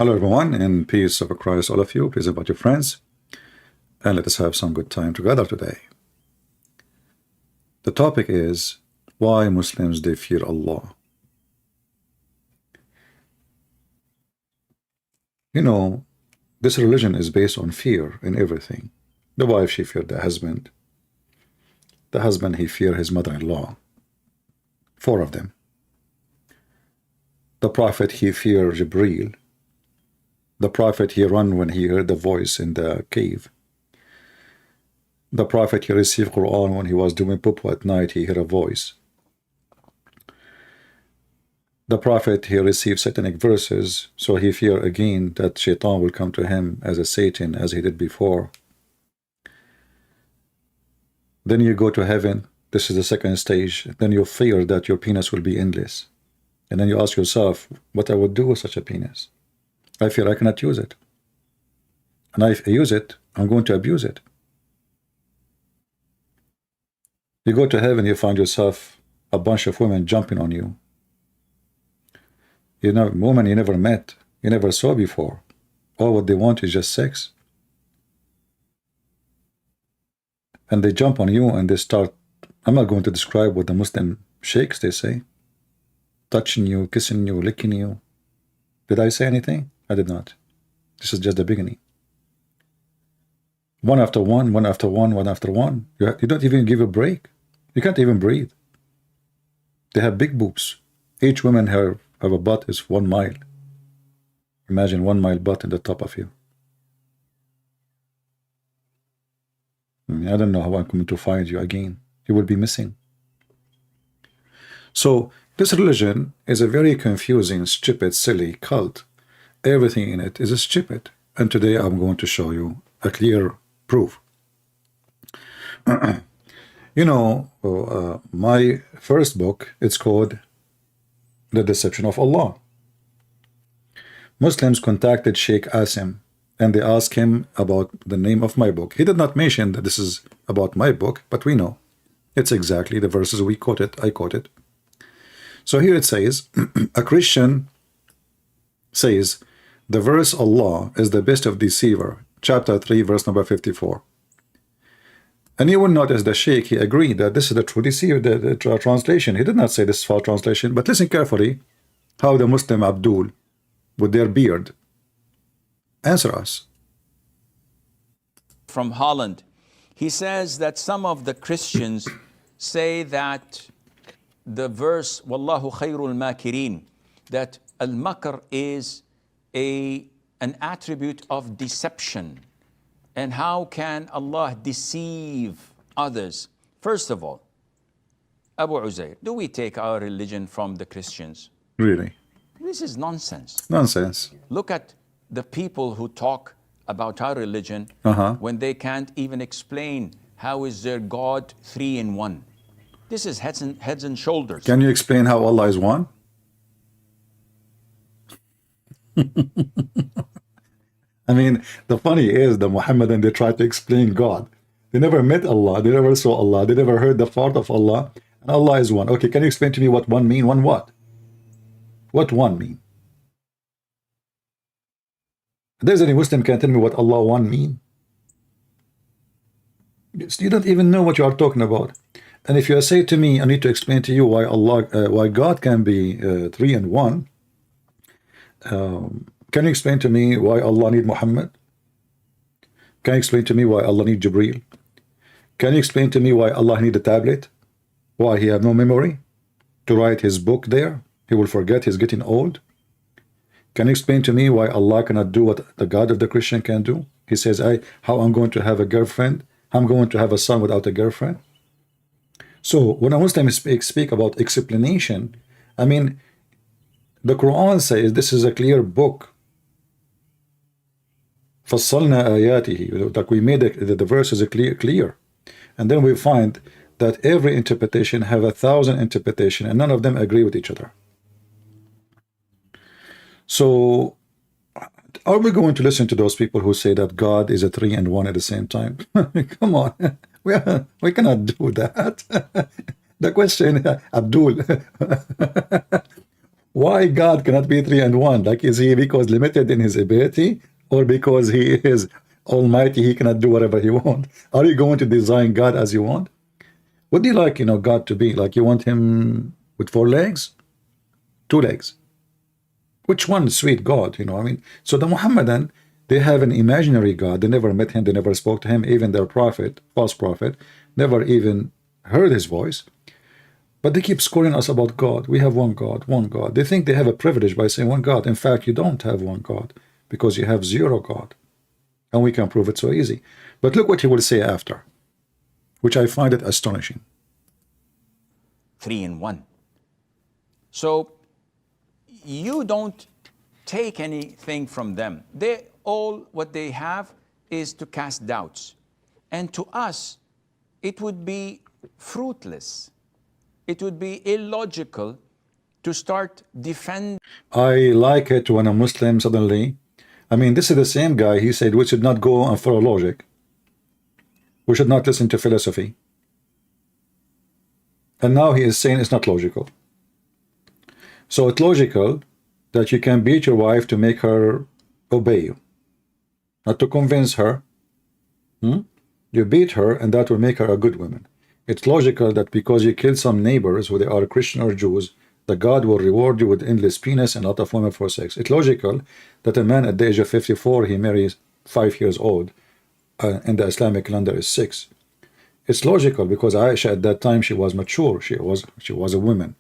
Hello everyone, and peace of Christ all of you. Please invite your friends, and let us have some good time together today. The topic is why Muslims they fear Allah. You know, this religion is based on fear in everything. The wife, she feared the husband. The husband, he feared his mother-in-law. 4 of them. The prophet, he feared Jibreel. The prophet, he ran when he heard the voice in the cave. The prophet, he received Quran when he was doing poo at night, he heard a voice. The prophet, he received satanic verses, so he feared again that Shaitan will come to him as a Satan, as he did before. Then you go to heaven, this is the second stage, then you fear that your penis will be endless. And then you ask yourself, what I would do with such a penis? I fear I cannot use it. And if I use it, I'm going to abuse it. You go to heaven, you find yourself a bunch of women jumping on you. You know, women you never met, you never saw before. All what they want is just sex. And they jump on you and they start, I'm not going to describe what the Muslim sheikhs they say. Touching you, kissing you, licking you. Did I say anything? I did not. This is just the beginning. One after one, one after one, one after one. You don't even give a break. You can't even breathe. They have big boobs. Each woman have a butt is 1 mile. Imagine 1 mile butt in the top of you. I don't know how I'm going to find you again. You will be missing. So this religion is a very confusing, stupid, silly cult. Everything in it is stupid. And today I'm going to show you a clear proof. You know, my first book, it's called The Deception of Allah. Muslims contacted Sheikh Asim and they asked him about the name of my book. He did not mention that this is about my book, but we know it's exactly the verses we quoted. I quoted. So here it says, a Christian says, the verse Allah is the best of deceiver, chapter 3, verse number 54. And you will notice the Sheikh, he agreed that this is the true deceiver, the translation. He did not say this is false translation, but listen carefully how the Muslim Abdul, with their beard, answer us. From Holland, he says that some of the Christians say that the verse Wallahu khayrul makirin, that al-makr is an attribute of deception. And how can Allah deceive others? First of all, Abu Uzair, do we take our religion from the Christians? Really? This is nonsense. Nonsense. Look at the people who talk about our religion when they can't even explain how is their God 3 in 1. This is heads and shoulders. Can you explain how Allah is one? I mean, the funny is the Muhammadan, they try to explain God. They never met Allah. They never saw Allah. They never heard the part of Allah. And Allah is one. Okay, can you explain to me what one mean? One what? What one mean? If there's any Muslim can tell me what Allah one mean? You don't even know what you are talking about. And if you say to me, I need to explain to you why Allah, why God can be 3 in 1. Can you explain to me why Allah need Muhammad? Can you explain to me why Allah need Jibreel? Can you explain to me why Allah need a tablet? Why he have no memory to write his book there? He will forget, he's getting old. Can you explain to me why Allah cannot do what the God of the Christian can do? He says, how I'm going to have a girlfriend? I'm going to have a son without a girlfriend? So when a Muslim speak about explanation, I mean, the Quran says this is a clear book. فَصَّلْنَا آيَاتِهِ, like we made the verses clear. And then we find that every interpretation have 1,000 interpretation and none of them agree with each other. So are we going to listen to those people who say that God is a 3 and 1 at the same time? Come on, we cannot do that. The question, Abdul, Why God cannot be 3 and 1? Like, is he because limited in his ability, or because he is almighty, he cannot do whatever he wants? Are you going to design God as you want? What do you like, God to be? Like, you want him with 4 legs? 2 legs? Which one is sweet God? I mean, so the Muhammadan, they have an imaginary God. They never met him. They never spoke to him. Even their prophet, false prophet, never even heard his voice. But they keep scoring us about God. We have one God, one God. They think they have a privilege by saying one God. In fact, you don't have one God, because you have 0 God. And we can prove it so easy. But look what he will say after, which I find it astonishing. 3 in 1. So you don't take anything from them. They all, what they have is to cast doubts. And to us, it would be fruitless. It would be illogical to start defending. I like it when a Muslim suddenly, I mean, this is the same guy, he said we should not go and follow logic. We should not listen to philosophy. And now he is saying it's not logical. So it's logical that you can beat your wife to make her obey you, not to convince her. You beat her, and that will make her a good woman. It's logical that because you kill some neighbors, whether they are Christian or Jews, that God will reward you with endless penis and a lot of women for sex. It's logical that a man at the age of 54, he marries 5 years old, and the Islamic calendar is 6. It's logical because Aisha at that time, she was mature. She was a woman.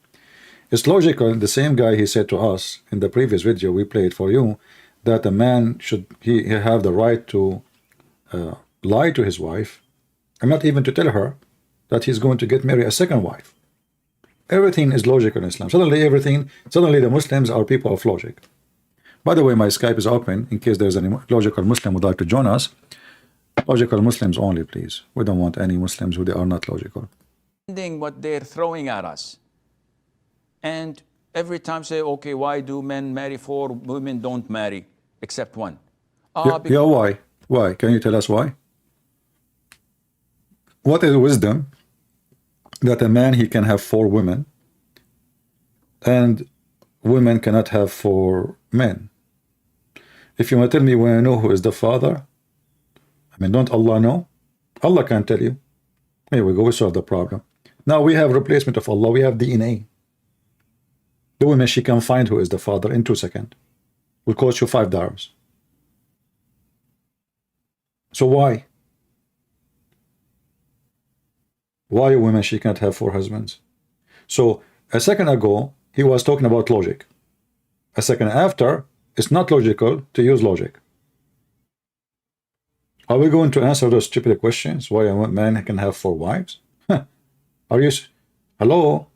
It's logical, the same guy, he said to us in the previous video we played for you, that a man should he have the right to lie to his wife, and not even to tell her that he's going to get married a second wife. Everything is logical in Islam. Suddenly the Muslims are people of logic. By the way, my Skype is open in case there's any logical Muslim would like to join us. Logical Muslims only, please. We don't want any Muslims who they are not logical. What they're throwing at us. And every time say, okay, why do men marry 4, women don't marry, except 1? Yeah, why? Why? Can you tell us why? What is wisdom that a man, he can have 4 women, and women cannot have 4 men? If you want to tell me when I know who is the father, I mean, don't Allah know? Allah can tell you. Here we go, we solve the problem. Now we have replacement of Allah, we have DNA. The woman, she can find who is the father in 2 seconds. Will cost you $5. So why? Why a woman, she can't have 4 husbands? So a second ago, he was talking about logic. A second after, it's not logical to use logic. Are we going to answer those stupid questions? Why a man can have 4 wives? Are you... Hello?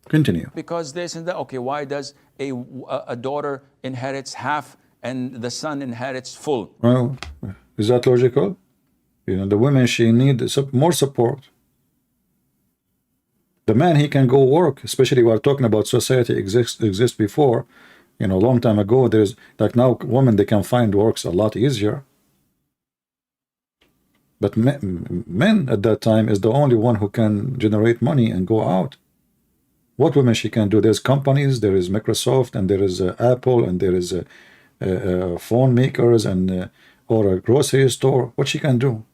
Continue. Because this and that. Okay, why does a daughter inherits half and the son inherits full? Well, is that logical? The woman, she needs more support. The man, he can go work, especially we are talking about society exists before, a long time ago. There's like now women, they can find works a lot easier. But men at that time is the only one who can generate money and go out. What women she can do? There's companies, there is Microsoft, and there is Apple, and there is phone makers, and or a grocery store. What she can do?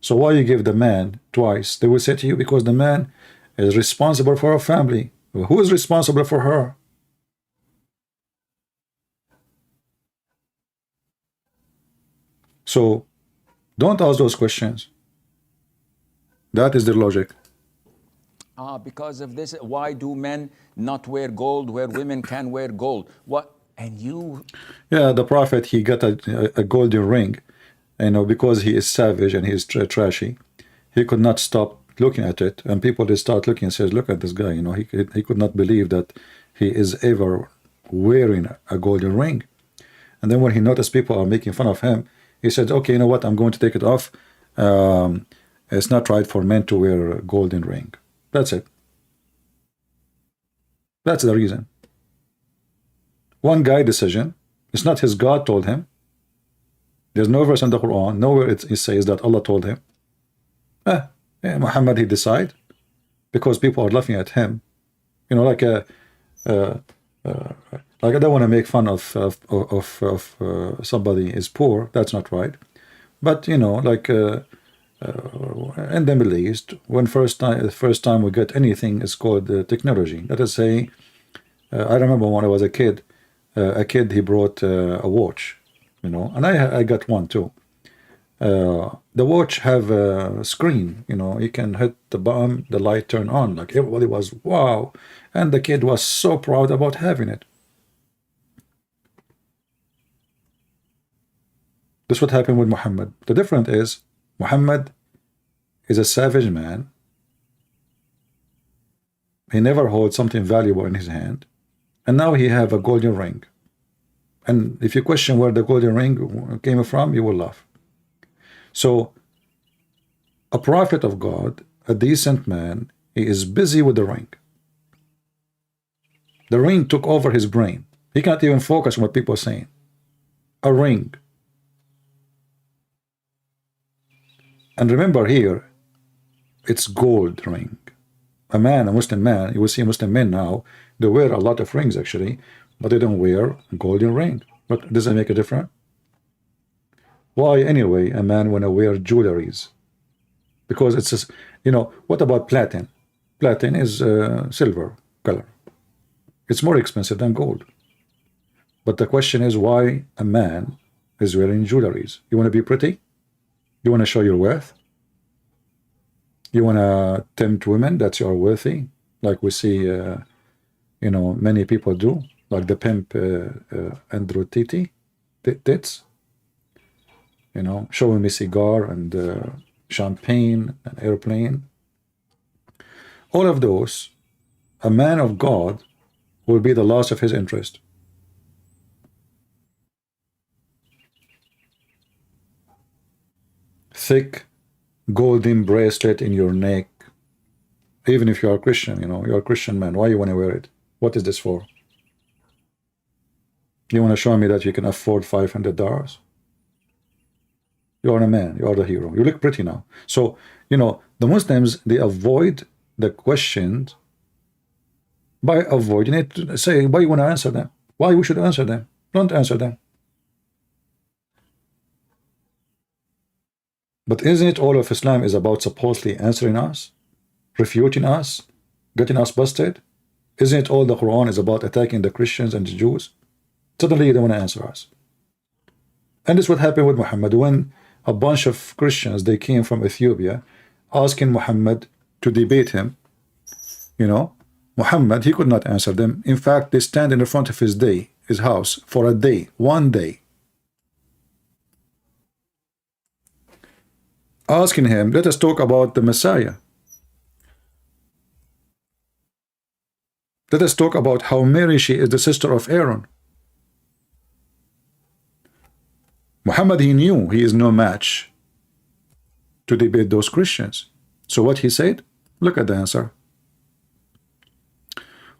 So why you give the man twice? They will say to you, because the man is responsible for a family. Who is responsible for her? So don't ask those questions. That is the logic. Because of this, why do men not wear gold where women can wear gold? What? And you... Yeah, the Prophet, he got a golden ring, because he is savage and he is trashy. He could not stop looking at it, and people, they start looking and says, look at this guy, he could not believe that he is ever wearing a golden ring. And then when he noticed people are making fun of him, he said, okay, you know what, I'm going to take it off. It's not right for men to wear a golden ring. That's it. That's the reason. One guy decision. It's not his God told him. There's no verse in the Quran, nowhere it says that Allah told him. Muhammad, he decide. because people are laughing at him. You know, like like I don't want to make fun of somebody is poor. That's not right. But you know, like in the Middle East, when the first time we get anything is called technology. Let us say, I remember when I was a kid he brought a watch, you know, and I got one too. The watch have a screen, you know, you can hit the button, the light turn on. Like everybody was wow, and the kid was so proud about having it. This is what happened with Muhammad. The difference is Muhammad is a savage man. He never holds something valuable in his hand, and now he have a golden ring. And if you question where the golden ring came from, you will laugh. So a prophet of God, a decent man, he is busy with the ring. The ring took over his brain. He can't even focus on what people are saying. A ring. And remember here, it's gold ring. A Muslim man, you will see Muslim men now, they wear a lot of rings actually, but they don't wear a golden ring. But does it make a difference? Why anyway a man wanna wear jewelries? Because it's just, you know, what about platinum? Platinum is silver color. It's more expensive than gold. But the question is why a man is wearing jewelries? You want to be pretty? You want to show your worth? You want to tempt women that you are worthy, like we see, you know, many people do, like the pimp Andrew Tits, you know, showing me cigar and champagne and airplane. All of those, a man of God will be the loss of his interest. Thick golden bracelet in your neck, even if you are Christian, you know, you're a Christian man, why you want to wear it? What is this for? You want to show me that you can afford $500? You are a man, you are the hero, you look pretty now. So, you know, the Muslims, they avoid the questions by avoiding it. Say, why you want to answer them? Why we should answer them? Don't answer them. But isn't it all of Islam is about supposedly answering us, refuting us, getting us busted? Isn't it all the Quran is about attacking the Christians and the Jews? Suddenly you don't want to answer us. And this is what happened with Muhammad when a bunch of Christians, they came from Ethiopia asking Muhammad to debate him. You know, Muhammad, he could not answer them. In fact, they stand in the front of his house for a day, one day, asking him, let us talk about the Messiah. Let us talk about how Mary, she is the sister of Aaron. Muhammad, he knew he is no match to debate those Christians. So what he said? Look at the answer.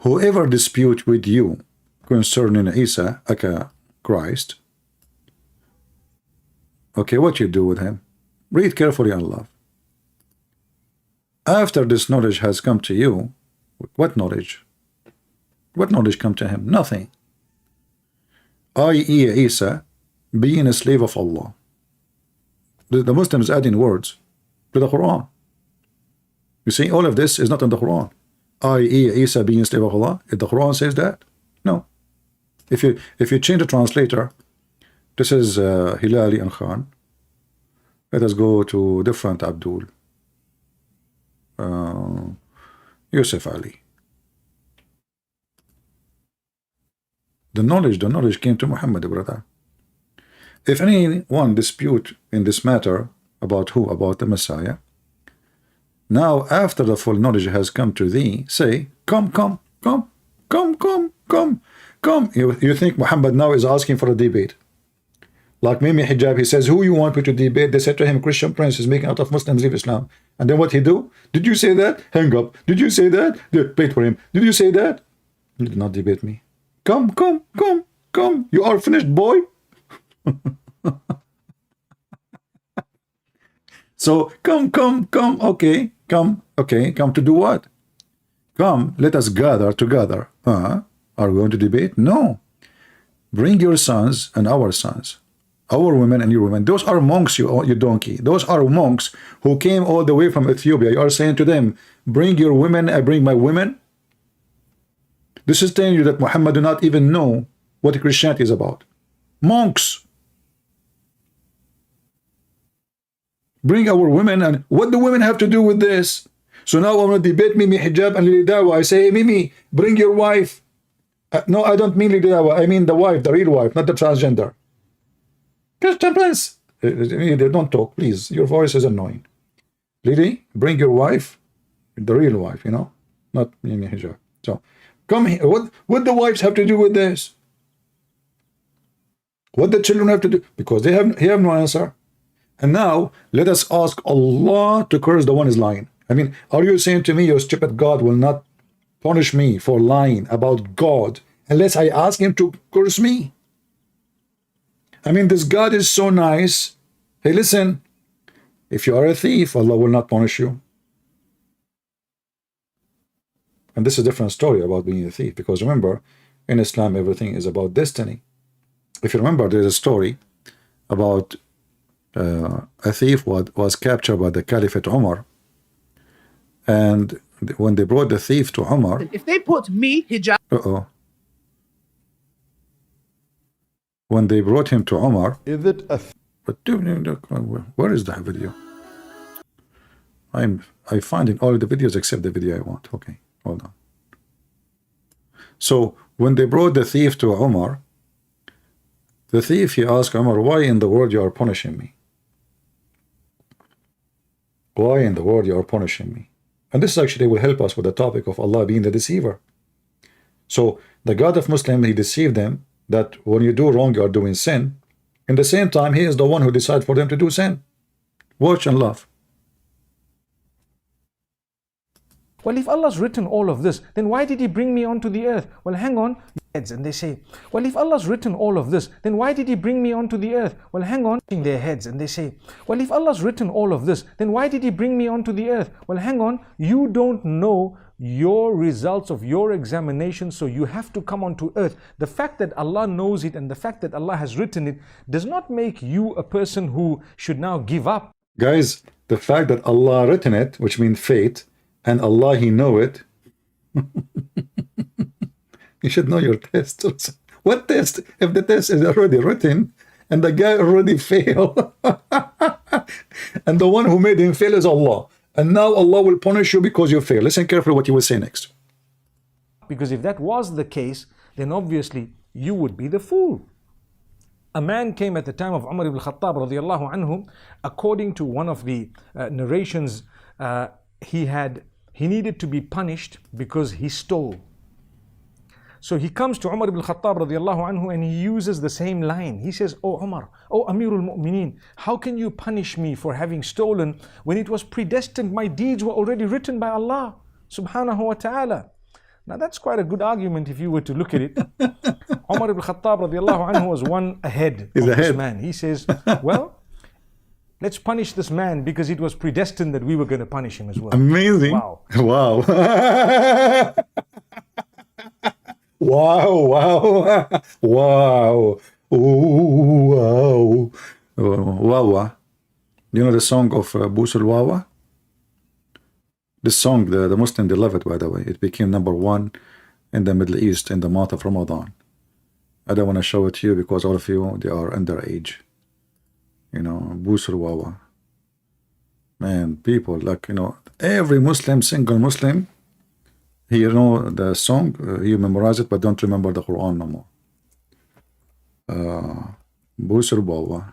Whoever dispute with you concerning Isa, aka Christ, okay, what you do with him? Read carefully and love. After this knowledge has come to you, what knowledge? What knowledge come to him? Nothing. I.e. Isa being a slave of Allah. The Muslims adding words to the Quran. You see, all of this is not in the Quran. I.e. Isa being a slave of Allah. If the Quran says that, no. If you change the translator, this is Hilali and Khan. Let us go to different Abdul. Yusuf Ali. The knowledge came to Muhammad, brother. If anyone dispute in this matter about who? About the Messiah. Now, after the full knowledge has come to thee, say, come. You think Muhammad now is asking for a debate? Like Mimi Hijab, he says, who you want me to debate? They said to him, Christian Prince is making out of Muslims leave Islam. And then what he do? Did you say that? Hang up. Did you say that? Wait for him. Did you say that? You did not debate me. Come. You are finished, boy. So come. Okay, come to do what? Come, let us gather together. Are we going to debate? No. Bring your sons and our sons, our women and your women. Those are monks, you donkey. Those are monks who came all the way from Ethiopia. You are saying to them, bring your women, I bring my women. This is telling you that Muhammad do not even know what Christianity is about. Monks. Bring our women, and what do women have to do with this? So now I want to debate Mimi hijab and Lili Dawa. I say, hey, Mimi, bring your wife. No, I don't mean Lili Dawa. I mean the wife, the real wife, not the transgender. Christian Prince. Don't talk, please. Your voice is annoying. Lily, bring your wife, the real wife, you know, not Mimi hijab. So come here. What the wives have to do with this? What the children have to do? Because they have no answer. And now let us ask Allah to curse the one who is lying. I mean, are you saying to me your stupid God will not punish me for lying about God unless I ask him to curse me? I mean, this God is so nice. Hey, listen, if you are a thief, Allah will not punish you. And this is a different story about being a thief, because remember, in Islam, everything is about destiny. If you remember, there's a story about a thief was captured by the Caliphate Umar. And when they brought the thief to Umar, if they put me hijab, when they brought him to Umar, Is it a where is the video? I find in all the videos except the video I want. Okay, hold on. So when they brought the thief to Umar, the thief, he asked Umar, why in the world you are punishing me? Why in the world you are punishing me? And this actually will help us with the topic of Allah being the deceiver. So the God of Muslim, he deceived them that when you do wrong, you are doing sin. In the same time, he is the one who decides for them to do sin. Watch and laugh. Well, if Allah's written all of this, then why did he bring me onto the earth? Well, hang on. Heads, and they say, well, if Allah's written all of this, then why did he bring me onto the earth? Well, hang on. In their heads, and they say, well, if Allah's written all of this, then why did he bring me onto the earth? Well, hang on. You don't know your results of your examination, so you have to come onto earth. The fact that Allah knows it and the fact that Allah has written it does not make you a person who should now give up. Guys, the fact that Allah written it, which means fate, and Allah, he know it. You should know your test. What test? If the test is already written and the guy already failed, and the one who made him fail is Allah, and now Allah will punish you because you fail. Listen carefully what he will say next. Because if that was the case, then obviously you would be the fool. A man came at the time of Umar ibn Khattab radiallahu anhu. According to one of the narrations, he needed to be punished because he stole. So he comes to Umar ibn Khattab radiallahu anhu and he uses the same line. He says, "Oh Umar, oh Amirul Mu'mineen, how can you punish me for having stolen when it was predestined? My deeds were already written by Allah subhanahu wa ta'ala." Now that's quite a good argument if you were to look at it. Umar ibn Khattab radiallahu anhu was one ahead of this man. He says, well, let's punish this man because it was predestined that we were going to punish him as well. Amazing. Wow. Wow. Wow, wow, wow, Wawa. You know the song of Busul Wawa? This song, the Muslim, they love it, by the way. It became #1 in the Middle East in the month of Ramadan. I don't want to show it to you because all of you, they are underage. You know, Busul Wawa. Man, people, like, you know, every Muslim, single Muslim, he know the song, he memorize it, but don't remember the Quran no more. Busur Bawa.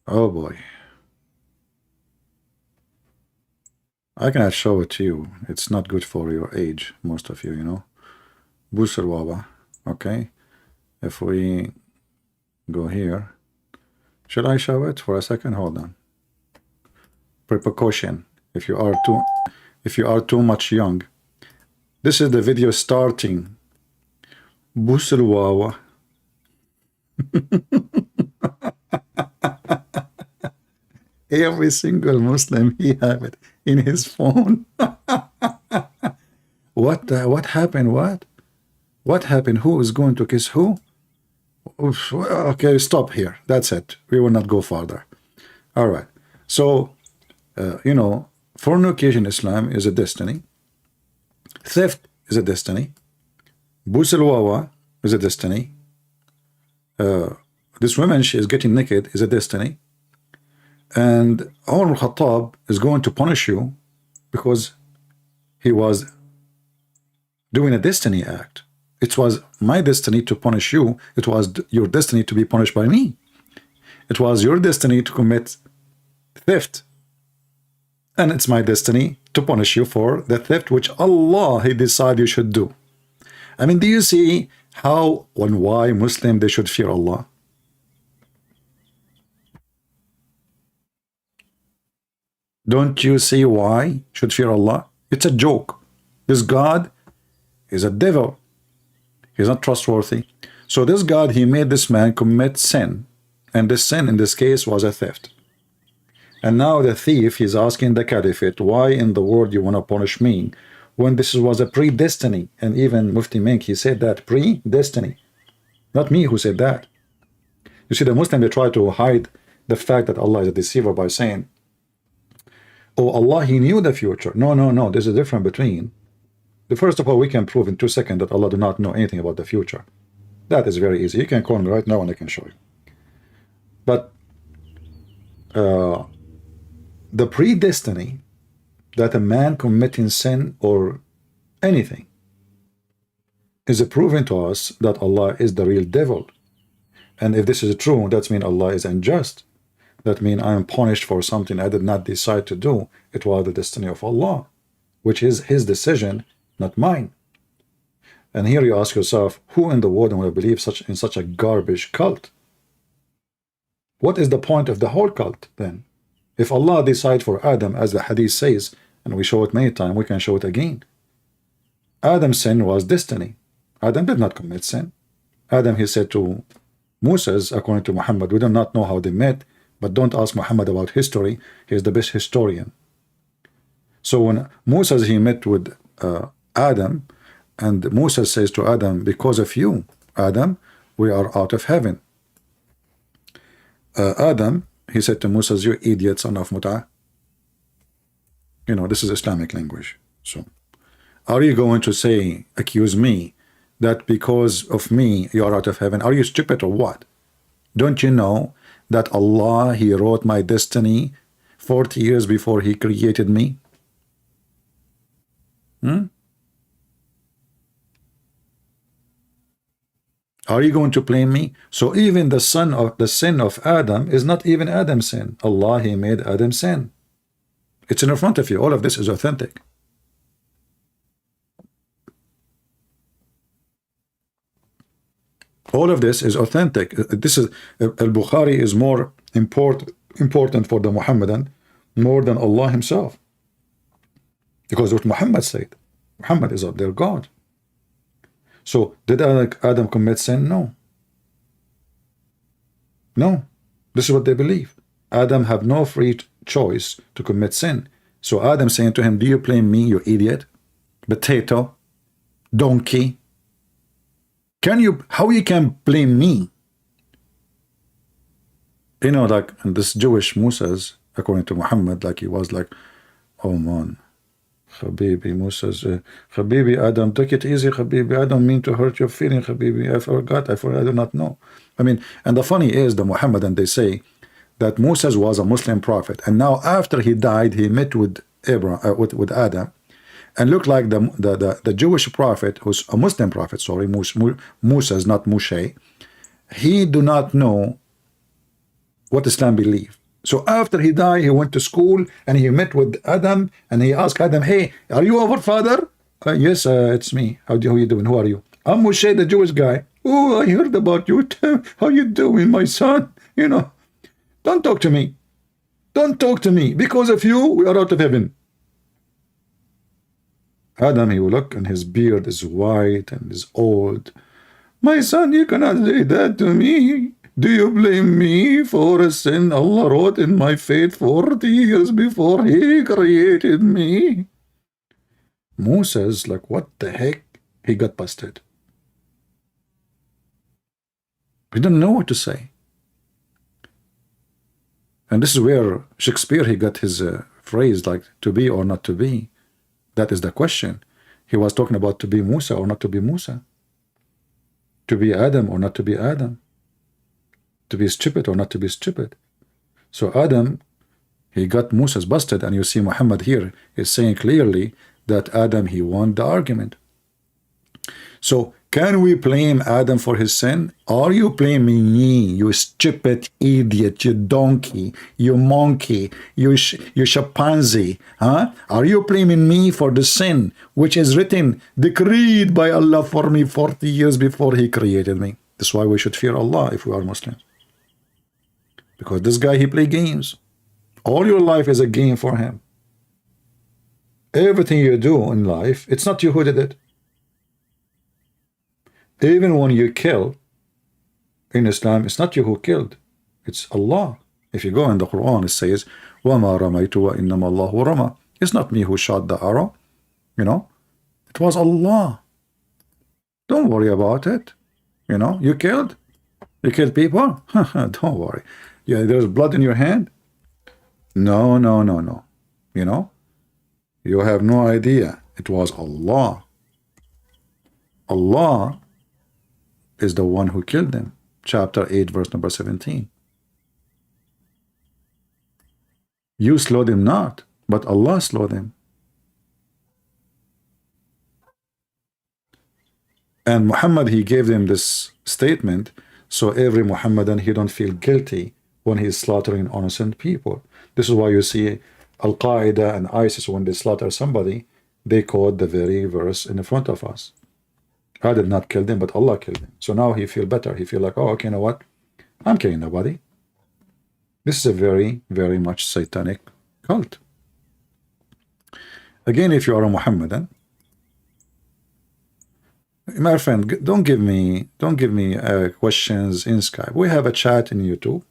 Oh boy. I cannot show it to you. It's not good for your age, most of you, you know. Busur Bawa. Okay. If we go here, should I show it for a second? Hold on. Precaution. If you are too much young, this is the video starting. Busur Wawa. Every single Muslim, he have it in his phone. What happened? What happened? Who is going to kiss who? Oof, okay, stop here. That's it. We will not go further. All right. So, fornication in Islam is a destiny. Theft is a destiny. Busilwawa is a destiny. This woman, she is getting naked, is a destiny. And Umar al-Khattab is going to punish you because he was doing a destiny act. It was my destiny to punish you. It was your destiny to be punished by me. It was your destiny to commit theft. And it's my destiny to punish you for the theft which Allah, He decided you should do. I mean, do you see how and why Muslim they should fear Allah? Don't you see why should fear Allah? It's a joke. This God is a devil. He's not trustworthy. So this God, he made this man commit sin. And this sin in this case was a theft. And now the thief, he's asking the caliphate, why in the world you want to punish me when this was a predestiny? And even Mufti Menk, he said that, predestiny. Not me who said that. You see, the Muslim, they try to hide the fact that Allah is a deceiver by saying, oh, Allah, he knew the future. No, no, no. There's a difference between. First of all, we can prove in 2 seconds that Allah do not know anything about the future. That is very easy. You can call me right now and I can show you. But the predestiny that a man committing sin or anything is a proven to us that Allah is the real devil. And if this is true, that means Allah is unjust. That means I am punished for something I did not decide to do. It was the destiny of Allah, which is His decision, not mine. And here you ask yourself, who in the world will believe in such a garbage cult? What is the point of the whole cult then? If Allah decides for Adam, as the hadith says, and we show it many times, we can show it again. Adam's sin was destiny. Adam did not commit sin. Adam, he said to Moses, according to Muhammad, we do not know how they met, but don't ask Muhammad about history. He is the best historian. So when Moses, he met with Adam, and Moses says to Adam, because of you, Adam, we are out of heaven. Adam, he said to Moses, you idiot, son of mut'ah. You know, this is Islamic language. So, are you going to say, accuse me, that because of me, you are out of heaven? Are you stupid or what? Don't you know that Allah, He wrote my destiny 40 years before He created me? Are you going to blame me? So even the sin of Adam is not even Adam's sin. Allah, He made Adam sin. It's in front of you. All of this is authentic. All of this is authentic. This is Al-Bukhari is more important for the Muhammadan more than Allah Himself. Because what Muhammad said, Muhammad is their God. So did Adam commit sin? No. No. This is what they believe. Adam have no free choice to commit sin. So Adam saying to him, do you blame me, you idiot? Potato? Donkey? How you can blame me? You know, like this Jewish Moses, according to Muhammad, like he was like, oh man, Habibi, Moses, Habibi, Adam, take it easy, Habibi, I don't mean to hurt your feeling, Habibi, I forgot, I do not know. I mean, and the funny is, the Muhammadan, they say that Moses was a Muslim prophet, and now after he died, he met with with Adam, and looked like the Jewish prophet, who's a Muslim prophet, sorry, Moses, not Moshe, he do not know what Islam believe. So after he died, he went to school and he met with Adam and he asked Adam, hey, are you our father? Yes, it's me. How you doing? Who are you? I'm Moshe, the Jewish guy. Oh, I heard about you. How you doing, my son? You know, don't talk to me. Don't talk to me. Because of you, we are out of heaven. Adam, he will look and his beard is white and is old. My son, you cannot say that to me. Do you blame me for a sin Allah wrote in my fate 40 years before He created me? Moses, like, what the heck? He got busted. He didn't know what to say. And this is where Shakespeare, he got his phrase, like, to be or not to be. That is the question. He was talking about to be Musa or not to be Musa. To be Adam or not to be Adam. To be stupid or not to be stupid. So Adam, he got Moses busted, and you see Muhammad here is saying clearly that Adam, he won the argument. So can we blame Adam for his sin? Are you blaming me, you stupid idiot, you donkey, you monkey, you chimpanzee? Huh? Are you blaming me for the sin which is written, decreed by Allah for me 40 years before He created me? That's why we should fear Allah if we are Muslims. Because this guy, he play games. All your life is a game for him. Everything you do in life, it's not you who did it. Even when you kill in Islam, it's not you who killed, it's Allah. If you go in the Quran, it says, وَمَا رَمَيْتُ وَإِنَّمَا اللَّهُ رَمَى. It's not me who shot the arrow, you know, it was Allah. Don't worry about it. You know, you killed people. Don't worry. Yeah, there's blood in your hand. No. You know, you have no idea. It was Allah. Allah is the one who killed them. Chapter 8, verse number 17. You slowed him not, but Allah slowed him. And Muhammad, he gave them this statement, so every Muhammadan, he don't feel guilty when he's slaughtering innocent people. This is why you see Al-Qaeda and ISIS, when they slaughter somebody, they quote the very verse in front of us. I did not kill them, but Allah killed them. So now he feel better. He feel like, oh, okay, you know what? I'm killing nobody. This is a very, very much satanic cult. Again, if you are a Muhammadan, my friend, don't give me questions in Skype. We have a chat in YouTube.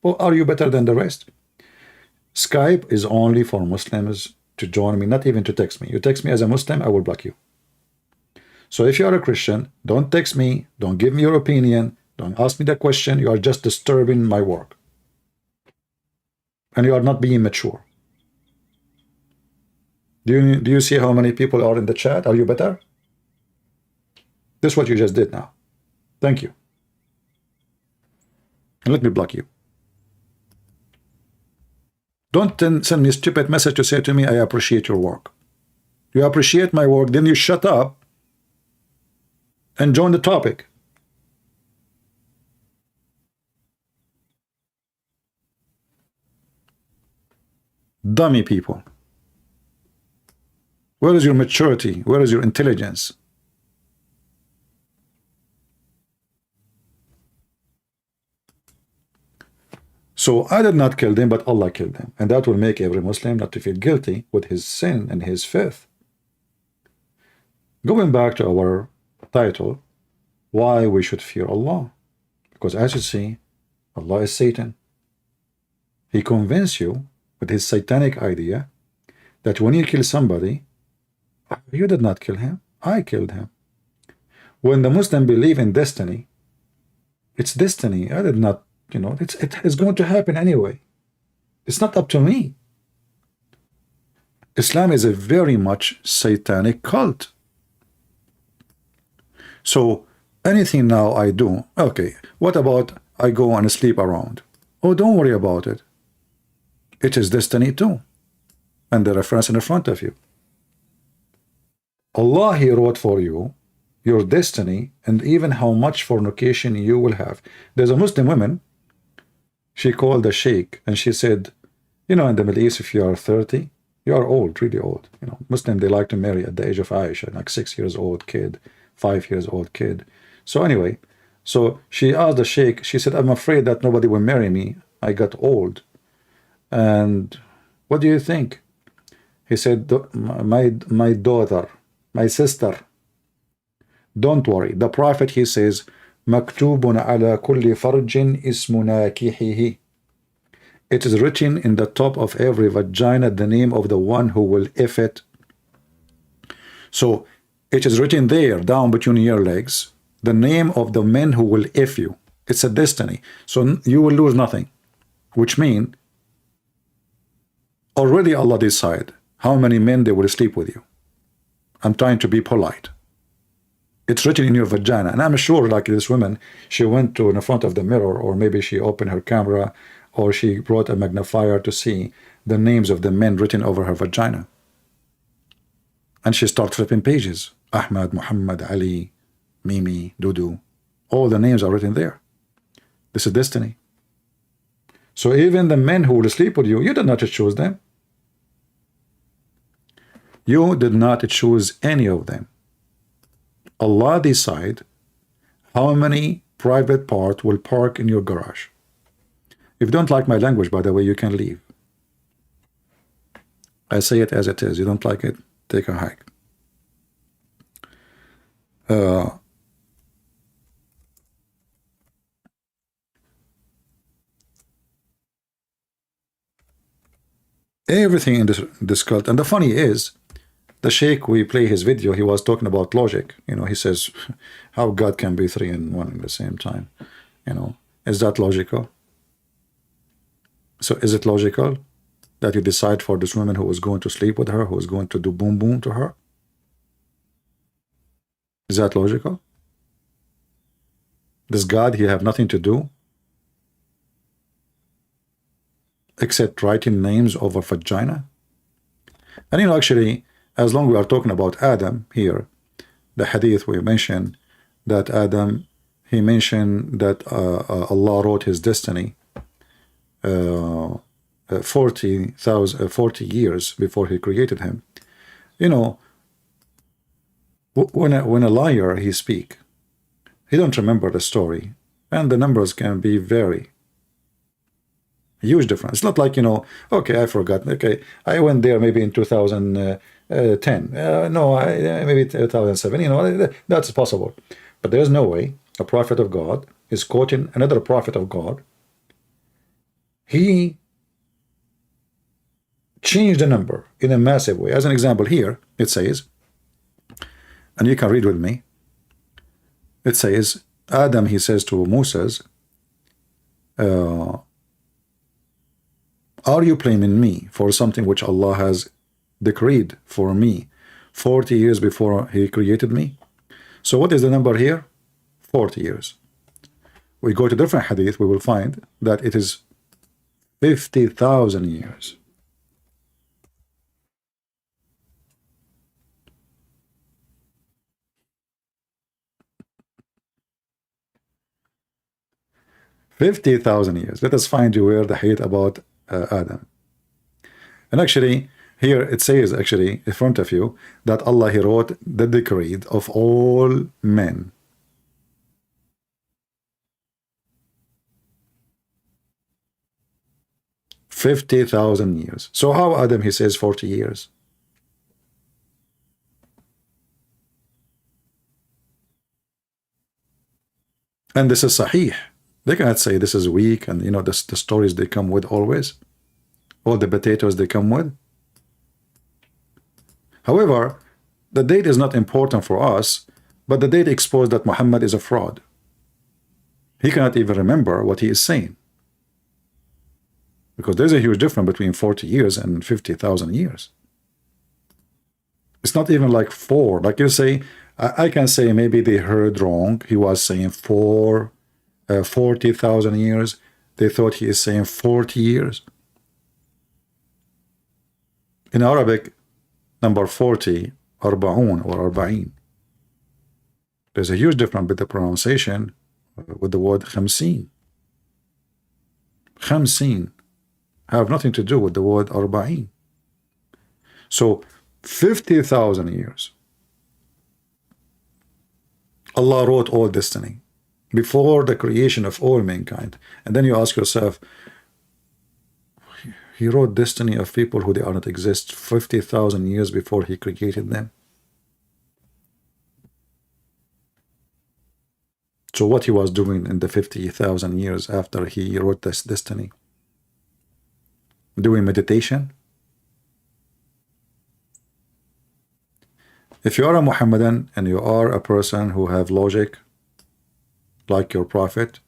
Well, are you better than the rest? Skype is only for Muslims to join me, not even to text me. You text me as a Muslim, I will block you. So if you are a Christian, don't text me, don't give me your opinion, don't ask me the question. You are just disturbing my work. And you are not being mature. Do you see how many people are in the chat? Are you better? This is what you just did now. Thank you. And let me block you. Don't send me a stupid message to say to me, I appreciate your work. You appreciate my work, then you shut up and join the topic. Dummy people. Where is your maturity? Where is your intelligence? So I did not kill them, but Allah killed them. And that will make every Muslim not to feel guilty with his sin and his faith. Going back to our title, why we should fear Allah. Because as you see, Allah is Satan. He convinced you with his satanic idea that when you kill somebody, you did not kill him, I killed him. When the Muslim believe in destiny, it's destiny. I did not, you know, it is going to happen anyway. It's not up to me. Islam is a very much satanic cult. So anything now I do, okay, what about I go and sleep around? Oh, don't worry about it. It is destiny too. And the reference in front of you. Allah, He wrote for you your destiny and even how much fornication you will have. There's a Muslim woman, she called the sheikh and she said, you know, in the Middle East, if you are 30, you are old, really old. You know, Muslim, they like to marry at the age of Aisha, like 6 years old kid, 5 years old kid. So anyway, so she asked the sheikh, she said, I'm afraid that nobody will marry me. I got old. And what do you think? He said, my daughter, my sister, don't worry. The Prophet, he says, مكتوب على كل فرج اسم ناكحه. It is written in the top of every vagina the name of the one who will if it. So it is written there, down between your legs, the name of the men who will if you. It's a destiny. So you will lose nothing. Which means, already Allah decide how many men they will sleep with you. I'm trying to be polite. It's written in your vagina. And I'm sure, like this woman, she went to in the front of the mirror, or maybe she opened her camera, or she brought a magnifier to see the names of the men written over her vagina. And she started flipping pages. Ahmad, Muhammad, Ali, Mimi, Dudu. All the names are written there. This is destiny. So even the men who will sleep with you, you did not choose them. You did not choose any of them. Allah decide how many private parts will park in your garage. If you don't like my language, by the way, you can leave. I say it as it is. You don't like it, take a hike. Everything in this cult. And the funny is, the Sheikh, we play his video, he was talking about logic. You know, he says, how God can be three and one at the same time. You know, is that logical? So is it logical that you decide for this woman who was going to sleep with her, who was going to do boom boom to her? Is that logical? Does God, he have nothing to do except writing names over vagina? And you know, actually, as long as we are talking about Adam here, the hadith we mentioned that Adam, he mentioned that Allah wrote his destiny 40 years before he created him. You know, when a liar he speak, he don't remember the story, and the numbers can be very huge difference. It's not like, you know, okay, I forgot. Okay, I went there maybe in 2010. No, maybe 2007. You know, that's possible. But there's no way a prophet of God is quoting another prophet of God. He changed the number in a massive way. As an example, here it says, and you can read with me. It says, Adam, he says to Moses, are you blaming me for something which Allah has decreed for me 40 years before he created me? So what is the number here? 40 years. We go to different hadith, we will find that it is 50,000 years. Let us find you where the hadith about Adam. And actually, here it says, actually, in front of you, that Allah, he wrote the decree of all men. $50,000 years. So how Adam, he says 40 years? And this is sahih. They cannot say this is weak, and you know the stories they come with always, all the potatoes they come with. However, the date is not important for us, but the date exposed that Muhammad is a fraud. He cannot even remember what he is saying, because there's a huge difference between 40 years and 50,000 years. It's not even like 4. Like you say, I can say maybe they heard wrong. He was saying 40,000 years. They thought he is saying 40 years. In Arabic, number 40, arba'un or arba'in. There's a huge difference with the pronunciation with the word khamsin. Khamsin have nothing to do with the word arba'in. So 50,000 years. Allah wrote all destiny before the creation of all mankind. And then you ask yourself, he wrote destiny of people who they are not exist 50,000 years before he created them. to what he was doing in the 50,000 years after he wrote this destiny? Doing meditation? If you are a Muhammadan and you are a person who have logic, like your prophet,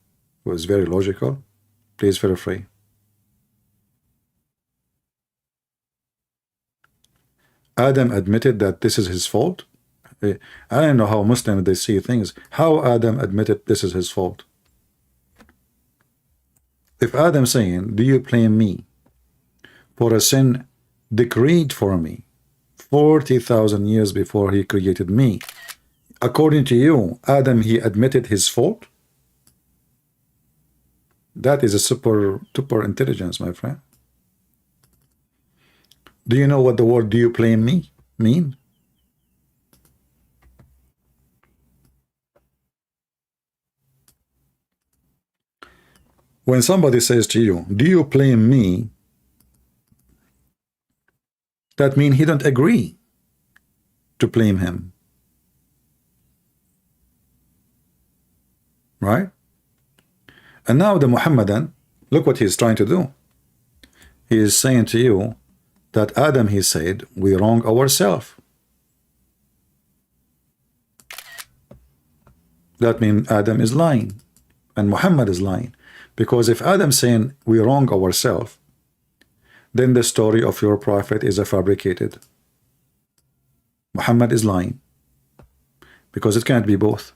who is very logical, please feel free. Adam admitted that this is his fault. I don't know how Muslims they see things. How Adam admitted this is his fault? If Adam saying, do you blame me for a sin decreed for me 40,000 years before he created me, according to you, Adam, he admitted his fault? That is a super intelligence, my friend. Do you know what the word "do you blame me" mean? When somebody says to you, "Do you blame me?" that means he don't agree to blame him, right? And now the Muhammadan, look what he's trying to do. He is saying to you that Adam, he said, we wrong ourselves. That means Adam is lying and Muhammad is lying. Because if Adam saying we wrong ourselves, then the story of your prophet is a fabricated. Muhammad is lying. Because it can't be both.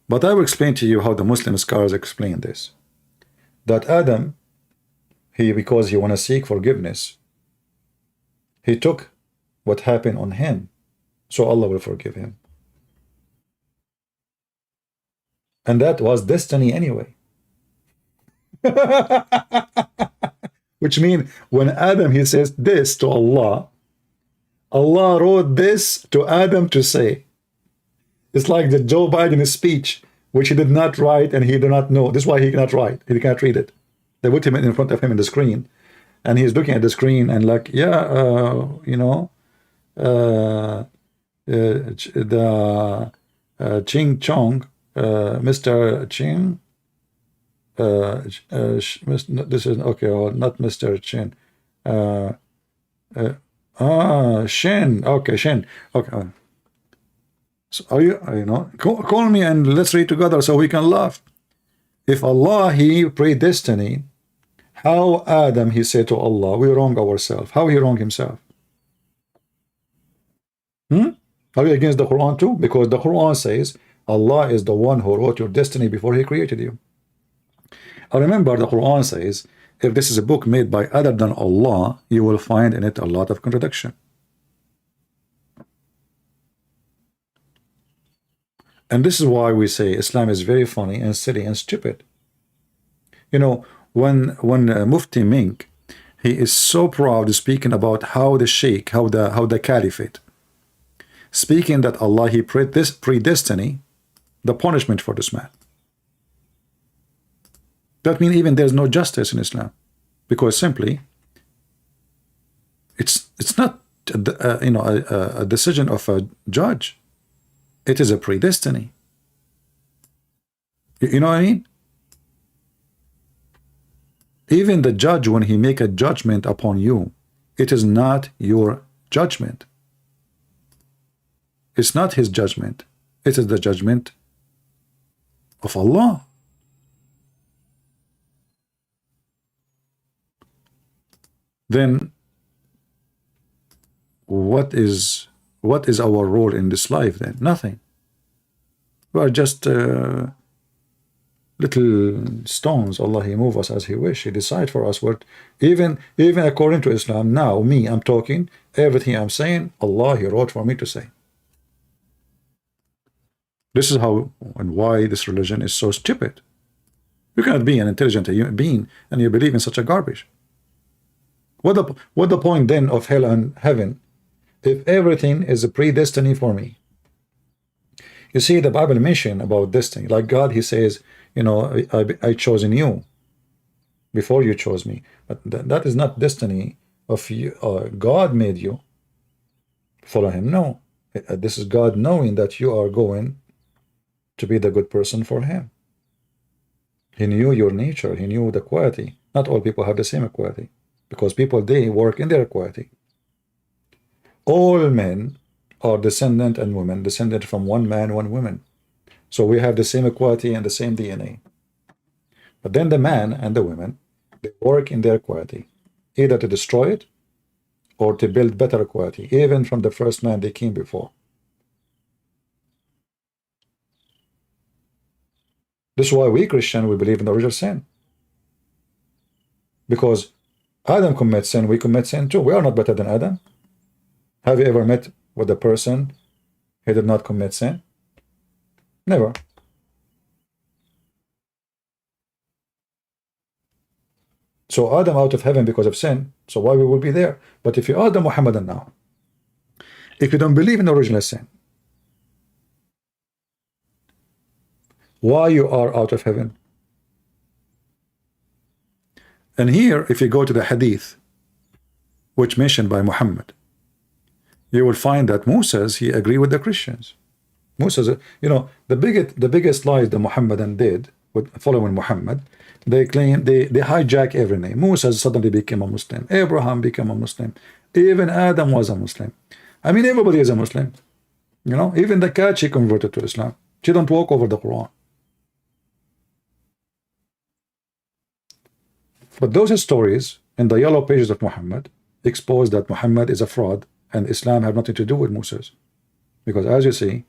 But I will explain to you how the Muslim scholars explain this. That Adam, because he want to seek forgiveness, he took what happened on him, so Allah will forgive him. And that was destiny anyway. Which means when Adam, he says this to Allah, Allah wrote this to Adam to say. It's like the Joe Biden speech, which he did not write and he did not know. This is why he cannot write. He can't read it. They put him in front of him in the screen, and he's looking at the screen and like, yeah, you know, the Ching Chong, Mr. Ching, this is okay, well, not Mr. Chin. Shin. Okay, Shin. Okay. So are you know, call me and let's read together so we can laugh. If Allah, he predestined, how Adam, he said to Allah, we wrong ourselves. How he wrong himself? Are you against the Quran too? Because the Quran says Allah is the one who wrote your destiny before he created you. I remember the Quran says, if this is a book made by other than Allah, you will find in it a lot of contradiction. And this is why we say Islam is very funny and silly and stupid. You know, when Mufti Mink, he is so proud speaking about how the Sheikh, how the Caliphate, speaking that Allah, he predestined the punishment for this man. That means even there's no justice in Islam, because simply it's not you know, a decision of a judge. It is a predestiny. You know what I mean? Even the judge, when he make a judgment upon you, it is not your judgment. It's not his judgment. It is the judgment of Allah. Then what is our role in this life then? Nothing. We are just little stones. Allah, he move us as he wish. He decide for us what, even according to Islam, now me, I'm talking, everything I'm saying, Allah, he wrote for me to say. This is how and why this religion is so stupid. You cannot be an intelligent human being and you believe in such a garbage. What the point then of hell and heaven if everything is a predestiny for me? You see, the Bible mention about destiny, like God, he says, you know, I chosen you before you chose me. But that is not destiny of you. God made you follow him. No, this is God knowing that you are going to be the good person for him. He knew your nature. He knew the quality. Not all people have the same quality, because people, they work in their quality. All men are descendant and women descended from one man, one woman. So we have the same equality and the same DNA. But then the man and the women, they work in their quality, either to destroy it or to build better quality, even from the first man they came before. This is why we Christian, we believe in the original sin. Because Adam commits sin, we commit sin too. We are not better than Adam. Have you ever met with a person who did not commit sin? Never. So Adam out of heaven because of sin, so why we will be there? But if you are the Muhammadan now, if you don't believe in the original sin, why you are out of heaven? And here, if you go to the hadith, which mentioned by Muhammad, you will find that Moses, he agreed with the Christians. Moses, the biggest lies the Muhammadan did with following Muhammad, they claim they hijack every name. Moses suddenly became a Muslim. Abraham became a Muslim. Even Adam was a Muslim. I mean, everybody is a Muslim. Even the cat, she converted to Islam. She don't walk over the Quran. But those stories in the yellow pages of Muhammad expose that Muhammad is a fraud and Islam have nothing to do with Moses. Because as you see,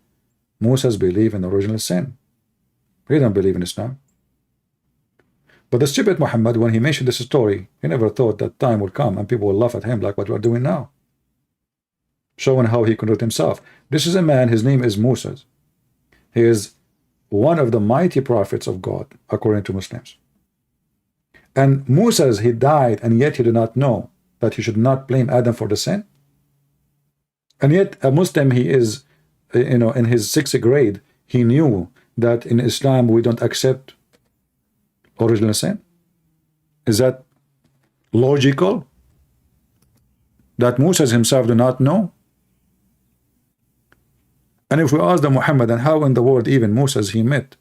Moses believed in the original sin. He didn't believe in Islam. But the stupid Muhammad, when he mentioned this story, he never thought that time would come and people will laugh at him like what we're doing now. Showing how he converted himself. This is a man, his name is Moses. He is one of the mighty prophets of God, according to Muslims. And Moses, he died, and yet he did not know that he should not blame Adam for the sin. And yet a Muslim, he is, in his 6th grade, he knew that in Islam we don't accept original sin. Is that logical? That Moses himself do not know? And if we ask the Muhammadan, how in the world even Moses he met?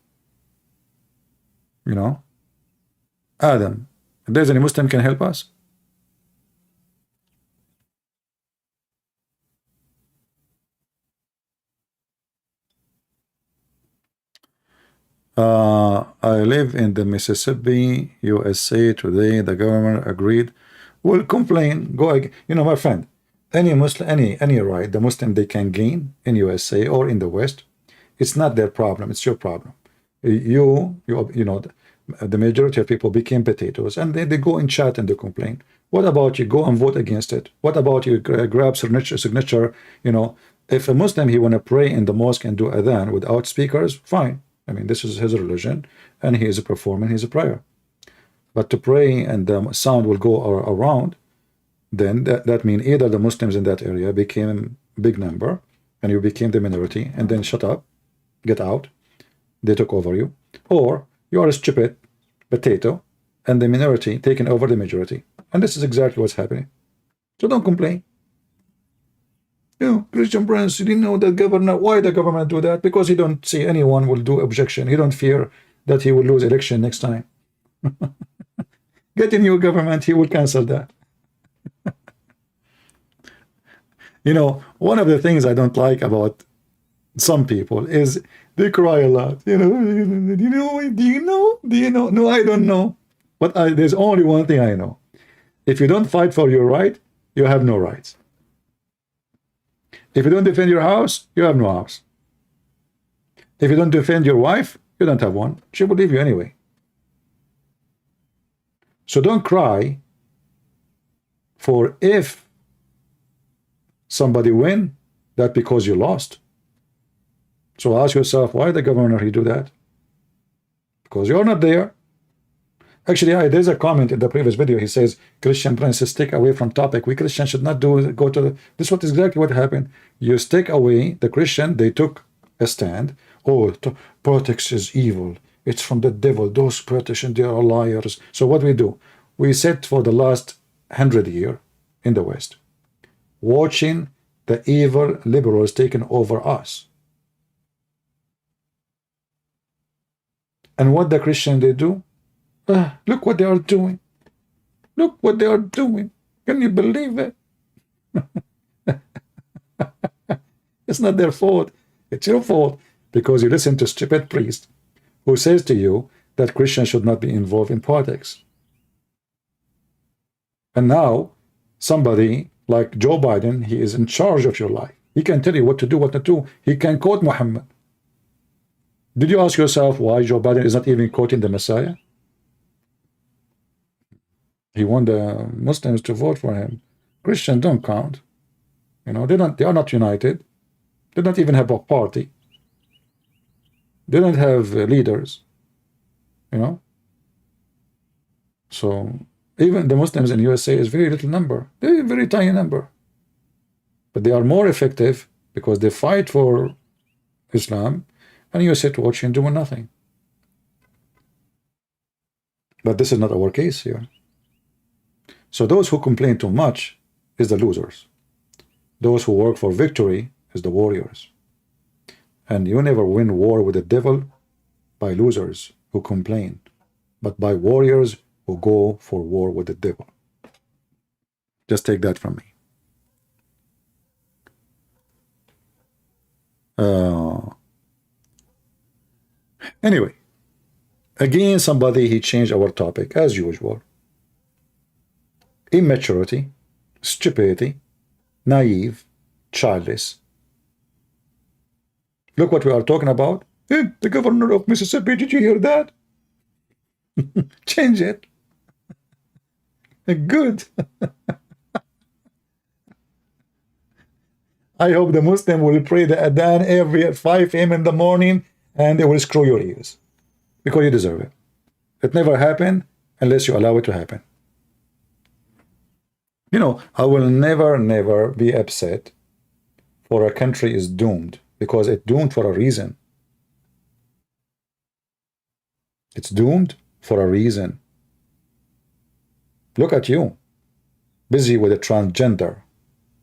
Adam. If there's any Muslim can help us? I live in the Mississippi, USA. Today the government agreed. Will complain. Go again. My friend, any Muslim, any right the Muslim they can gain in USA or in the West, it's not their problem. It's your problem. The majority of people became potatoes, and they go in chat and they complain. What about you go and vote against it? What about you grab signature? If a Muslim he want to pray in the mosque and do adhan without speakers, fine. I mean, this is his religion, and he is performing his prayer. But to pray and the sound will go around, then that means either the Muslims in that area became a big number, and you became the minority, and then shut up, get out, they took over you, or you are a stupid potato, and the minority taking over the majority. And this is exactly what's happening. So don't complain. Christian Prince, you didn't know the governor. Why the government do that? Because he don't see anyone will do objection. He don't fear that he will lose election next time. Get a new government, he will cancel that. One of the things I don't like about some people is they cry a lot. Do you know? No, I don't know. But there's only one thing I know. If you don't fight for your right, you have no rights. If you don't defend your house, you have no house. If you don't defend your wife, you don't have one. She will leave you anyway. So don't cry for if somebody win, that because you lost. So ask yourself, why the governor he do that? Because you're not there. Actually, there's a comment in the previous video. He says, Christian Princes, stick away from topic. We Christians should not go to the... This is exactly what happened. You stick away. The Christian, they took a stand. Oh, politics is evil. It's from the devil. Those politicians, they are liars. So what we do? We sit for the last 100 years in the West, watching the evil liberals taking over us. And what the Christian they do? Look what they are doing. Look what they are doing. Can you believe it? It's not their fault. It's your fault because you listen to stupid priest who says to you that Christians should not be involved in politics. And now somebody like Joe Biden, he is in charge of your life. He can tell you what to do, what not to do. He can quote Muhammad. Did you ask yourself why Joe Biden is not even quoting the Messiah? He want the Muslims to vote for him. Christians don't count. You know, they are not united. They don't even have a party. They don't have leaders. You know. So even the Muslims in USA is very little number. They're a very tiny number. But they are more effective because they fight for Islam, and you sit watching doing nothing. But this is not our case here. So those who complain too much is the losers. Those who work for victory is the warriors. And you never win war with the devil by losers who complain, but by warriors who go for war with the devil. Just take that from me. Anyway, again, somebody, he changed our topic as usual. Immaturity, stupidity, naive, childish. Look what we are talking about. Hey, the governor of Mississippi, did you hear that? Change it. Good. I hope the Muslim will pray the Adhan every at 5 a.m. in the morning, and they will screw your ears because you deserve it. It never happened unless you allow it to happen. You know, I will never be upset for a country is doomed because it's doomed for a reason. It's doomed for a reason. Look at you, busy with the transgender,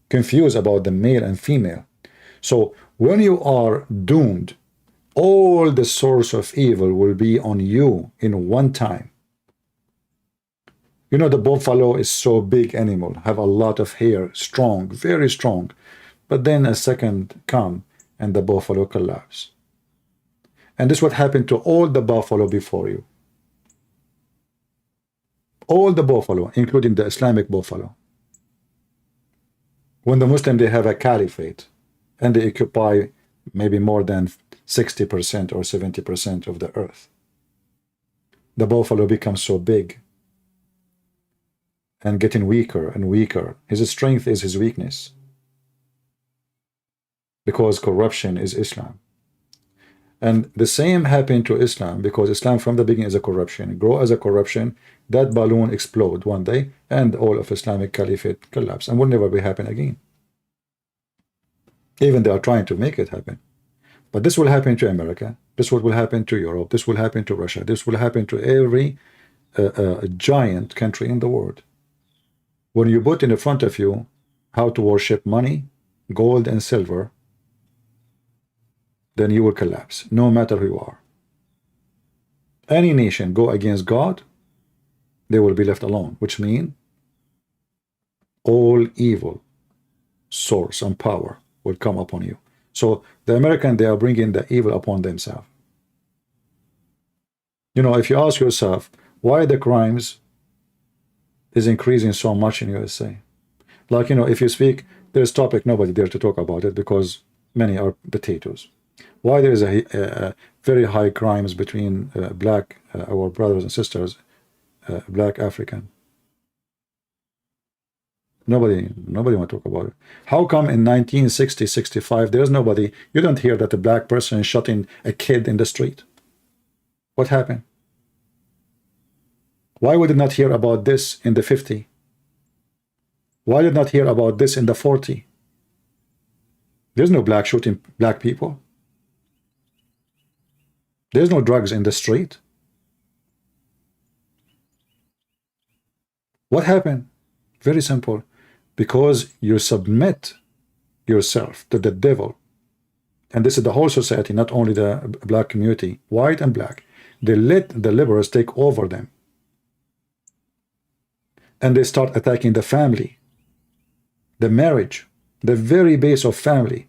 confused about the male and female. So when you are doomed, all the source of evil will be on you in one time. You know, the buffalo is so big animal, have a lot of hair, strong, very strong. But then a second come and the buffalo collapse. And this is what happened to all the buffalo before you. All the buffalo, including the Islamic buffalo. When the Muslim, they have a caliphate and they occupy maybe more than 60% or 70% of the earth. The buffalo becomes so big and getting weaker and weaker. His strength is his weakness. Because corruption is Islam. And the same happened to Islam because Islam from the beginning is a corruption. Grow as a corruption, that balloon explode one day and all of Islamic caliphate collapse and will never be happen again. Even they are trying to make it happen. But this will happen to America. This will happen to Europe. This will happen to Russia. This will happen to every giant country in the world. When you put in front of you how to worship money, gold and silver, then you will collapse, no matter who you are. Any nation go against God, they will be left alone, which means all evil source and power will come upon you. So the American, they are bringing the evil upon themselves. You know, if you ask yourself why the crimes is increasing so much in USA, like, you know, if you speak, there's topic, nobody dare to talk about it because many are potatoes. Why there is a very high crimes between black, our brothers and sisters, black African? Nobody want to talk about it. How come in 1960, 65, there's nobody, you don't hear that a black person is shooting a kid in the street? What happened? Why would you not hear about this in the 50? Why did not hear about this in the 40? There's no black shooting black people. There's no drugs in the street. What happened? Very simple. Because you submit yourself to the devil. And this is the whole society, not only the black community, white and black. they let the liberals take over them. And they start attacking the family, the marriage, the very base of family.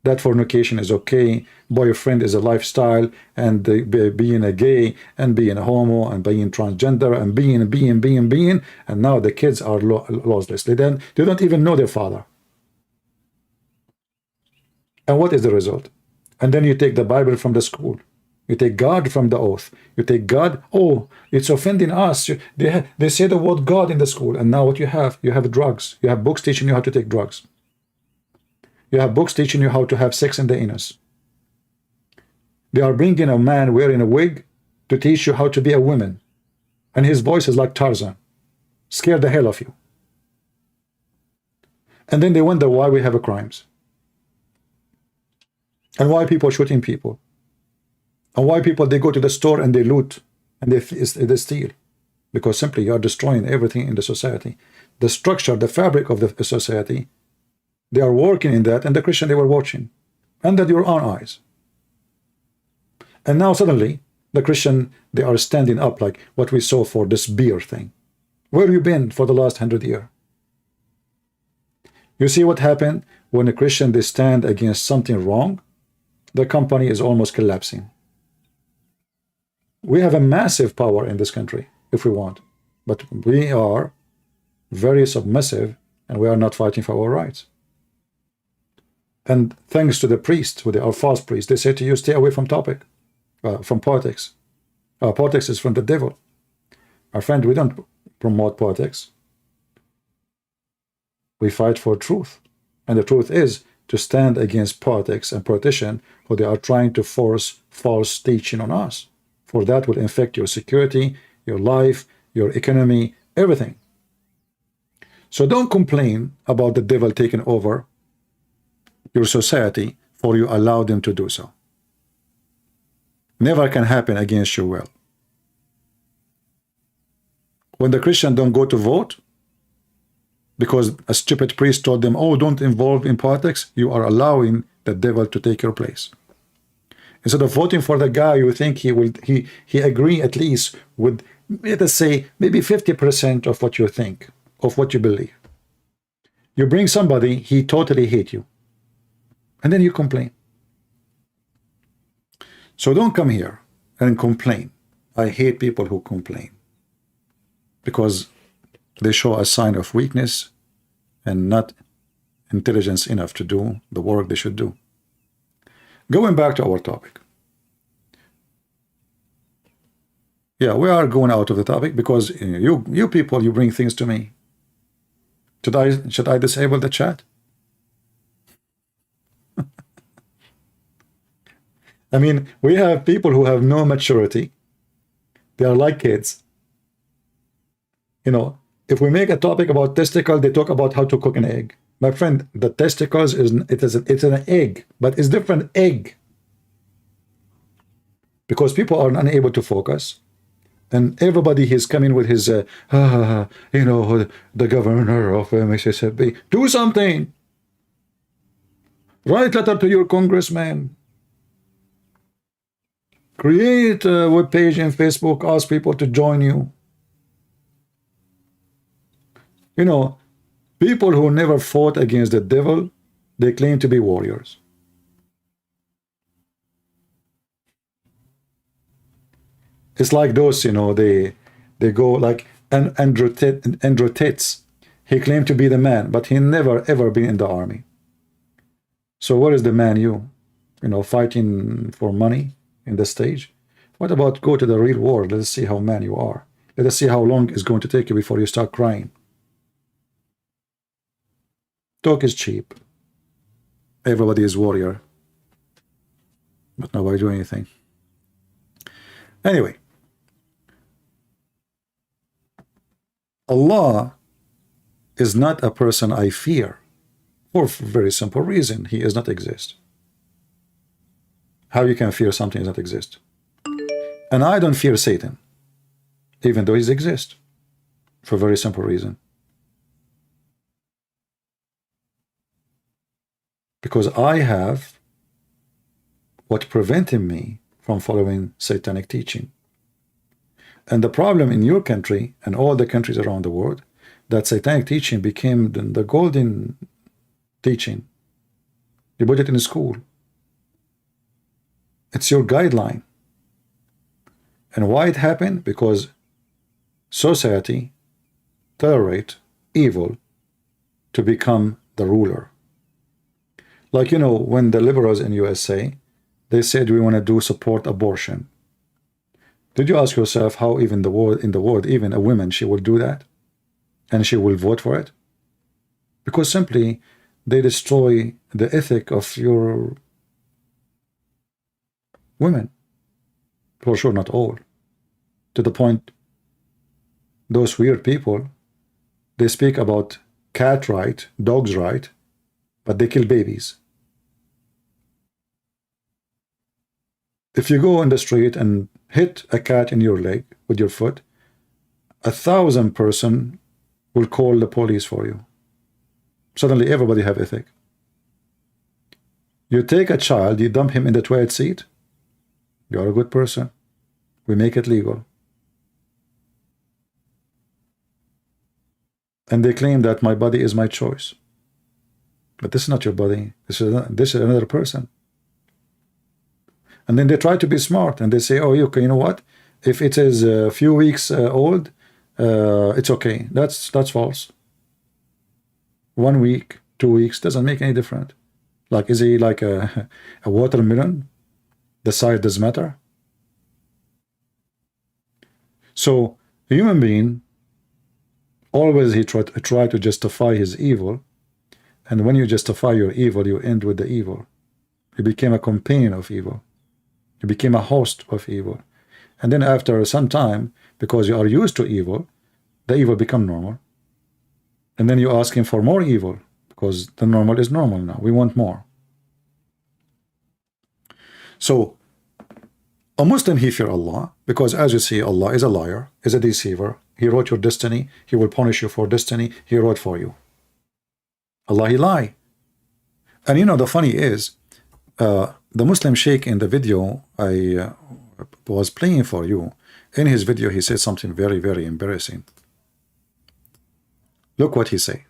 That fornication is okay, boyfriend is a lifestyle, and being a gay, and being a homo, and being transgender, and being, and now the kids are lossless. They don't even know their father. And what is the result? And then you take the Bible from the school. You take God from the oath. You take God, oh, it's offending us. They say the word God in the school. And now what you have drugs. You have books teaching you how to take drugs. You have books teaching you how to have sex in the anus. They are bringing a man wearing a wig to teach you how to be a woman. And his voice is like Tarzan. Scare the hell of you. And then they wonder why we have crimes. And why people shooting people. And why people, they go to the store and they loot and they steal. Because simply you are destroying everything in the society. The structure, the fabric of the society, they are working in that, and the Christian, they were watching under your own eyes. And now suddenly the Christian, they are standing up like what we saw for this beer thing. Where have you been for the last 100 years? You see what happened when a Christian, they stand against something wrong? The company is almost collapsing. We have a massive power in this country if we want, but we are very submissive and we are not fighting for our rights. And thanks to the priests, who they are false priests, they say to you, stay away from from politics. Politics is from the devil. Our friend, we don't promote politics. We fight for truth. And the truth is to stand against politics and politicians who they are trying to force false teaching on us. For that will infect your security, your life, your economy, everything. So don't complain about the devil taking over your society, for you allow them to do so. Never can happen against your will. When the Christian don't go to vote because a stupid priest told them, oh, don't involve in politics, you are allowing the devil to take your place. Instead of voting for the guy you think he agree at least with, let us say, maybe 50% of what you think, of what you believe. You bring somebody, he totally hate you. And then you complain. So don't come here and complain. I hate people who complain because they show a sign of weakness and not intelligence enough to do the work they should do. Going back to our topic. Yeah, we are going out of the topic because you people, you bring things to me. Should I disable the chat? I mean, we have people who have no maturity. They are like kids. You know, if we make a topic about testicle, they talk about how to cook an egg. My friend, the testicles it's an egg, but it's different egg. Because people are unable to focus. And everybody is coming with his, you know, the governor of Mississippi. Do something. Write letter to your congressman. Create a web page in Facebook, ask people to join you. You know, people who never fought against the devil, they claim to be warriors. It's like those, you know, they go like Andrew Tate. He claimed to be the man, but he never ever been in the army. So where is the man you know, fighting for money in the stage? What about go to the real world? Let us see how man you are. Let us see how long it's going to take you before you start crying. Talk is cheap. Everybody is warrior, but nobody do anything. Anyway, Allah is not a person I fear for a very simple reason. He does not exist. How you can fear something does not exist? And I don't fear Satan, even though he exists, for a very simple reason. Because I have what prevented me from following satanic teaching, And the problem in your country and all the countries around the world, that satanic teaching became the golden teaching. You put it in school. It's your guideline. And why it happened? Because society tolerate evil to become the ruler. Like, you know, when the liberals in USA, they said we want to do support abortion. Did you ask yourself how even in the world, even a woman, she will do that? And she will vote for it? Because simply they destroy the ethic of your women. For sure, not all. To the point, those weird people, they speak about cat right, dog's right, but they kill babies. If you go on the street and hit a cat in your leg with your foot, 1,000 person will call the police for you. Suddenly everybody have ethic. You take a child, you dump him in the toilet seat, you're a good person. We make it legal. And they claim that my body is my choice. But this is not your body. This is another person. And then they try to be smart and they say, oh, you know what? If it is a few weeks old, it's okay. That's false. 1 week, 2 weeks doesn't make any difference. Like, is he like a watermelon? The size does matter. So a human being, always he try to justify his evil, and when you justify your evil, you end with the evil. You became a companion of evil. You became a host of evil. And then after some time, because you are used to evil, the evil become normal. And then you ask him for more evil, because the normal is normal now. We want more. So a Muslim, he fear Allah, because as you see, Allah is a liar, is a deceiver. He wrote your destiny. He will punish you for destiny. He wrote for you. Allah, he lie. And you know, the funny is, the Muslim sheikh in the video I was playing for you, in his video, he said something very, very embarrassing. Look what he said.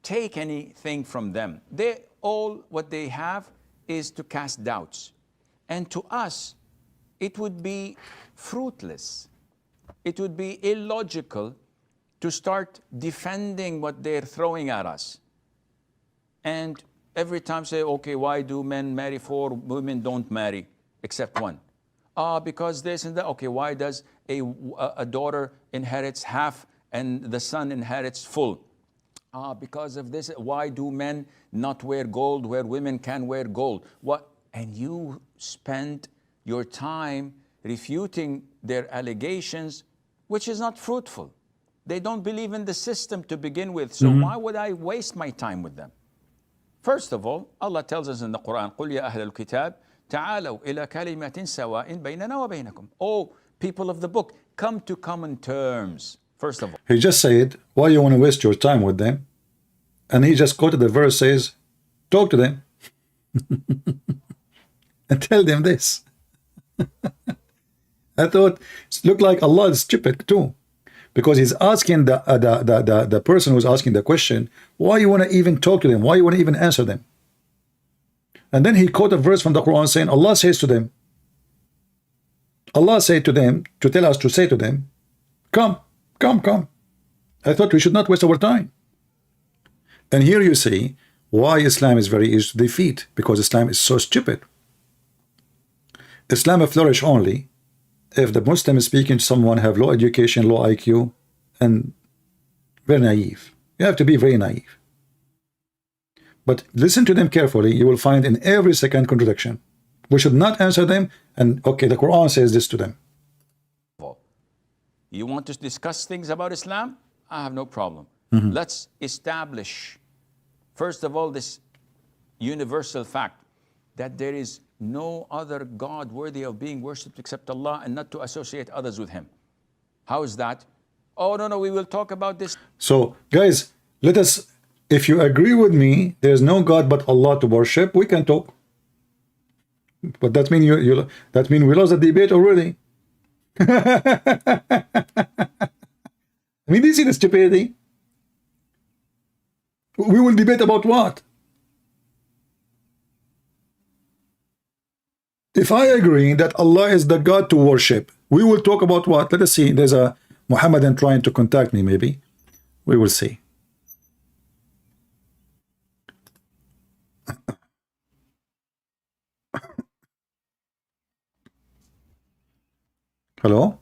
Take anything from them. They all, what they have is to cast doubts. And to us, it would be fruitless. It would be illogical to start defending what they're throwing at us. And every time say, okay, why do men marry 4, women don't marry, except 1? Because this and that. Okay, why does a daughter inherits half and the son inherits full? Because of this. Why do men not wear gold where women can wear gold? What? And you spend your time refuting their allegations, which is not fruitful. They don't believe in the system to begin with, so why would I waste my time with them? First of all, Allah tells us in the Quran, قُلْ يَا أَهْلَ الْكِتَابِ تَعَالَوْا إِلَى كَلِمَةٍ سَوَاءٍ بَيْنَنَا وَبَيْنَكُمْ. Oh, people of the book, come to common terms. First of all. He just said, why you want to waste your time with them? And he just quoted the verse, says, talk to them. And tell them this. I thought it looked like Allah is stupid too, because he's asking the person who's asking the question, why you want to even talk to them? Why you want to even answer them? And then he quoted a verse from the Quran saying, Allah says to them, Allah said to them, to tell us to say to them, come, come, come. I thought we should not waste our time. And here you see why Islam is very easy to defeat, because Islam is so stupid. Islam will flourish only if the Muslim is speaking to someone have low education, low IQ, and very naive. You have to be very naive. But listen to them carefully. You will find in every second contradiction. We should not answer them. And okay, the Quran says this to them. You want to discuss things about Islam? I have no problem. Let's establish, first of all, this universal fact that there is no other God worthy of being worshipped except Allah, and not to associate others with him. How is that? Oh, no, we will talk about this. So, guys, let us, if you agree with me, there's no God but Allah to worship, we can talk. But that means that means we lost the debate already. I mean, do you see the stupidity? We will debate about what? If I agree that Allah is the God to worship, we will talk about what? Let us see. There's a Muhammadan trying to contact me, maybe. We will see. Hello?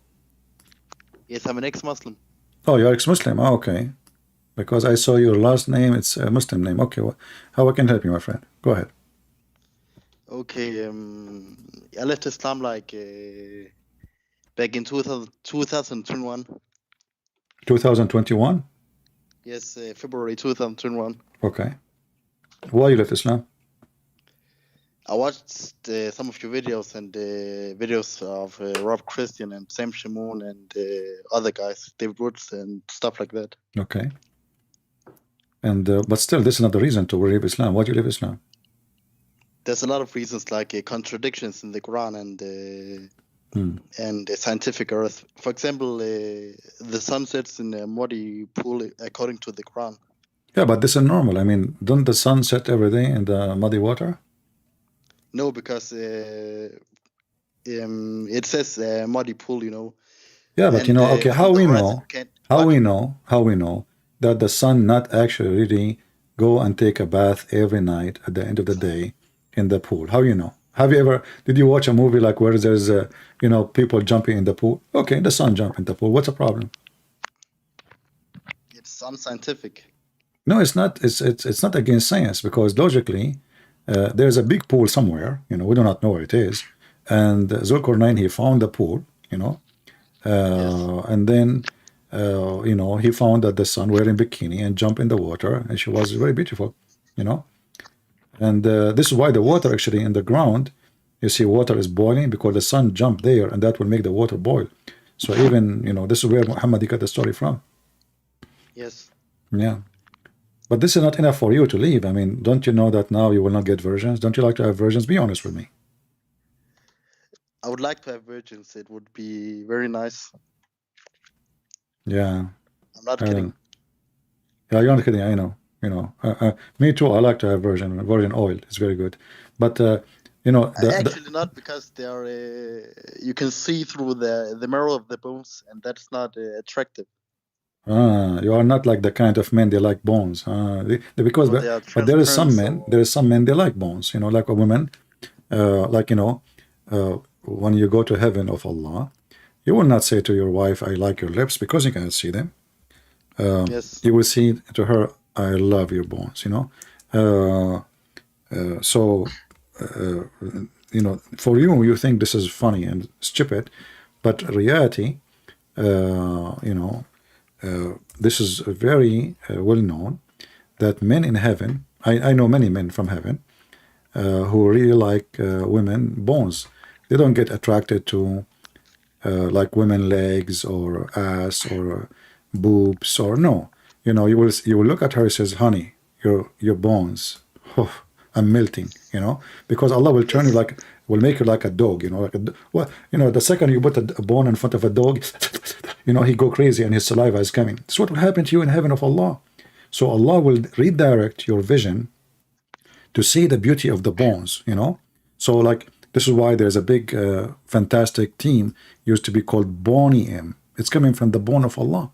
Yes, I'm an ex-Muslim. Oh, you're ex-Muslim. Oh, okay. Because I saw your last name, it's a Muslim name. Okay, well, how I can help you, my friend? Go ahead. Okay, I left Islam like back in 2021. 2021? Yes, February 2021. Okay. Why you left Islam? I watched some of your videos and videos of Rob Christian and Sam Shamoon and other guys, David Woods and stuff like that. Okay. And but still, this is not the reason to leave Islam. Why do you leave Islam? There's a lot of reasons like contradictions in the Quran and the scientific earth. For example, the sun sets in a muddy pool according to the Quran. Yeah, but this is normal. I mean, don't the sun set every day in the muddy water? No, because it says muddy pool, you know. Yeah, but you know, okay, how we know that the sun not actually really go and take a bath every night at the end of the day in the pool? How you know? Have you ever, did you watch a movie like where there's you know, people jumping in the pool? Okay, the sun jump in the pool. What's the problem? It's unscientific. No, it's not. It's not against science, because logically, there's a big pool somewhere. You know, we do not know where it is. And Zulkarnain, he found the pool. You know, and then you know, he found that the sun wearing bikini and jump in the water, and she was very beautiful. You know, and this is why the water actually in the ground, you see, water is boiling because the sun jumped there, and that will make the water boil. So even, you know, this is where Muhammad got the story from. Yes. Yeah. But this is not enough for you to leave. I mean, don't you know that now you will not get virgins? Don't you like to have virgins? Be honest with me. I would like to have virgins. It would be very nice. Yeah. I'm not kidding. Yeah, you're not kidding. I know. You know, me too. I like to have virgin oil. It's very good. But you know, actually not, because they are. You can see through the marrow of the bones, and that's not attractive. You are not like the kind of men they like bones. Because but there is some men. There is some men they like bones. You know, like a woman. Like, you know, when you go to heaven of Allah, you will not say to your wife, "I like your lips," because you cannot see them. Yes. You will say to her, "I love your bones." You know. So you know, for you, you think this is funny and stupid, but reality, you know. This is very well known that men in heaven, I know many men from heaven who really like women bones. They don't get attracted to like women legs or ass or boobs, or no. You know, you will look at her and says, "Honey, your bones, oh, I'm melting." You know, because Allah will turn you like, will make you like a dog. You know, like well, you know, the second you put a bone in front of a dog, you know, he go crazy and his saliva is coming. That's what will happen to you in heaven of Allah. So Allah will redirect your vision to see the beauty of the bones, you know. So like, this is why there's a big fantastic team used to be called Boniim. It's coming from the bone of Allah.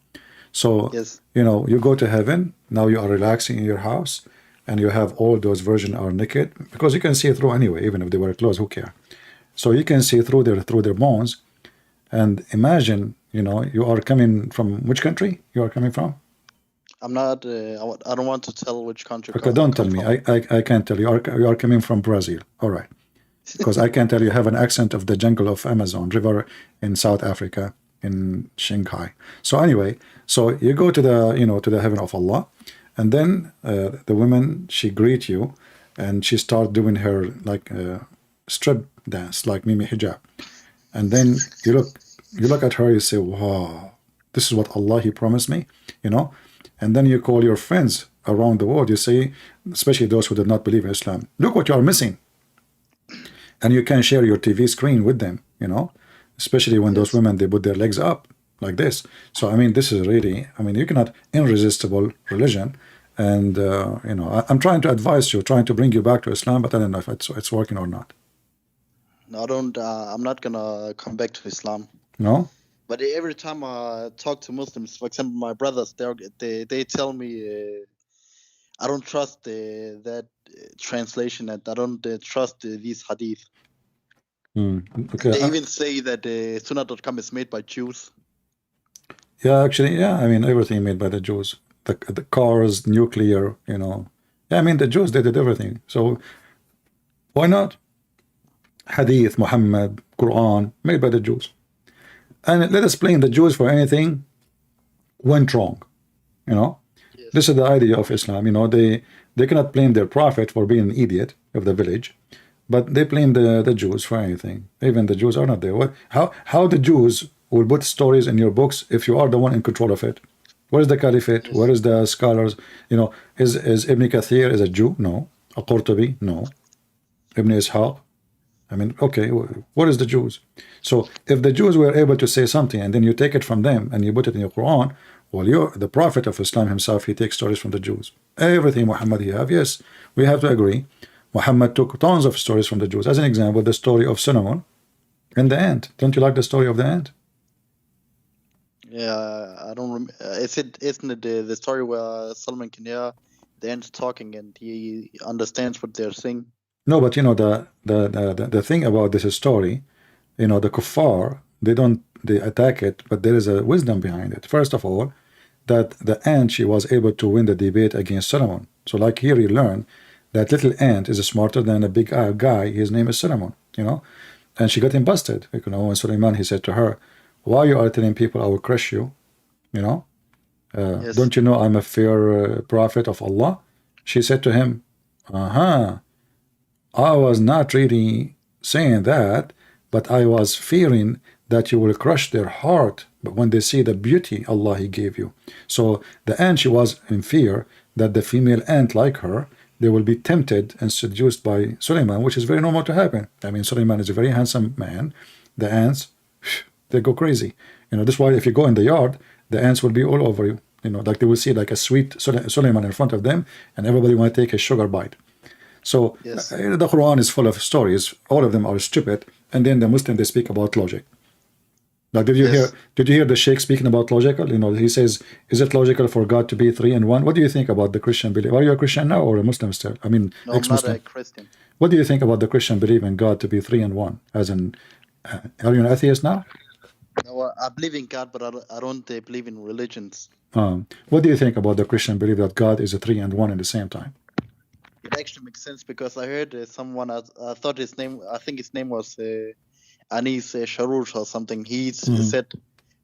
So yes. You know, you go to heaven, now you are relaxing in your house, and you have all those virgins are naked, because you can see through anyway, even if they wear clothes, who care? So you can see through their bones. And imagine, you know, you are coming from which country you are coming from? I'm not. I don't want to tell which country. Okay, don't tell me. I can't tell you. You are coming from Brazil. All right, because I can tell you have an accent of the jungle of Amazon River in South Africa, in Shanghai. So anyway, so you go to the, you know, to the heaven of Allah, and then the woman, she greet you, and she start doing her like strip dance, like Mimi hijab. And then you look at her, you say, "Wow, this is what Allah He promised me," you know. And then you call your friends around the world. You say, especially those who did not believe in Islam, "Look what you are missing." And you can share your TV screen with them, you know. especially when those Yes. women, they put their legs up like this. So I mean, this is really, I mean, you cannot irresistible religion. And you know, I'm trying to advise you, trying to bring you back to Islam, but I don't know if it's working or not. No, I don't. I'm not gonna come back to Islam. No. But every time I talk to Muslims, for example, my brothers, they tell me I don't trust that translation, and I don't trust these hadith. Okay. They even say that Sunnah.com is made by Jews. Yeah, actually, yeah. I mean, everything made by the Jews. The cars, nuclear, you know. Yeah, I mean, the Jews, they did everything. So why not? Hadith, Muhammad, Quran, made by the Jews. And let us blame the Jews for anything went wrong. You know, Yes. this is the idea of Islam. You know, they cannot blame their prophet for being an idiot of the village, but they blame the Jews for anything. Even the Jews are not there. What? How the Jews will put stories in your books if you are the one in control of it? Where is the caliphate? Yes. Where is the scholars? You know, is Ibn Kathir is a Jew? No. Al-Qurtubi? No. Ibn Ishaq? I mean, okay, what is the Jews? So if the Jews were able to say something and then you take it from them and you put it in your Quran, well, you're the prophet of Islam himself, he takes stories from the Jews. Everything Muhammad he have, yes, we have to agree. Muhammad took tons of stories from the Jews. As an example, the story of Solomon and the ant. Don't you like the story of the ant? Yeah, I don't remember. Isn't it the story where Solomon can hear the ants talking and he understands what they're saying? No, but you know the thing about this story, you know, the kuffar, they attack it, but there is a wisdom behind it. First of all, that the ant, she was able to win the debate against Solomon. So like here you learn that little ant is smarter than a big guy. His name is Solomon, you know, and she got him busted. You know, when Suleiman, he said to her, why you are telling people I will crush you, you know? Yes. Don't you know I'm a fair prophet of Allah? She said to him, I was not really saying that, but I was fearing that you will crush their heart but when they see the beauty Allah He gave you. So the ant, she was in fear that the female ant like her, they will be tempted and seduced by Suleiman, which is very normal to happen. I mean, Suleiman is a very handsome man. The ants, they go crazy. You know, that's why if you go in the yard, the ants will be all over you. You know, like they will see like a sweet Suleiman in front of them, and everybody want to take a sugar bite. So Yes. the Quran is full of stories. All of them are stupid, and then the Muslim, they speak about logic. Like, did you Yes. hear the Sheikh speaking about logical? You know, he says, "Is it logical for God to be three in one?" What do you think about the Christian belief? Are you a Christian now or a Muslim still? I mean, No, I'm not ex-Muslim. a Christian. What do you think about the Christian belief in God to be three in one? As in, are you an atheist now? No, I believe in God, but I don't believe in religions. What do you think about the Christian belief that God is a three and one at the same time? It actually makes sense because I heard someone, I thought his name, I think his name was Anis Sharush or something. He said,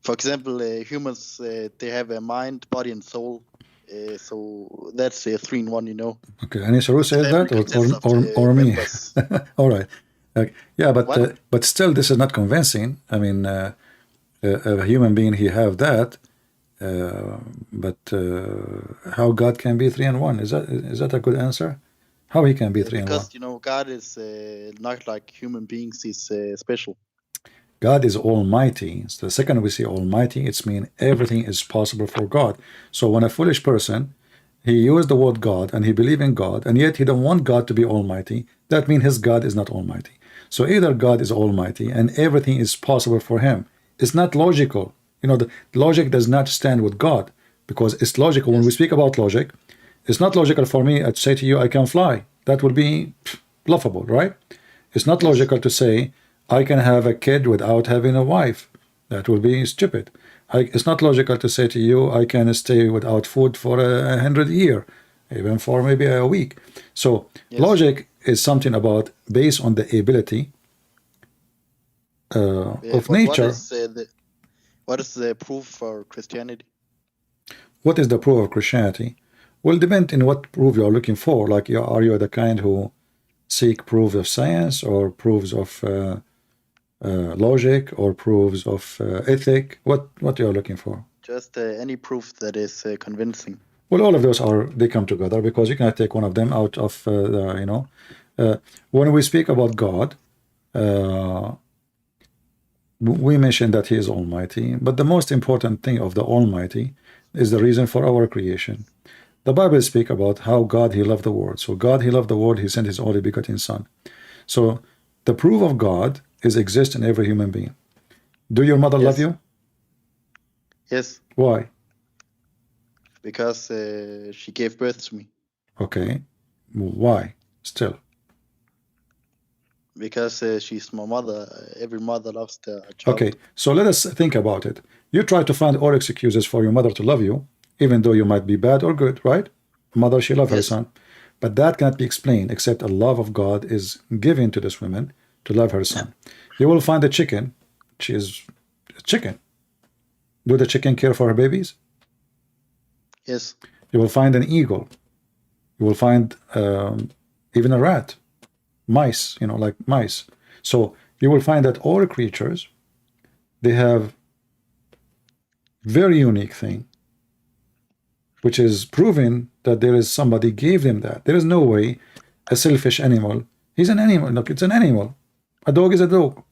for example, humans, they have a mind, body, and soul. So that's three in one, you know. Okay, Anis Sharu says that, consists of or me? members. All right. Yeah, What? but still, this is not convincing. I mean, a human being, he have that, but how God can be three and one? Is that a good answer? How he can be three and one? Because, you know, God is not like human beings. He's special. God is almighty. So the second we say almighty, it's mean everything is possible for God. So when a foolish person, he used the word God and he believe in God, and yet he don't want God to be almighty, that means his God is not almighty. So either God is almighty and everything is possible for him. It's not logical. You know, the logic does not stand with God, because it's logical. When we speak about logic, it's not logical for me to say to you, I can fly. That would be laughable, right? It's not logical to say, I can have a kid without having a wife. That would be stupid. It's not logical to say to you, I can stay without food for 100 years, even for maybe a week. So logic is something about based on the ability of nature. What is the proof for Christianity? What is the proof of Christianity? Will depend on what proof you are looking for. Like, are you the kind who seek proofs of science or proofs of logic or proofs of ethic? What you are looking for? Just any proof that is convincing. Well, all of those they come together, because you cannot take one of them out of when we speak about God, we mentioned that he is almighty, but the most important thing of the almighty is the reason for our creation. The Bible speaks about how God he loved the world. So God he loved the world, he sent his only begotten son. So the proof of God is exist in every human being. Do your mother love you? Yes, Why? because she gave birth to me. Okay. Why? Still. Because she's my mother. Every mother loves their child. Okay, so let us think about it. You try to find all excuses for your mother to love you, even though you might be bad or good, right? Mother, she loves her Yes. son. But that cannot be explained except a love of God is given to this woman to love her son. You will find a chicken. She is a chicken. Do the chicken care for her babies? Yes. You will find an eagle. You will find even a rat. Mice, like mice. So you will find that all creatures, they have very unique thing, which is proving that there is somebody gave them that. There is no way a selfish animal, he's an animal. Look, it's an animal. A dog is a dog.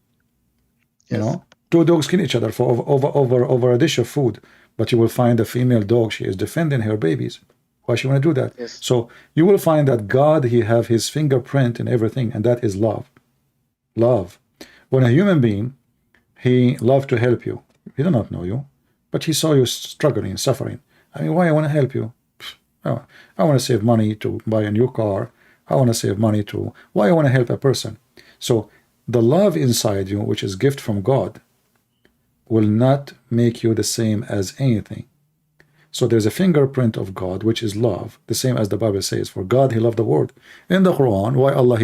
Yes. Two dogs kill each other for over a dish of food, but you will find a female dog, she is defending her babies. Why she want to do that? Yes. So you will find that God, he have his fingerprint in everything, and that is love. Love. When a human being, he loved to help you. He did not know you, but he saw you struggling, suffering. I mean, why I want to help you? Oh, I want to save money to buy a new car. I want to save money to... Why I want to help a person? So the love inside you, which is gift from God, will not make you the same as anything. So there's a fingerprint of God, which is love, the same as the Bible says. For God, he loved the world. In the Quran, why Allah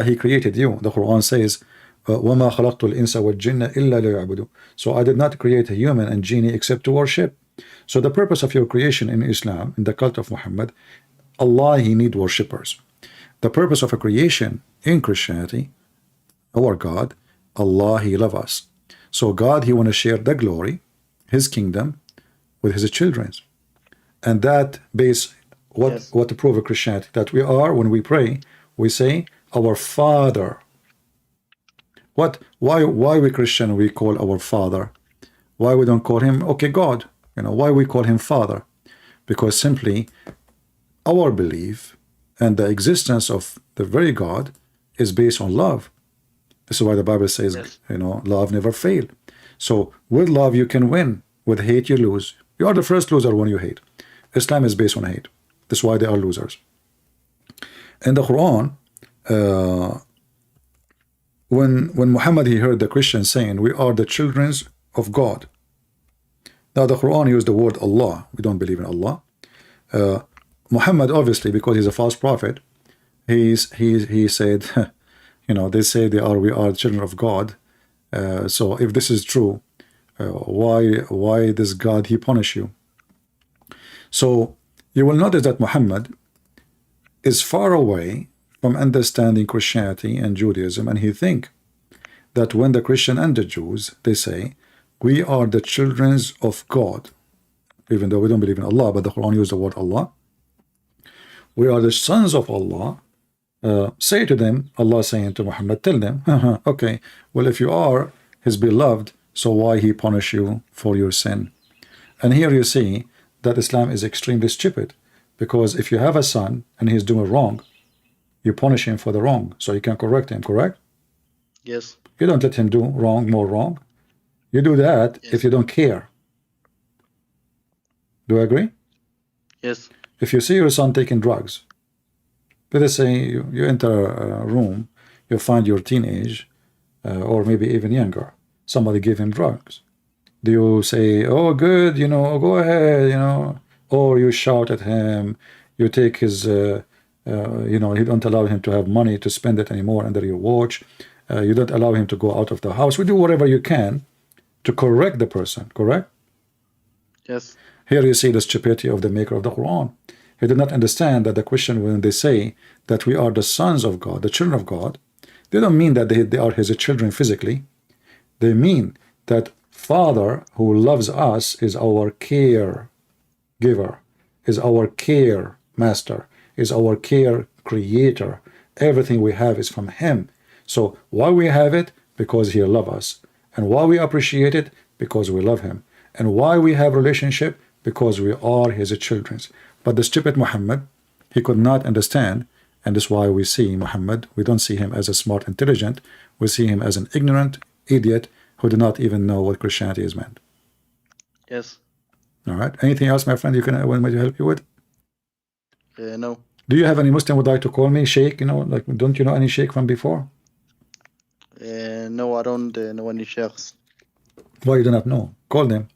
he created you? The Quran says, وَمَا خَلَقْتُ الْإِنسَ وَالْجِنَّ إِلَّا لِيَعْبُدُوا. So I did not create a human and genie except to worship. So the purpose of your creation in Islam, in the cult of Muhammad, Allah he need worshippers. The purpose of a creation in Christianity, our God, Allah he love us. So God he want to share the glory, his kingdom, with his children. And that base what to prove of Christianity, that we are, when we pray, we say our Father. Why we Christian we call our Father? Why we don't call him God? Why we call him Father? Because simply our belief and the existence of the very God is based on love. This is why the Bible says, love never fails. So with love you can win. With hate you lose. You are the first loser when you hate. Islam is based on hate. That's why they are losers. In the Quran, when Muhammad he heard the Christians saying, we are the children of God. Now the Quran used the word Allah. We don't believe in Allah. Muhammad, obviously, because he's a false prophet, he said, they say we are children of God. So if this is true, why this God he punish you? So you will notice that Muhammad is far away from understanding Christianity and Judaism, and he think that when the Christian and the Jews, they say, we are the children of God, even though we don't believe in Allah, but the Quran used the word Allah. We are the sons of Allah. Say to them, Allah saying to Muhammad, tell them, okay, well, if you are his beloved, so why he punish you for your sin? And here you see that Islam is extremely stupid, because if you have a son and he's doing wrong, you punish him for the wrong, so you can correct him, correct? Yes. You don't let him do more wrong. You do that if you don't care. Do you agree? Yes. If you see your son taking drugs, let us say you enter a room, you find your teenage, or maybe even younger, somebody give him drugs. Do you say, oh good, go ahead, or you shout at him, you take his, you don't allow him to have money to spend it anymore under your watch, you don't allow him to go out of the house. We do whatever you can to correct the person, correct? Yes. Here you see the stupidity of the maker of the Quran. He did not understand that the Christian, when they say that we are the sons of God, the children of God, they don't mean that they are his children physically. They mean that Father who loves us is our care giver, is our care master, is our care creator. Everything we have is from him. So why we have it? Because he loves us. And why we appreciate it? Because we love him. And why we have relationship? Because we are his children. But the stupid Muhammad, he could not understand, and that's why we see Muhammad, we don't see him as a smart, intelligent, we see him as an ignorant idiot who did not even know what Christianity is meant. Yes. All right. Anything else, my friend, you can want me to help you with? No. Do you have any Muslim would like to call me Sheikh? You know, like, don't you know any Sheikh from before? No, I don't know any sheikhs. Why you do not know? Call them.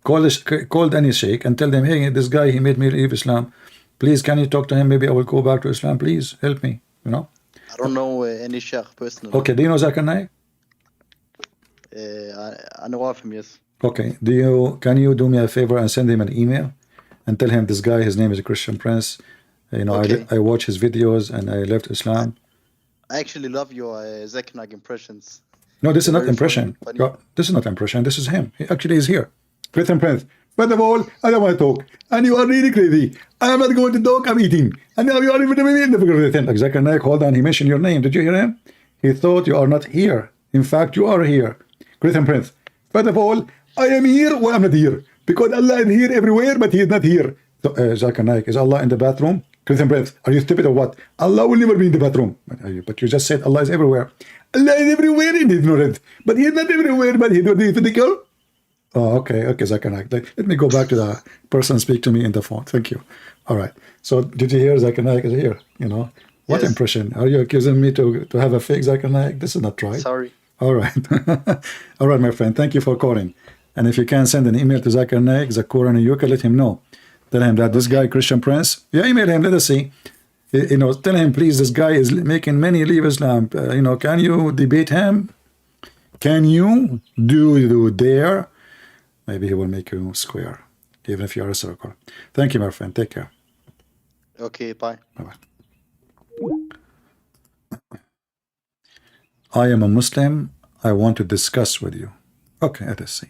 Call any Sheikh and tell them, hey, this guy, he made me leave Islam. Please, can you talk to him? Maybe I will go back to Islam. Please help me. You know. I don't know any sheikh personally. Okay. Do you know Zakir Naik? I know of him, yes. Okay. Can you do me a favor and send him an email and tell him this guy, his name is a Christian Prince. You know, Okay. I watch his videos and I left Islam. I actually love your Zakir Naik impressions. No, this is not Very impression. funny. This is not impression. This is him. He actually is here. Christian Prince. First of all, I don't want to talk. And you are really crazy. I am not going to talk. I'm eating. And now you are even in the like Zakir Naik, hold on. He mentioned your name. Did you hear him? He thought you are not here. In fact, you are here. Christian Prince. First of all, I am here or I'm not here. Because Allah is here everywhere, but he is not here. So, Zakir Naik, is Allah in the bathroom? Christian Prince, are you stupid or what? Allah will never be in the bathroom. But you just said Allah is everywhere. Allah is everywhere in ignorant. But he is not everywhere, but he is physical. Oh, okay, Zakir Naik. Let me go back to the person speak to me in the phone. Thank you. All right. So did you hear Zakir Naik is here? You know, what Yes. impression? Are you accusing me to have a fake Zakir Naik? This is not right. Sorry. All right. All right, my friend. Thank you for calling. And if you can send an email to Zakir Naik, Zakur, and you can let him know. Tell him that this guy, Christian Prince, email him, let us see. You know, tell him, please, this guy is making many leave Islam. You know, can you debate him? Can you? Do you dare? Maybe he will make you square, even if you are a circle. Thank you, my friend. Take care. Okay, bye. Bye-bye. I am a Muslim. I want to discuss with you. Okay, let us see.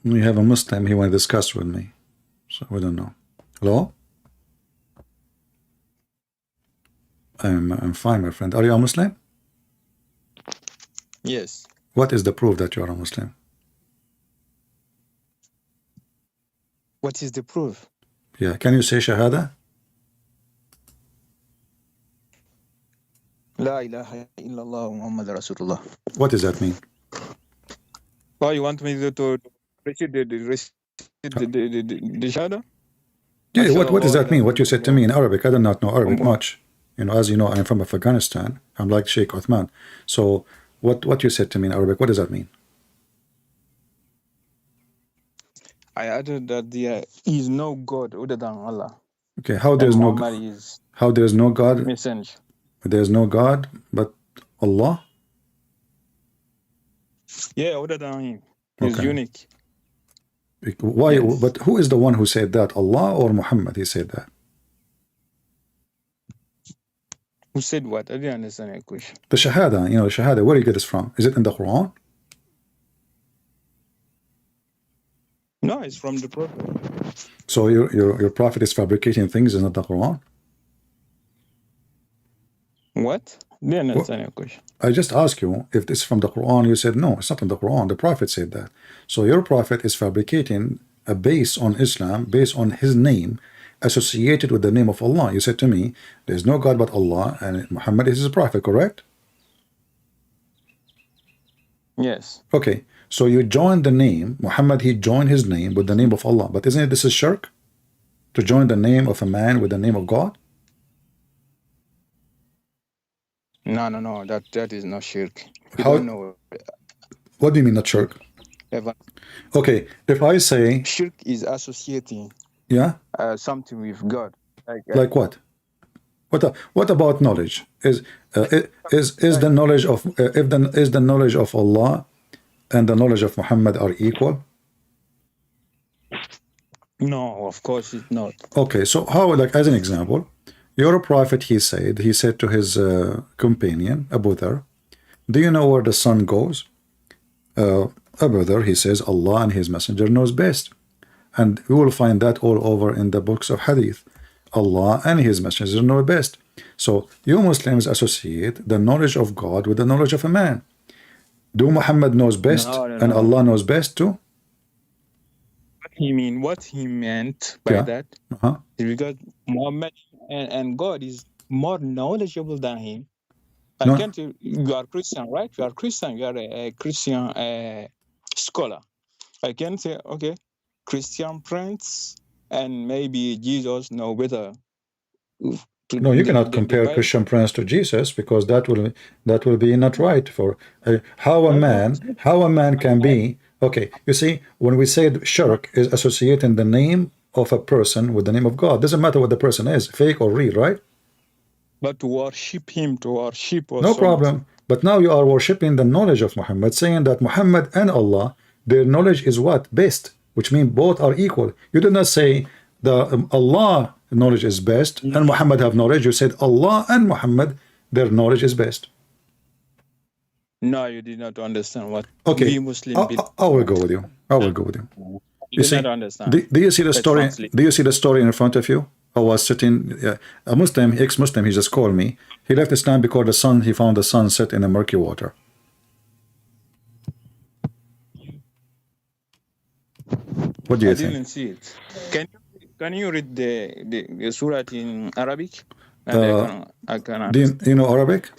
We have a Muslim he want to discuss with me. So we don't know. Hello? I'm fine, my friend. Are you a Muslim? Yes. What is the proof that you are a Muslim? What is the proof? Yeah, can you say Shahada? La ilaha illallah Muhammad Rasulullah. What does that mean? Oh, you want me to recite the shahada? Yeah, what does that mean? What you said to me in Arabic? I do not know Arabic much. You know, as you know, I'm from Afghanistan. I'm like Sheikh Uthman. So what you said to me in Arabic, what does that mean? I added that there is no God other than Allah. Okay, how And there's no Muhammad is God? messenger. There's no God but Allah? Yeah, other than him. He's Okay. unique. Why? Yes. But who is the one who said that? Allah or Muhammad? He said that. Who said what? I didn't understand your question. The Shahada, you know, Shahada, where do you get this from? Is it in the Quran? No, it's from the Prophet. So your prophet is fabricating things, is not the Quran? What? Didn't understand your question. I just asked you if it's from the Quran. You said no, it's not in the Quran. The prophet said that. So your prophet is fabricating a base on Islam, based on his name, associated with the name of Allah. You said to me, there's no God but Allah, and Muhammad is his prophet, correct? Yes. Okay, so you join the name, Muhammad, he joined his name with the name of Allah. But isn't it this is shirk? To join the name of a man with the name of God? No. That is not shirk. You How- don't know. What do you mean not shirk? Ever. Okay, if I say, Shirk is associating yeah, something with God. like what? What about knowledge? Is the knowledge of is the knowledge of Allah and the knowledge of Muhammad are equal? No, of course it's not. Okay, so how, like as an example, your prophet he said to his companion Abu Dhar, Do you know where the sun goes? A brother, he says, Allah and His Messenger knows best. And we will find that all over in the books of Hadith. Allah and His Messenger know best. So you Muslims associate the knowledge of God with the knowledge of a man. Do Muhammad knows best No, no, and no. Allah knows best too? What he meant by Yeah. that Uh-huh. is because Muhammad and God is more knowledgeable than him. I No. can't. You are Christian, right? You are Christian. You are a Christian scholar. I can say, okay, Christian friends and maybe Jesus know better. No, you cannot compare Bible. Christian Prince to Jesus, because that will be not right. For how a man can be. Okay, you see, when we say shirk is associating the name of a person with the name of God, doesn't matter what the person is, fake or real, right? But to worship him, to worship or No something. problem. But now you are worshipping the knowledge of Muhammad, saying that Muhammad and Allah, their knowledge is what? Best, which means both are equal. You did not say the Allah knowledge is best and Muhammad have knowledge. You said Allah and Muhammad, their knowledge is best. No, you did not understand what Okay, we Muslim I will go with you. I will go with you. You see, did not understand. Do you see the Let's story? translate. Do you see the story in front of you? I was sitting, a Muslim, ex-Muslim, he just called me. He left Islam because he found the sun set in a murky water. What do you I think? didn't see it. Can you read the surah in Arabic? And I can Do you know Arabic?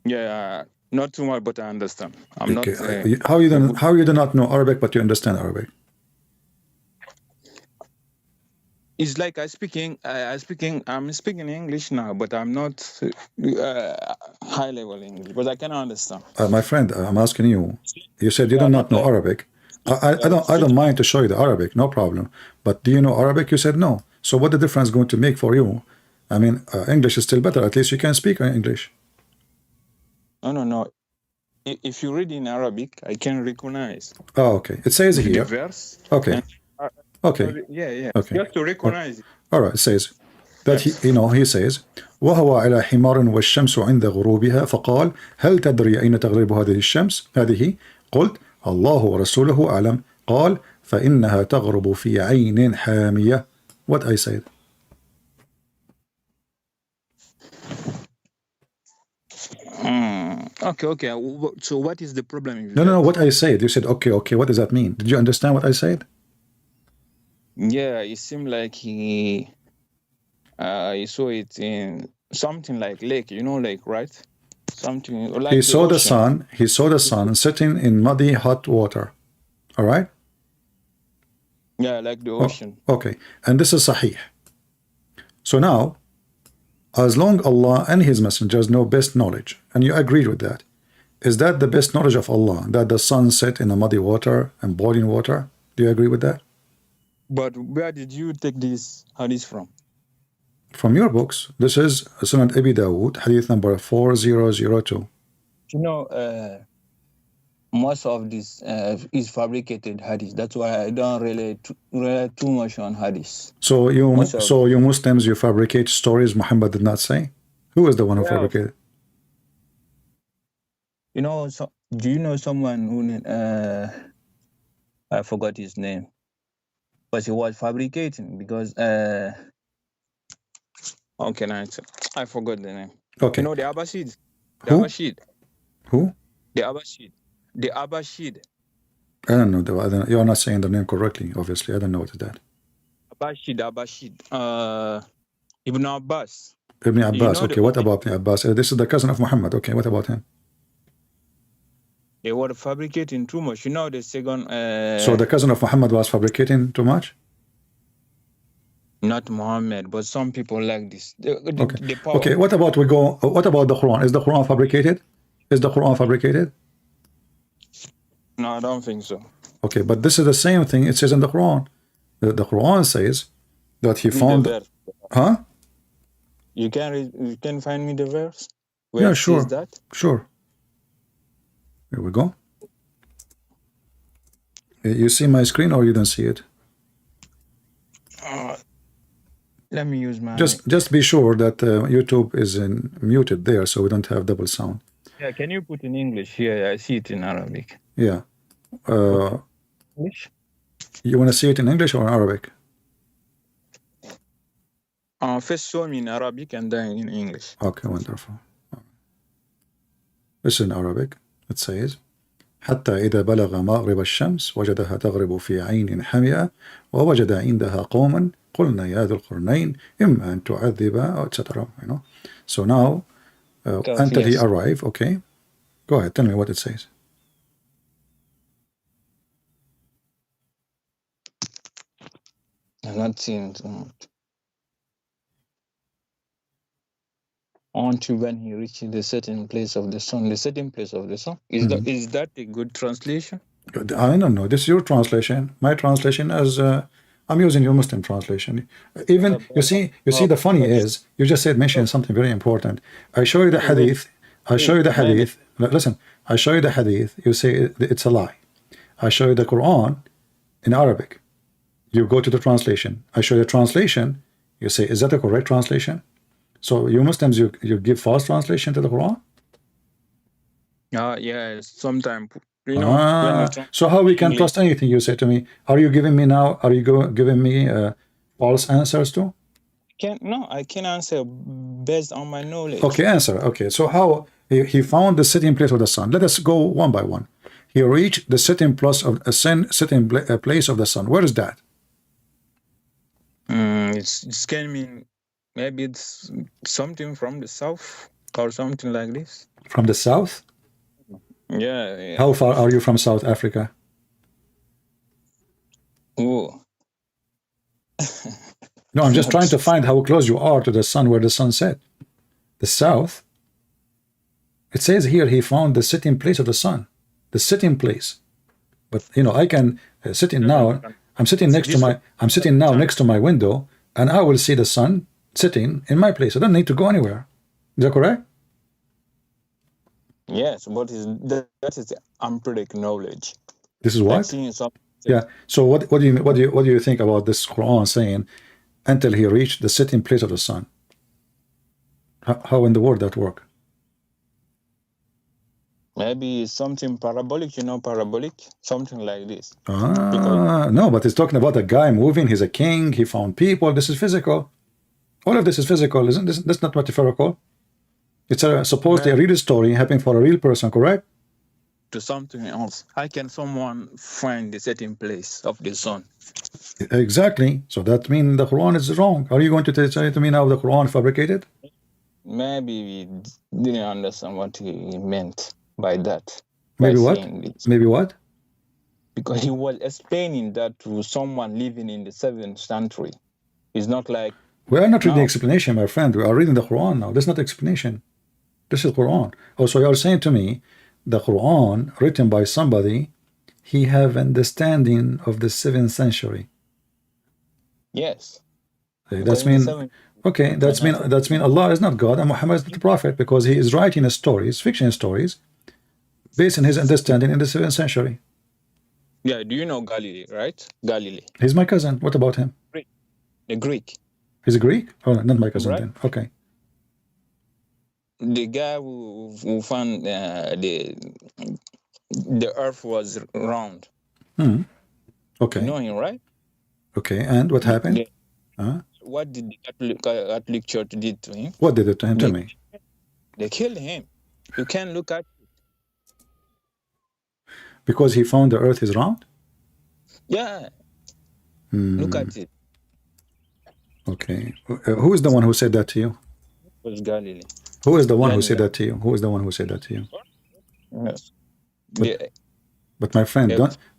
Yeah, not too much, but I understand. I'm Okay. not. How you do not know Arabic, but you understand Arabic? It's like I'm speaking English now, but I'm not high level English, but I can understand. My friend, I'm asking you. You said you do not know Arabic. I don't mind to show you the Arabic, no problem. But do you know Arabic? You said no. So what the difference going to make for you? I mean, English is still better. At least you can speak English. No. If you read in Arabic, I can recognize. Oh, okay. It says the here. verse. Okay. and- Okay. Yeah. Okay. Just to recognize it. All right. It says that he says وهو على حمار والشمس عند غروبها فقال هل تدري أين تغرب هذه الشمس؟ هذه قلت الله ورسوله أعلم قال فإنها تغرب في عين حامية. What I said. Okay. So what is the problem? With No. that? What I said. You said okay. What does that mean? Did you understand what I said? Yeah, it seemed like he saw it in something like lake, lake, right? Something like He saw the ocean. sun. He saw the sun sitting in muddy hot water. All right. Yeah, like the ocean. Okay. And this is sahih. So now, as long Allah and His messengers know best knowledge, and you agreed with that, is that the best knowledge of Allah, that the sun set in a muddy water and boiling water? Do you agree with that? But where did you take this hadith from? From your books. This is Sunan Abi Dawud, hadith number 4002. Most of this is fabricated hadith. That's why I don't rely too much on hadith. So you Muslims, you fabricate stories Muhammad did not say? Who is the one who fabricated? Do you know someone who I forgot his name, but he was fabricating because how can I say? I forgot the name. Okay. The Abbasid. Who? Who? The Abbasid. I don't know. You are not saying the name correctly, obviously. I don't know what is that. Abbasid. Ibn Abbas. Ibn Abbas. Okay, what about Ibn Abbas? This is the cousin of Muhammad. Okay, what about him? They were fabricating too much. The second. So the cousin of Muhammad was fabricating too much? Not Muhammad, but some people like this. Okay. What about the Quran? Is the Quran fabricated? Is the Quran fabricated? No, I don't think so. Okay, but this is the same thing it says in the Quran. The Quran says that he found. Huh? You can find me the verse. Yeah, sure. Says that? Sure. Here we go. You see my screen or you don't see it? let me use my. Just be sure that YouTube is muted there, so we don't have double sound. Yeah, can you put in English here? I see it in Arabic. Yeah. English? You want to see it in English or in Arabic? First show me in Arabic and then in English. Okay, wonderful. This is in Arabic. It says حتى إذا بلغ مغرب الشمس وجدها تغرب في عين حمئة ووجد عندها قوما قلنا يا ذا القرنين إما أن تعذب etc. You know. So now until he arrive, okay. Go ahead, tell me what it says. I'm not seeing too much. Until when he reaches the certain place of the sun. The certain place of the sun. Is that a good translation? I don't know. This is your translation. My translation is I'm using your Muslim translation. Even you see the funny is you just said mention something very important. I show you the hadith. I show you the hadith. Listen, I show you the hadith. You say it's a lie. I show you the Quran in Arabic. You go to the translation. I show you the translation. You say, is that the correct translation? So you Muslims, you give false translation to the Quran? Yeah, sometimes. You know, so how we can trust anything you say to me? Are you giving me now? Are you giving me false answers too? I can answer based on my knowledge. Okay, answer. Okay, so how he found the sitting place of the sun? Let us go one by one. He reached the sitting place of place of the sun. Where is that? It's can mean maybe it's something from the south or something like this. From the south? Yeah. How far are you from South Africa? Oh. No, I'm just trying to find how close you are to the sun, where the sun set. The south. It says here he found the sitting place of the sun. The sitting place. But you know, I can sit in now. I'm sitting next to my window, and I will see the sun sitting in my place. I don't need to go anywhere. Is that correct? Yes, but that is empiric knowledge. This is what? Yeah. So what do you think about this Quran saying until he reached the sitting place of the sun? How in the world that work? Maybe something parabolic, parabolic, something like this. No, but it's talking about a guy moving. He's a king. He found people. This is physical. All of this is physical, isn't this? That's not metaphorical. It's supposedly a real story happening for a real person, correct? To something else. How can someone find the setting place of the sun? Exactly. So that means the Quran is wrong. Are you going to say to me now the Quran fabricated? Maybe we didn't understand what he meant by that. Maybe what? Maybe what? Because he was explaining that to someone living in the 7th century. It's not like... We are not reading explanation, my friend. We are reading the Quran now. This is not explanation. This is Quran. Also, you are saying to me, the Quran, written by somebody, he have understanding of the 7th century. Yes. That's mean... Okay, that's mean Allah is not God and Muhammad is not the Prophet, because he is writing stories, fiction stories, based on his understanding in the 7th century. Yeah, do you know Galilee, right? Galilee. He's my cousin. What about him? The Greek. He's a Greek? Oh, not my cousin then. Okay. The guy who found the earth was round. Okay. You know him, right? Okay, and what happened? What did the Catholic Church did to him? What did it to him? Tell me. They killed him. You can't look at it. Because he found the earth is round? Yeah. Look at it. Okay. Who is the one who said that to you? It was Galilee. Who is the one who said that to you? Who is the one who said that to you? Yes. But my friend,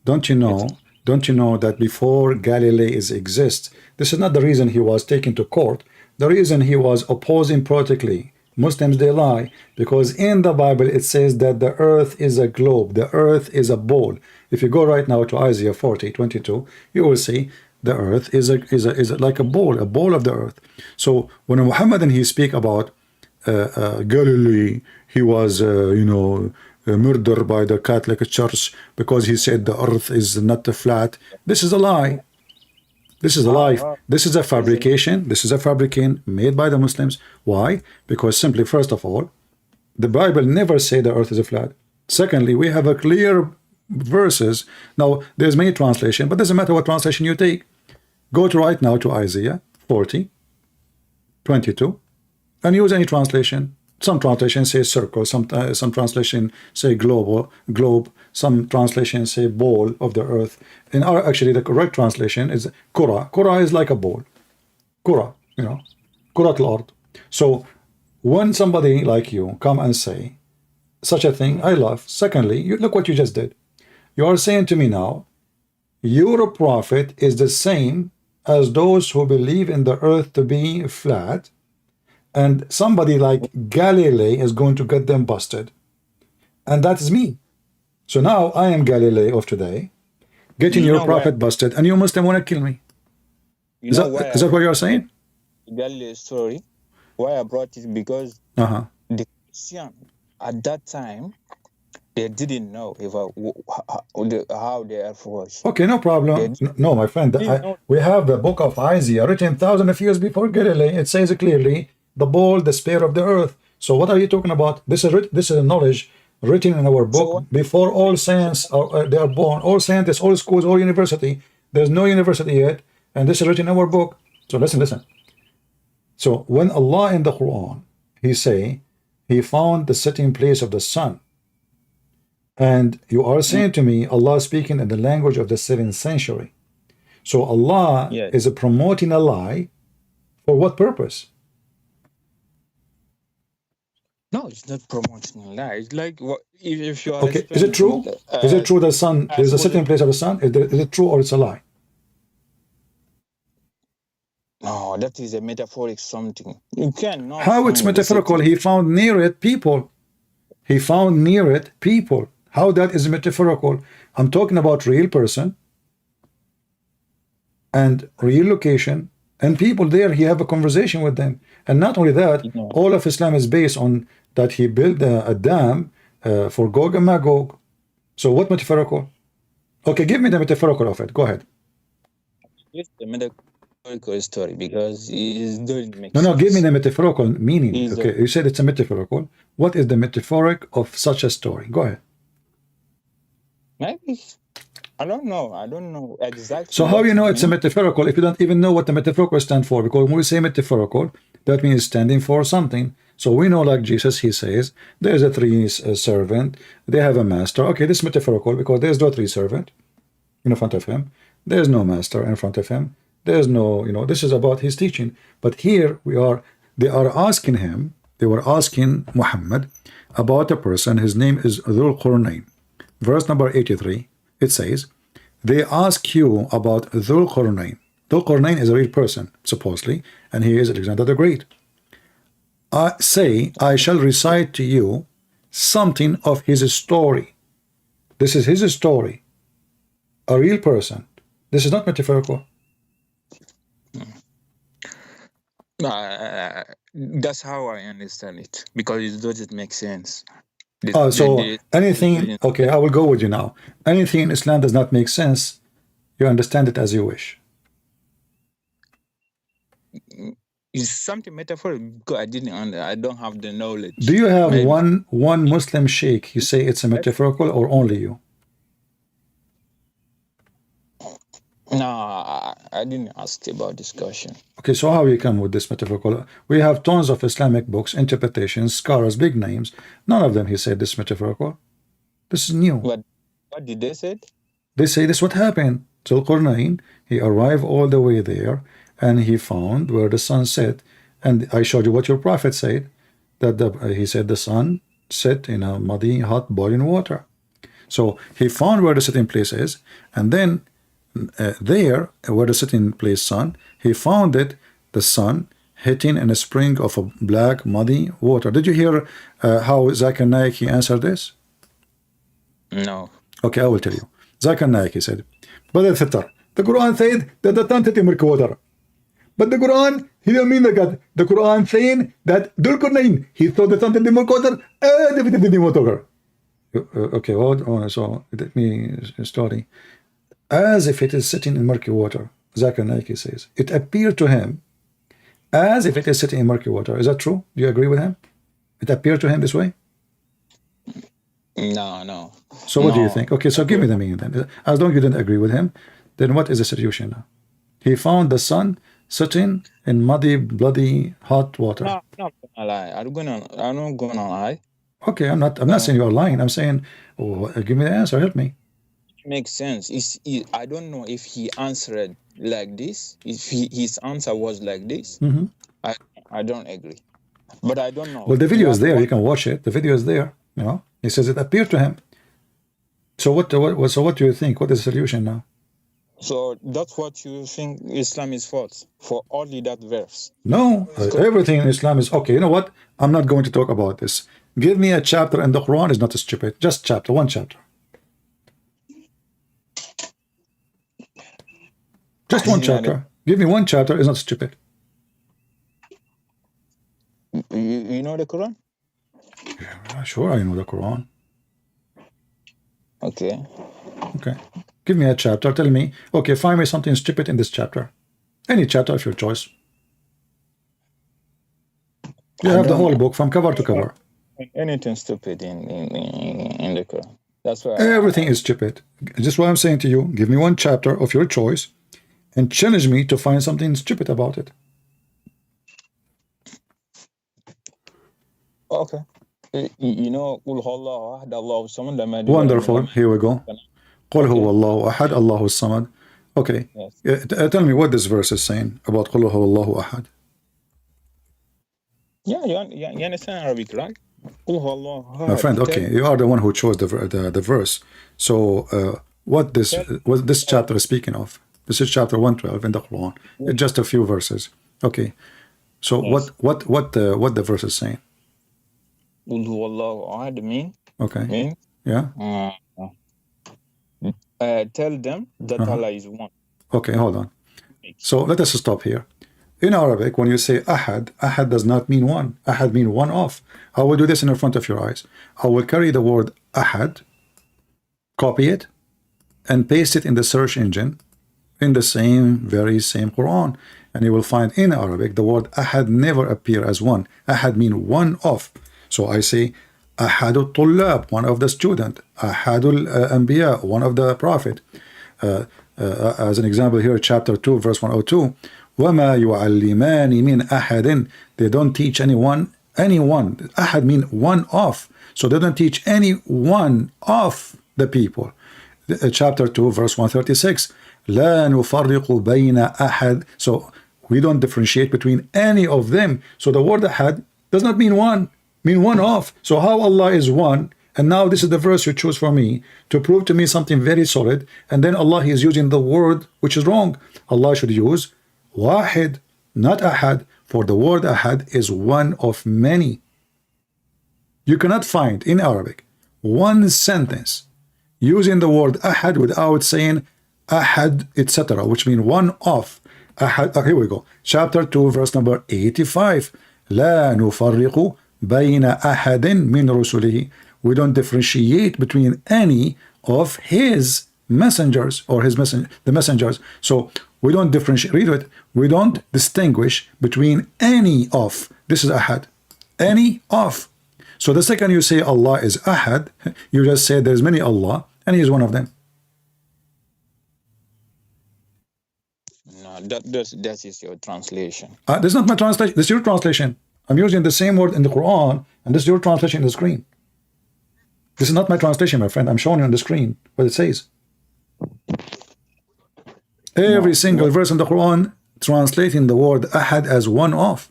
don't you know that before Galilee exists, this is not the reason he was taken to court. The reason he was opposing politically. Muslims, they lie, because in the Bible it says that the earth is a globe, the earth is a ball. If you go right now to Isaiah 40:22, you will see the earth is like a ball of the earth. So when Muhammad and he speak about Galilee, he was murdered by the Catholic Church because he said the earth is not flat. This is a lie. This is a lie. This is a fabrication. This is a fabrication made by the Muslims. Why? Because simply, first of all, the Bible never say the earth is a flat. Secondly, we have a clear verses. Now, there's many translation, but doesn't matter what translation you take. Go to right now to Isaiah 40:22 and use any translation. Some translations say circle, some translation say globe, some translations say ball of the earth. In our, actually, the correct translation is kura. Kura is like a ball. Kura, you know, kurat al-ard. So when somebody like you come and say such a thing, I laugh. Secondly, look what you just did. You are saying to me now, your prophet is the same as those who believe in the earth to be flat, and somebody like Galilee is going to get them busted. And that is me. So now I am Galilee of today, getting your prophet busted, and you Muslim want to kill me. Is that what you're saying? Galilee story. Why I brought it because the Christian at that time, they didn't know how the earth was. Okay, no problem. No, my friend. We have the book of Isaiah written thousands of years before Galilee. It says clearly, the ball, the spear of the earth. So what are you talking about? This is a knowledge written in our book before all science they are born. All scientists, all schools, all university. There's no university yet, and this is written in our book. So listen. So when Allah in the Quran, He say, He found the sitting place of the sun. And you are saying to me, Allah speaking in the language of the 7th century. So Allah is promoting a lie. For what purpose? No, it's not promoting a lie. It's like if you are okay. Is it true? Is it true the sun is the sitting place of the sun? Is it true or it's a lie? No, that is a metaphoric something. You cannot. How it's metaphorical? He found near it people. He found near it people. How that is metaphorical? I'm talking about real person and real location and people there. He have a conversation with them, and not only that, all of Islam is based on that he built a dam for Gog and Magog. So what metaphorical? Okay, give me the metaphorical of it. Go ahead. It's the metaphorical story because it doesn't make sense. No, give me the metaphorical meaning. Okay, you said it's a metaphorical. What is the metaphoric of such a story? Go ahead. Maybe. I don't know exactly. So how you know it's a metaphorical if you don't even know what the metaphorical stands for? Because when we say metaphorical, that means standing for something. So we know, like Jesus, he says, there's a three servant, they have a master. Okay, this is metaphorical because there's no three servant in front of him. There's no master in front of him. There's no, this is about his teaching. But here they are asking him, they were asking Muhammad about a person, his name is Dhul Qurnayn. Verse number 83, it says, they ask you about Dhul Qurnayn. Dhul Qurnayn is a real person, supposedly, and he is Alexander the Great. I shall recite to you something of his story. This is his story. A real person. This is not metaphorical. That's how I understand it, because it doesn't make sense. Anything, okay, I will go with you now. Anything in Islam does not make sense. You understand it as you wish. It's something metaphorical because I don't have the knowledge. Do you have one Muslim sheikh you say it's a metaphorical, or only you? No, I didn't ask about this question. Okay, so how you come with this metaphorical? We have tons of Islamic books, interpretations, scholars, big names. None of them he said this metaphorical. This is new. What did they say? They say this what happened. Dhul Qurnayn, he arrived all the way there, and he found where the sun set. And I showed you what your prophet said, that he said the sun set in a muddy, hot, boiling water. So he found where the sitting place is, and then there, where the sitting place sun, he found it, the sun hitting in a spring of a black, muddy water. Did you hear how Zakir Naik he answered this? No. Okay, I will tell you. Zakir Naik, he said, but the Quran said that the sun hit in murky water. But the Quran, he didn't mean that. The Quran saying that Dhul Qurnayn, he saw the sun hit in murky water, and the water. Okay, so let me study. As if it is sitting in murky water. Zakir Naik says, it appeared to him as if it is sitting in murky water. Is that true? Do you agree with him? It appeared to him this way? No. So what do you think? Okay, so give me the meaning then. As long as you didn't agree with him, then what is the situation now? He found the sun sitting in muddy, bloody, hot water. No, I'm not gonna lie. I'm not gonna lie. Okay, I'm not saying you're lying. I'm saying, give me the answer. Help me. It makes sense. I don't know if he answered like this. If his answer was like this, I don't agree. But I don't know. Well, the video is there. You can watch it. The video is there. You know, he says it appeared to him. So what do you think? What is the solution now? So that's what you think Islam is false for only that verse? No, everything in Islam is okay. You know what? I'm not going to talk about this. Give me a chapter in the Quran is not stupid. Just one chapter. Just one chapter. Give me one chapter is not stupid. You know the Quran? Yeah, sure, I know the Quran. Okay. Give me a chapter. Tell me, okay, find me something stupid in this chapter. Any chapter of your choice. You have the whole book from cover to cover. Anything stupid in the Quran. That's why everything is stupid. Just what I'm saying to you. Give me one chapter of your choice and challenge me to find something stupid about it. Okay. You know, wonderful. Here we go. قل هو الله أحد الله الصمد. Okay. Yes. Tell me what this verse is saying about قل هو الله أحد. Yeah, you understand Arabic, right? قل هو الله أحد. My friend, okay, you are the one who chose the verse. So what this chapter is speaking of? This is chapter 112 in the Quran. It's just a few verses. Okay. So yes. what the verse is saying? قل هو الله أحد mean? Okay. Mean? Yeah. Tell them that Allah is one. Okay, hold on. So let us stop here. In Arabic, when you say ahad, ahad does not mean one. Ahad means one of. I will do this in front of your eyes. I will carry the word ahad, copy it, and paste it in the search engine in the very same Quran. And you will find in Arabic the word ahad never appear as one. Ahad means one of. So I say Ahadul Tullab, one of the student. Ahadul Anbiya, one of the prophet. As an example here, chapter 2, verse 102. وَمَا يُعَلِّمَانِ مِنْ أَحَدٍ. They don't teach anyone. Ahad mean one of. So they don't teach any one of the people. Chapter 2, verse 136. لَا نُفَرِّقُ بَيْنَ أَحَدٍ. So we don't differentiate between any of them. So the word ahad does not mean one. Mean one of. So how Allah is one, and now this is the verse you choose for me to prove to me something very solid, and then Allah is using the word which is wrong. Allah should use wahid, not ahad, for the word ahad is one of many. You cannot find in Arabic one sentence using the word ahad without saying ahad, etc., which means one of. Ahad. Here we go. Chapter 2, verse number 85. لا نفرق بين أحد من رسله. We don't differentiate between any of his messengers or the messengers. So we don't differentiate. Read it. We don't distinguish between any of. This is ahad. Any of. So the second you say Allah is ahad, you just say there's many Allah and he is one of them. No, that is your translation. This is not my translation. This is your translation. I'm using the same word in the Quran, and this is your translation in the screen. This is not my translation, my friend. I'm showing you on the screen what it says. Every single verse in the Quran translating the word ahad as one of.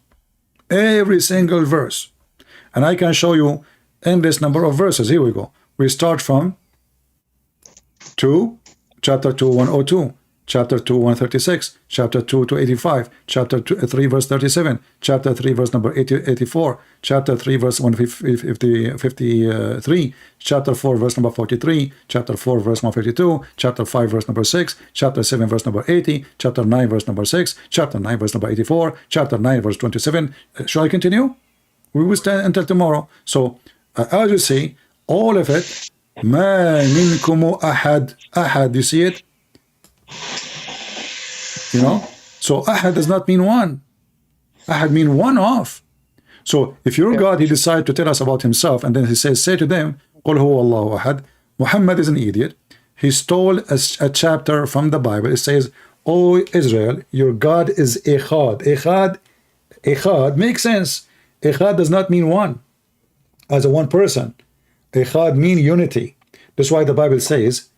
Every single verse. And I can show you endless number of verses. Here we go. We start from chapter 2, 102. Chapter 2, 136, chapter 2 to 85, chapter 3, verse 37, chapter 3, verse number 84, chapter 3, verse 153, chapter 4, verse number 43, chapter 4, verse 152, chapter 5, verse number 6, chapter 7, verse number 80, chapter 9, verse number 6, chapter 9, verse number 84, chapter 9, verse 27. Shall I continue? We will stand until tomorrow. So, as you see, all of it, مَا مِنْكُمُ أَحَدٍ. Ahad, you see it? You know? So ahad does not mean one. Ahad mean one of. So if your God, he decided to tell us about himself, and then he says, say to them, قُلْ هُوَ اللَّهُ أَحَدٌ. Muhammad is an idiot. He stole a chapter from the Bible. It says, O Israel, your God is Echad. Echad makes sense. Echad does not mean one, as a one person. Echad mean unity. That's why the Bible says,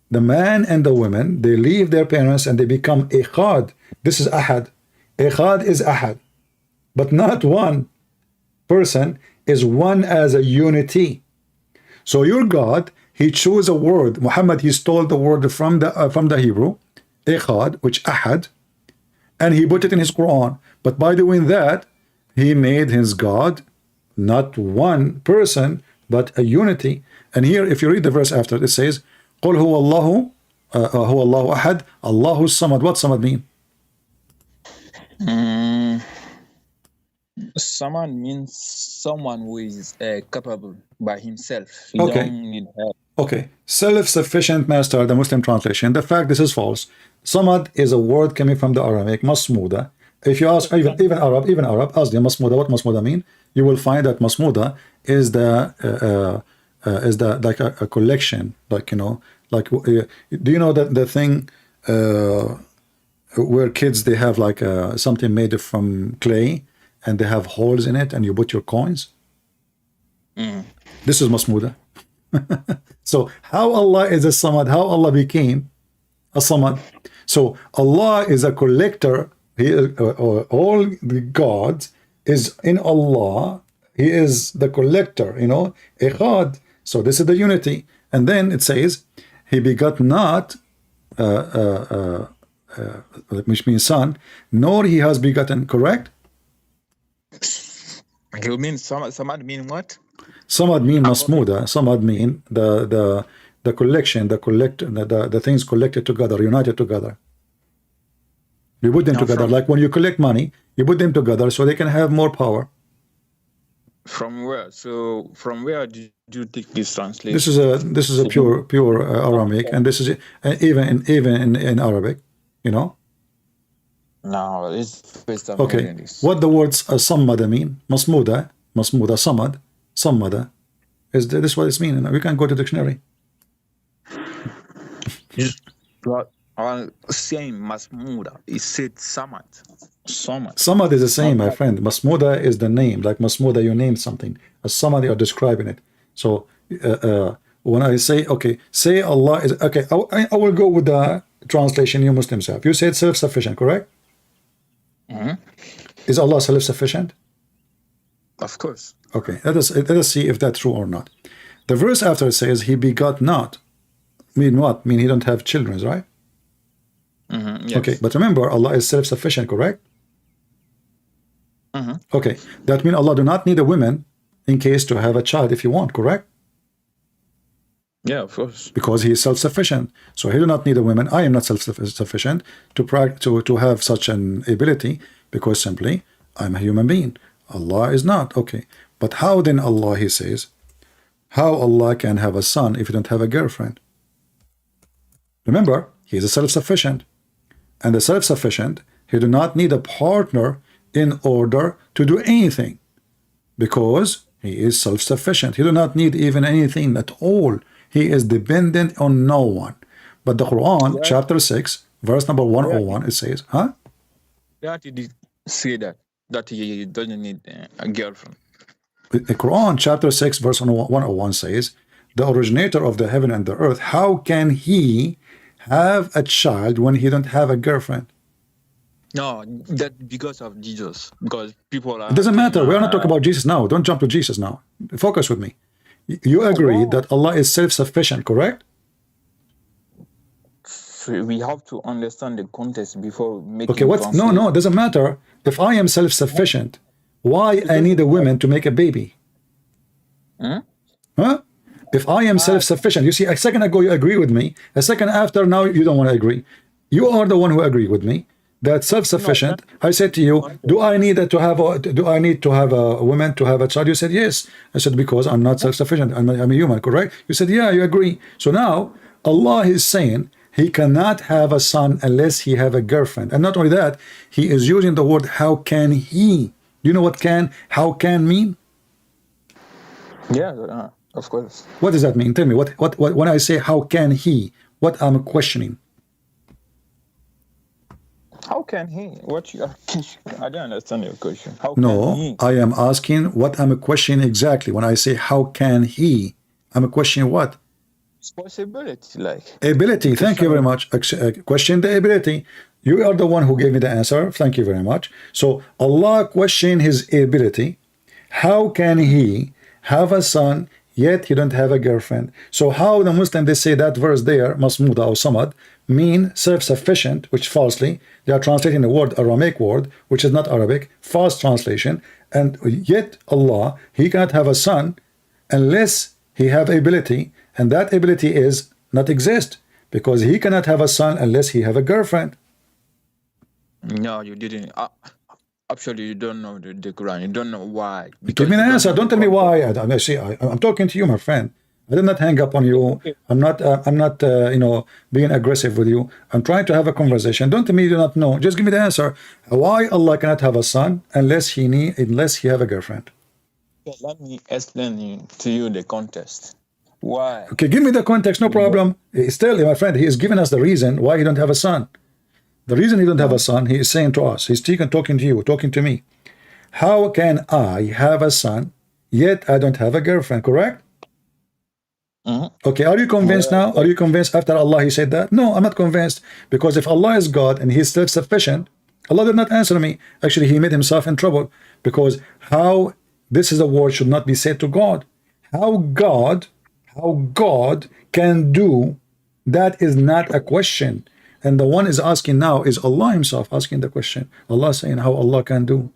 the man and the woman, they leave their parents and they become Echad. This is Ahad. Echad is Ahad. But not one person is one as a unity. So your God, he chose a word. Muhammad, he stole the word from the Hebrew, Echad, which Ahad, and he put it in his Quran. But by doing that, he made his God not one person, but a unity. And here, if you read the verse after, it says, قُلْ هُوَ اللَّهُ أَحَدٌ Allahu Samad. What Samad mean? Someone means someone who is capable by himself. He Okay. don't need help. Okay, self-sufficient, master, the Muslim translation. The fact this is false. Samad is a word coming from the Aramaic, masmuda. If you ask even Arab, ask them masmuda, what masmuda mean? You will find that masmuda is like a collection, like, you know, like, do you know that the thing where kids, they have like something made from clay and they have holes in it and you put your coins? This is masmuda. So how Allah is a Samad, how Allah became a Samad? So Allah is a collector. He all the gods is in Allah. He is the collector, you know, Echad. So this is the unity. And then it says, he begot not, which means son, nor he has begotten, correct? You mean Samad mean what? Samad mean masmuda. Samad mean the collection, the things collected together, united together. You put them together, like when you collect money, you put them together so they can have more power. From where? So from where did you take this translation? This is a pure Aramaic, and this is even in Arabic, you know. No, it's first time Okay, hearing this. what the words sammada mean? Masmuda, samad, sammada. Is this what it's mean? We can go to dictionary. Same Masmuda. It said Samad. Samad is the same, my friend. Masmuda is the name. Like Masmuda, you name something. As Samad, you are describing it. So when I say, okay, say Allah is, okay, I will go with the translation you Muslims have. You said self-sufficient, correct? Is Allah self-sufficient? Of course. Okay, let us see if that's true or not. The verse after it says, he begot not. Mean what? Mean he don't have children, right? Yes. Okay, but remember, Allah is self-sufficient, correct? Okay, that means Allah do not need a woman in case to have a child if you want, correct? Yeah, of course. Because he is self-sufficient. So he do not need a woman. I am not self-sufficient to have such an ability, because simply I'm a human being. Allah is not. Okay, but how then Allah, he says, how Allah can have a son if he don't have a girlfriend? Remember, he is a self-sufficient. And the self-sufficient, he do not need a partner in order to do anything, because he is self-sufficient. He do not need even anything at all. He is dependent on no one. But the Quran, chapter 6, verse number 101, it says, huh? That he did say that he doesn't need a girlfriend. The Quran, chapter 6, verse 101 says, the originator of the heaven and the earth, how can he have a child when he don't have a girlfriend? No, that because of Jesus. Because people are. It doesn't matter. We are not talking about Jesus now. Don't jump to Jesus now. Focus with me. You agree that Allah is self-sufficient, correct? We have to understand the context before making. Okay, what? No, it doesn't matter. If I am self-sufficient, why I need a woman to make a baby? Huh? If I am self-sufficient, you see, a second ago you agree with me. A second after, now you don't want to agree. You are the one who agree with me that self-sufficient. I said to you, do I need to have a woman to have a child? You said yes. I said, because I'm not self-sufficient. I'm a human, correct? You said, yeah, you agree. So now Allah is saying he cannot have a son unless he have a girlfriend. And not only that, he is using the word how can he. Do you know what how can mean? Yeah, of course. What does that mean? Tell me, what when I say how can he, what I'm questioning? How can he? What you are? I don't understand your question. How No, can he? I am asking what I'm questioning exactly. When I say how can he, I'm questioning what? It's possibility, like Ability. Thank you very much. Question the ability. You are the one who gave me the answer. Thank you very much. So Allah questioned his ability. How can he have a son yet he don't have a girlfriend? So how the Muslim, they say that verse there, Masmuda or Samad, mean self-sufficient, which falsely they are translating the word Aramaic word, which is not Arabic, false translation. And yet Allah, he cannot have a son unless he have ability, and that ability is not exist, because he cannot have a son unless he have a girlfriend. no, you didn't. Actually, you don't know the Quran. You don't know why. Give me an answer. Don't tell me why. I'm talking to you, my friend. I did not hang up on you. I'm not being aggressive with you. I'm trying to have a conversation. Don't tell me you do not know. Just give me the answer. Why Allah cannot have a son unless he have a girlfriend? Okay, let me explain to you the context. Why? Okay, give me the context. No problem. Still, my friend, he is giving us the reason why he don't have a son. The reason he don't have a son, he is saying to us, he's talking to you, talking to me. How can I have a son, yet I don't have a girlfriend, correct? Okay, are you convinced now? Are you convinced after Allah he said that? No, I'm not convinced. Because if Allah is God and he's self-sufficient, Allah did not answer me. Actually, he made himself in trouble. Because how, this is a word should not be said to God. How God can do, that is not a question. And the one is asking now is Allah himself asking the question. Allah saying how Allah can do.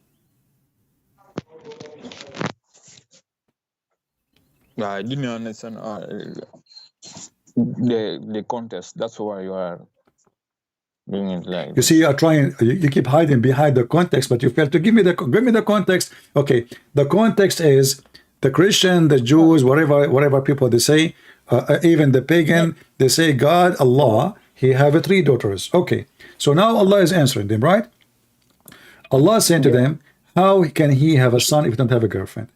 I didn't understand the context. That's why you are doing it like you see, you are trying, you keep hiding behind the context, but you fail to give me the context. Okay, the context is the Christian, the Jews, whatever people they say, even the pagan, they say God, Allah, he have 3 daughters. Okay, so now Allah is answering them, right? Allah saying to them, how can he have a son if he don't have a girlfriend?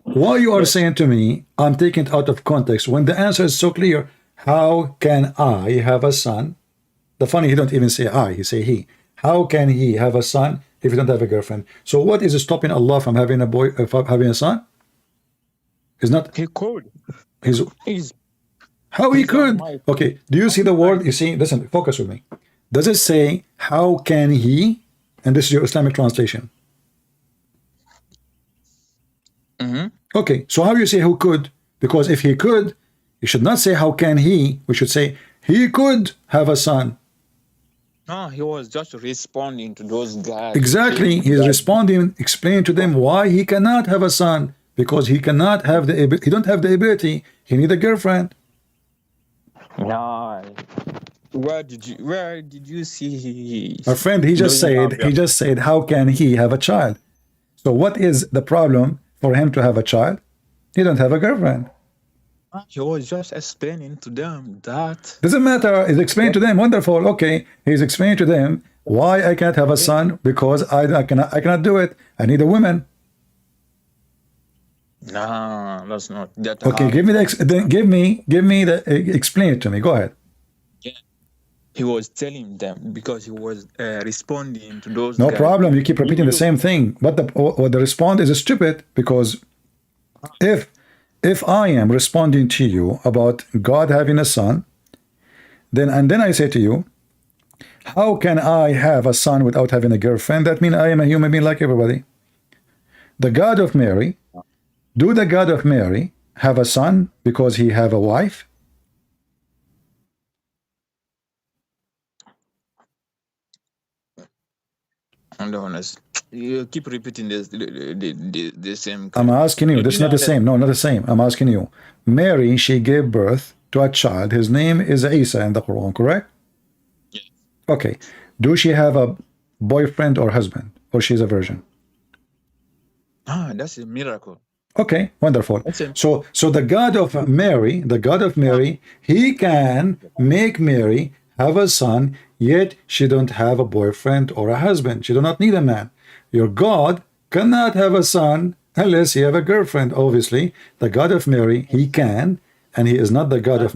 What you are saying to me, I'm taking it out of context. When the answer is so clear, how can I have a son? The funny, he don't even say I, he say he. How can he have a son if he don't have a girlfriend? So what is stopping Allah from having a boy, having a son? It's not. he could. He's how he could? Okay, do you see the word? You see, listen, focus with me. Does it say, how can he? And this is your Islamic translation. Okay, so how you say who could? Because if he could, you should not say, how can he? We should say, he could have a son. No, he was just responding to those guys. Exactly, he is responding, explaining to them why he cannot have a son. Because he cannot have he don't have the ability. He need a girlfriend. No, where did you see? My friend, he just said, how can he have a child? So what is the problem for him to have a child? He don't have a girlfriend. He was just explaining to them that. Doesn't matter. He's explaining to them. Wonderful. Okay, he's explaining to them why I can't have a son, because I cannot do it. I need a woman. No, that's not that. Okay, give me the explain it to me. Go ahead. Yeah. He was telling them because he was responding to those. No guys. problem. You keep repeating the same thing, but the response is stupid, because if I am responding to you about God having a son, then I say to you, how can I have a son without having a girlfriend? That means I am a human being like everybody. The God of Mary. Do the God of Mary have a son because he have a wife? I'm honest. You keep repeating this the same. I'm asking you. This is not the same. No, not the same. I'm asking you. Mary, she gave birth to a child. His name is Isa in the Quran, correct? Yes. Okay. Do she have a boyfriend or husband, or she's a virgin? Ah, that's a miracle. Okay, wonderful. That's it. So the God of Mary, he can make Mary have a son, yet she don't have a boyfriend or a husband. She do not need a man. Your God cannot have a son unless he have a girlfriend. Obviously, the God of Mary, he can, and he is not the God of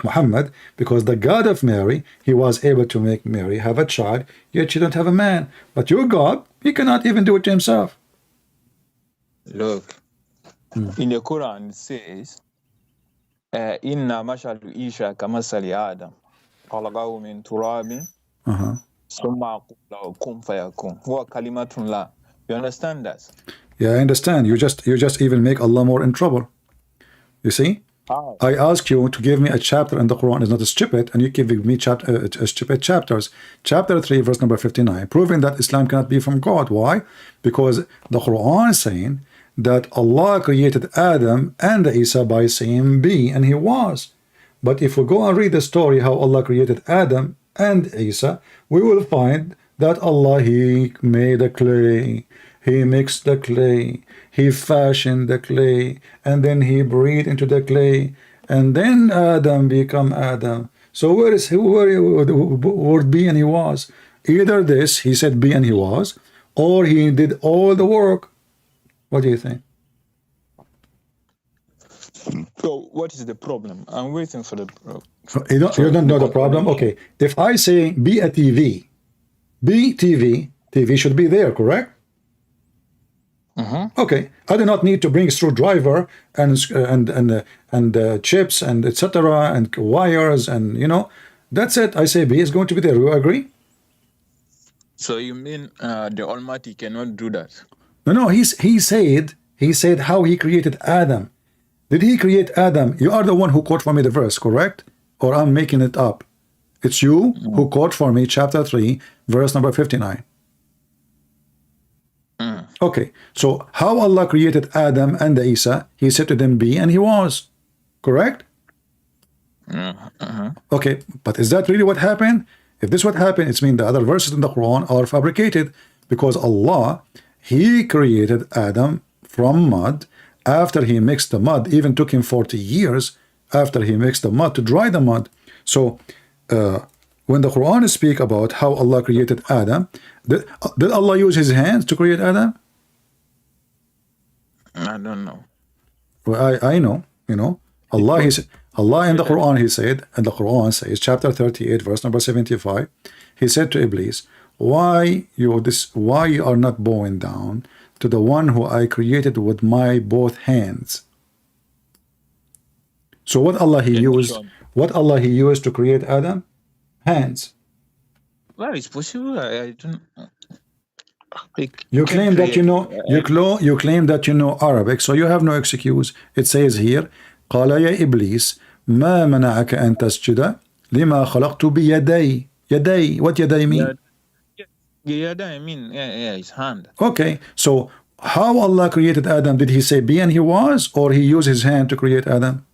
Muhammad, because the God of Mary, he was able to make Mary have a child, yet she don't have a man. But your God, he cannot even do it to himself. Look, in the Quran it says, "Inna mashalu Isha kamasali Adam, khalaqahu min turabin, summa qala kum fayakun." Huwa kalimatun la. You understand that? Yeah, I understand. You just even make Allah more in trouble. You see? How? I ask you to give me a chapter in the Quran is not stupid, and you give me stupid chapters. Chapter 3, verse number 59, proving that Islam cannot be from God. Why? Because the Quran is saying that Allah created Adam and Isa by saying be, and he was. But if we go and read the story how Allah created Adam and Isa, we will find that Allah, he made a clay, he mixed the clay, he fashioned the clay, and then he breathed into the clay, and then Adam become Adam. So where the word be and he was? Either this, he said be and he was, or he did all the work. What do you think? So what is the problem? I'm waiting for the problem. You don't know the problem? Okay. If I say be a TV, be TV, TV should be there, correct? Okay. I do not need to bring a screwdriver and chips and etc. and wires and that's it. I say B is going to be there. You agree? So you mean the Almighty cannot do that? No. He said how he created Adam. Did he create Adam? You are the one who quote for me the verse, correct? Or I'm making it up? It's you who quote for me chapter 3, verse number 59. Okay, so how Allah created Adam and Isa, he said to them be and he was, correct? Okay, but is that really what happened? If this what happened, it means the other verses in the Quran are fabricated, because Allah, he created Adam from mud. After he mixed the mud, even took him 40 years after he mixed the mud to dry the mud. So when the Quran speak about how Allah created Adam, did Allah use his hands to create Adam? I don't know. Well, I know, Allah in the Quran, he said, and the Quran says, chapter 38, verse number 75, he said to Iblis, why you are not bowing down to the one who I created with my both hands? So what Allah he used to create Adam? Hands. Well, it's possible. I don't. You claim that you claim that you know Arabic, so you have no excuse. It says here, قال يا إبليس ما منعك أن تسجد لما خلقت بيدي. يدي. What يدي mean? I mean, his hand. Okay, so how Allah created Adam? Did he say be and he was, or he used his hand to create Adam?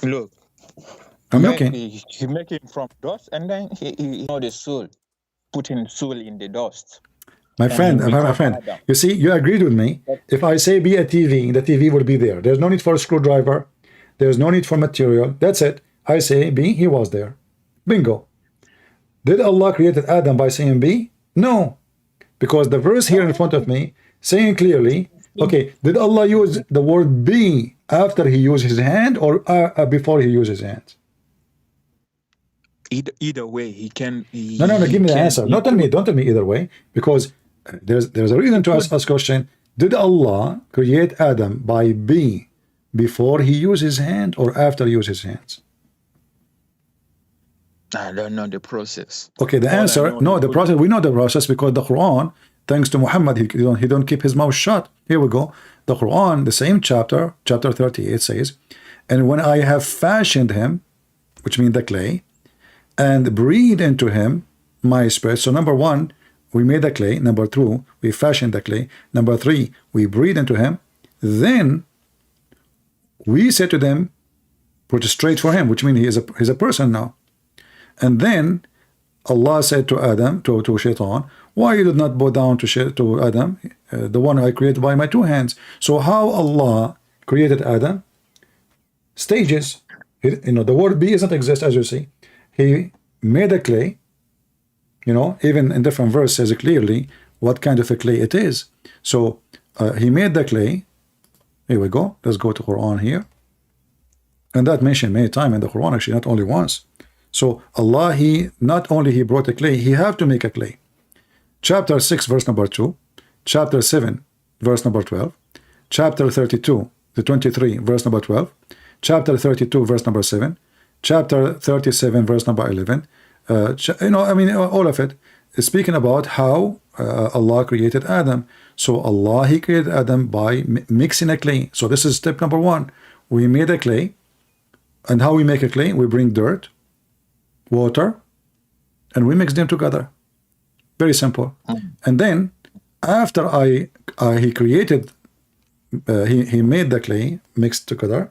Look, I'm looking. He make him from dust, and then he the soul, putting soul in the dust. My friend, you see, you agreed with me. If I say be a TV, the TV will be there. There's no need for a screwdriver. There's no need for material. That's it. I say be, he was there. Bingo. Did Allah created Adam by saying be? No. Because the verse here in front of me saying clearly, okay, did Allah use the word be after he used his hand or before he used his hands? Either way, he can. No, give me the answer. Don't tell me either way, because there's a reason to ask this question. Did Allah create Adam by be before he used his hand or after he used his hands? I don't know the process. Okay, the answer, no, the process, we know the process because the Quran, thanks to Muhammad, he don't keep his mouth shut. Here we go. The Quran, the same chapter 38 says, and when I have fashioned him, which means the clay, and breathed into him my spirit. So number one, we made the clay. Number two, we fashioned the clay. Number three, we breathed into him. Then we said to them, prostrate for him, which means he's a person now. And then Allah said to Adam, to Shaitan, why you did not bow down to Adam, the one I created by my two hands? So how Allah created Adam? Stages. The word be doesn't exist, as you see. He made a clay. Even in different verses says clearly what kind of a clay it is. So he made the clay. Here we go. Let's go to Quran here. And that mentioned many times in the Quran, actually, not only once. So Allah, He not only He brought a clay, He have to make a clay. Chapter 6, verse number 2. Chapter 7, verse number 12. Chapter 32, the 23, verse number 12. Chapter 32, verse number 7. Chapter 37, verse number 11. All of it is speaking about how Allah created Adam. So Allah, He created Adam by mixing a clay. So this is step number 1. We made a clay. And how we make a clay? We bring dirt, water, and we mix them together. Very simple. And then after he created, he made the clay mixed together.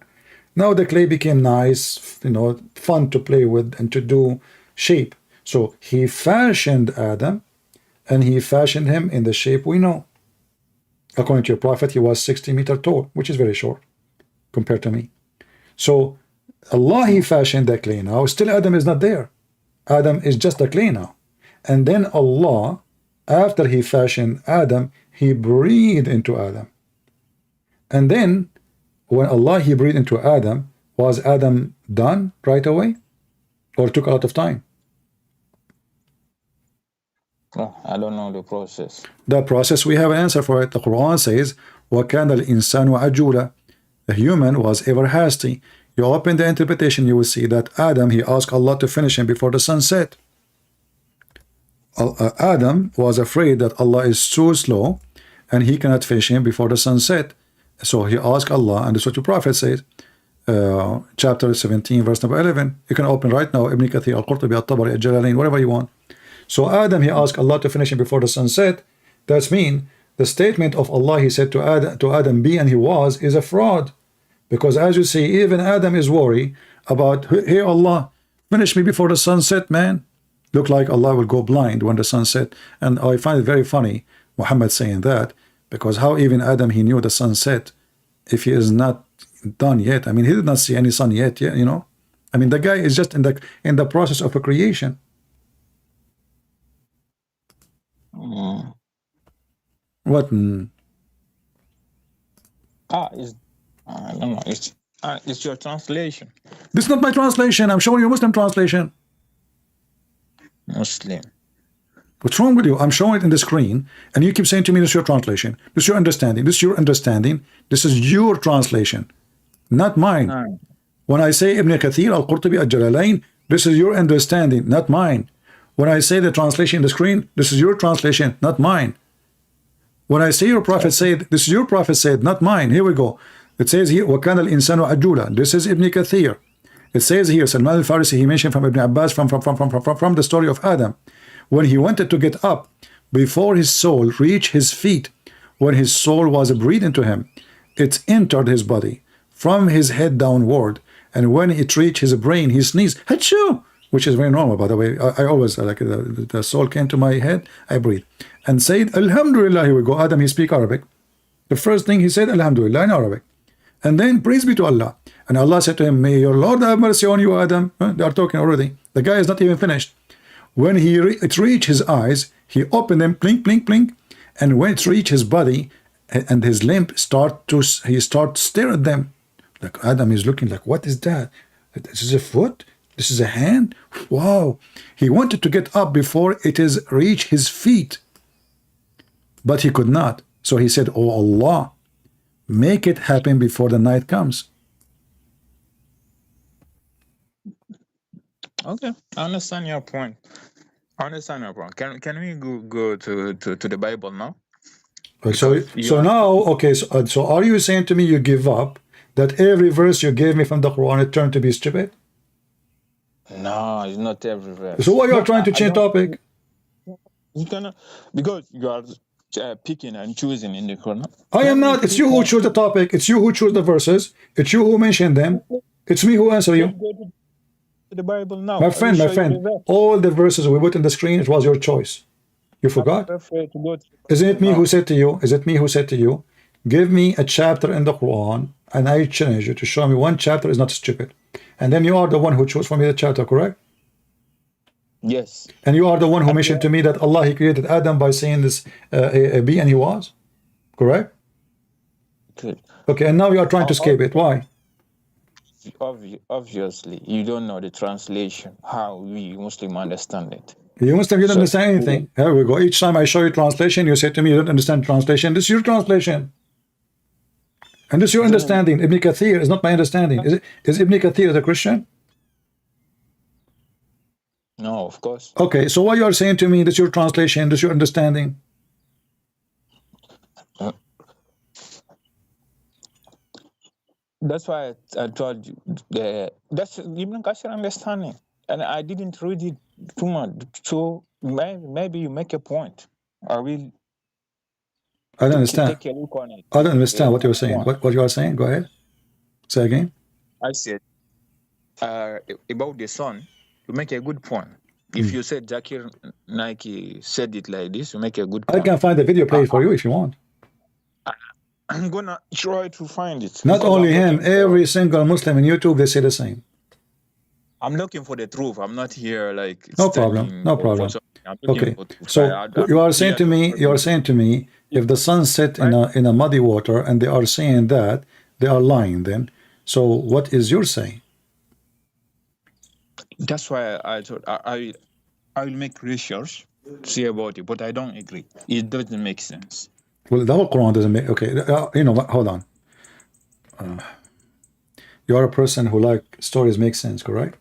Now the clay became nice, fun to play with and to do shape. So he fashioned Adam, and he fashioned him in the shape we know. According to your prophet, he was 60 meters tall, which is very short compared to me. So Allah, He fashioned the clay now. Still Adam is not there. Adam is just the clay now. And then Allah, after He fashioned Adam, He breathed into Adam. And then when Allah, He breathed into Adam, was Adam done right away? Or took a lot of time? I don't know the process. The process, we have an answer for it. The Quran says, وَكَانَ الْإِنسَانُ عَجُولًا. The human was ever hasty. You open the interpretation, you will see that Adam, he asked Allah to finish him before the sun set. Adam was afraid that Allah is too slow and he cannot finish him before the sun set. So he asked Allah, and that's what the Prophet says, chapter 17, verse number 11. You can open right now, Ibn Kathir, Al-Qurtubi, Al-Tabari, Al-Jalalain, whatever you want. So Adam, he asked Allah to finish him before the sun set. That's mean the statement of Allah, He said to Adam, be, and he was, is a fraud. Because as you see, even Adam is worried about, hey Allah, finish me before the sunset, man. Look like Allah will go blind when the sun set. And I find it very funny, Muhammad saying that, because how even Adam, he knew the sunset if he is not done yet. I mean, he did not see any sun yet, I mean, the guy is just in the process of a creation. What? I don't know. It's your translation. This is not my translation. I'm showing you Muslim translation. Muslim. What's wrong with you? I'm showing it in the screen, and you keep saying to me, this is your translation. This is your understanding. This is your understanding. This is your translation, not mine. When I say Ibn Kathir, Al-Qurtubi, Al-Jalalain, this is your understanding, not mine. When I say the translation in the screen, this is your translation, not mine. When I say your prophet said, this is your prophet said, not mine. Here we go. It says here, وَكَانَ الْإِنسَانُ عَجُولًا. This is Ibn Kathir. It says here, Salman al-Farisi, he mentioned from Ibn Abbas, from the story of Adam. When he wanted to get up, before his soul reached his feet, when his soul was breathed into him, it entered his body, from his head downward, and when it reached his brain, he sneezed, Hachoo! Which is very normal, by the way. I always, like, the soul came to my head, I breathe. And said, Alhamdulillah, here we go. Adam, he speak Arabic. The first thing he said, Alhamdulillah, in Arabic. And then, praise be to Allah. And Allah said to him, may your Lord have mercy on you, Adam. They are talking already. The guy is not even finished. When it reached his eyes, he opened them, blink, blink, blink. And when it reached his body, and his limb he start stare at them. Like Adam is looking like, what is that? This is a foot? This is a hand? Wow. He wanted to get up before it is reach his feet. But he could not. So he said, oh Allah, make it happen before the night comes. Okay, I understand your point. Can we go to the Bible now? So now, okay, so are you saying to me you give up that every verse you gave me from the Quran it turned to be stupid? No, it's not every verse. So why you are trying to change topic? You cannot, because you are picking and choosing in the Quran. I am not. It's you who choose the topic. It's you who choose the verses. It's you who mention them. It's me who answer you. the Bible now. My friend, all the verses we put in the screen, it was your choice. You forgot? Isn't it me who said to you? Is it me who said to you, give me a chapter in the Quran, and I challenge you to show me one chapter is not stupid. And then you are the one who chose for me the chapter, correct? Yes. And you are the one who mentioned to me that Allah, He created Adam by saying this a be, and he was, correct? Good. Okay, and now you are trying to escape it. Why? Obviously, you don't know the translation, how we Muslim understand it. You Muslim, you don't understand anything. Here we go. Each time I show you translation, you say to me, you don't understand translation. This is your translation. And this is your understanding. Ibn Kathir is not my understanding. Is Ibn Kathir a Christian? No, of course. Okay, so why you are saying to me this is your translation, this is your understanding? That's why I told you that's Ibn Kathir understanding, and I didn't read it too much. So maybe you make a point. I will. I don't understand. Take a look on it. I don't understand what you're saying. What you are saying? Go ahead. Say again. I said about the son. You make a good point. If you said Zakir Nike said it like this, you make a good point. I can find the video play for you if you want. I'm gonna try to find it. Not only him, every single Muslim in YouTube, they say the same. I'm looking for the truth. I'm not here like no problem. No problem. Okay. So you are saying to me, if the sun set in a muddy water, and they are saying that, they are lying then. So what is your saying? That's why I thought I will make research, see about it, but I don't agree. It doesn't make sense. Well, the whole Quran doesn't make. Okay, you know what? Hold on. You are a person who like stories make sense, correct?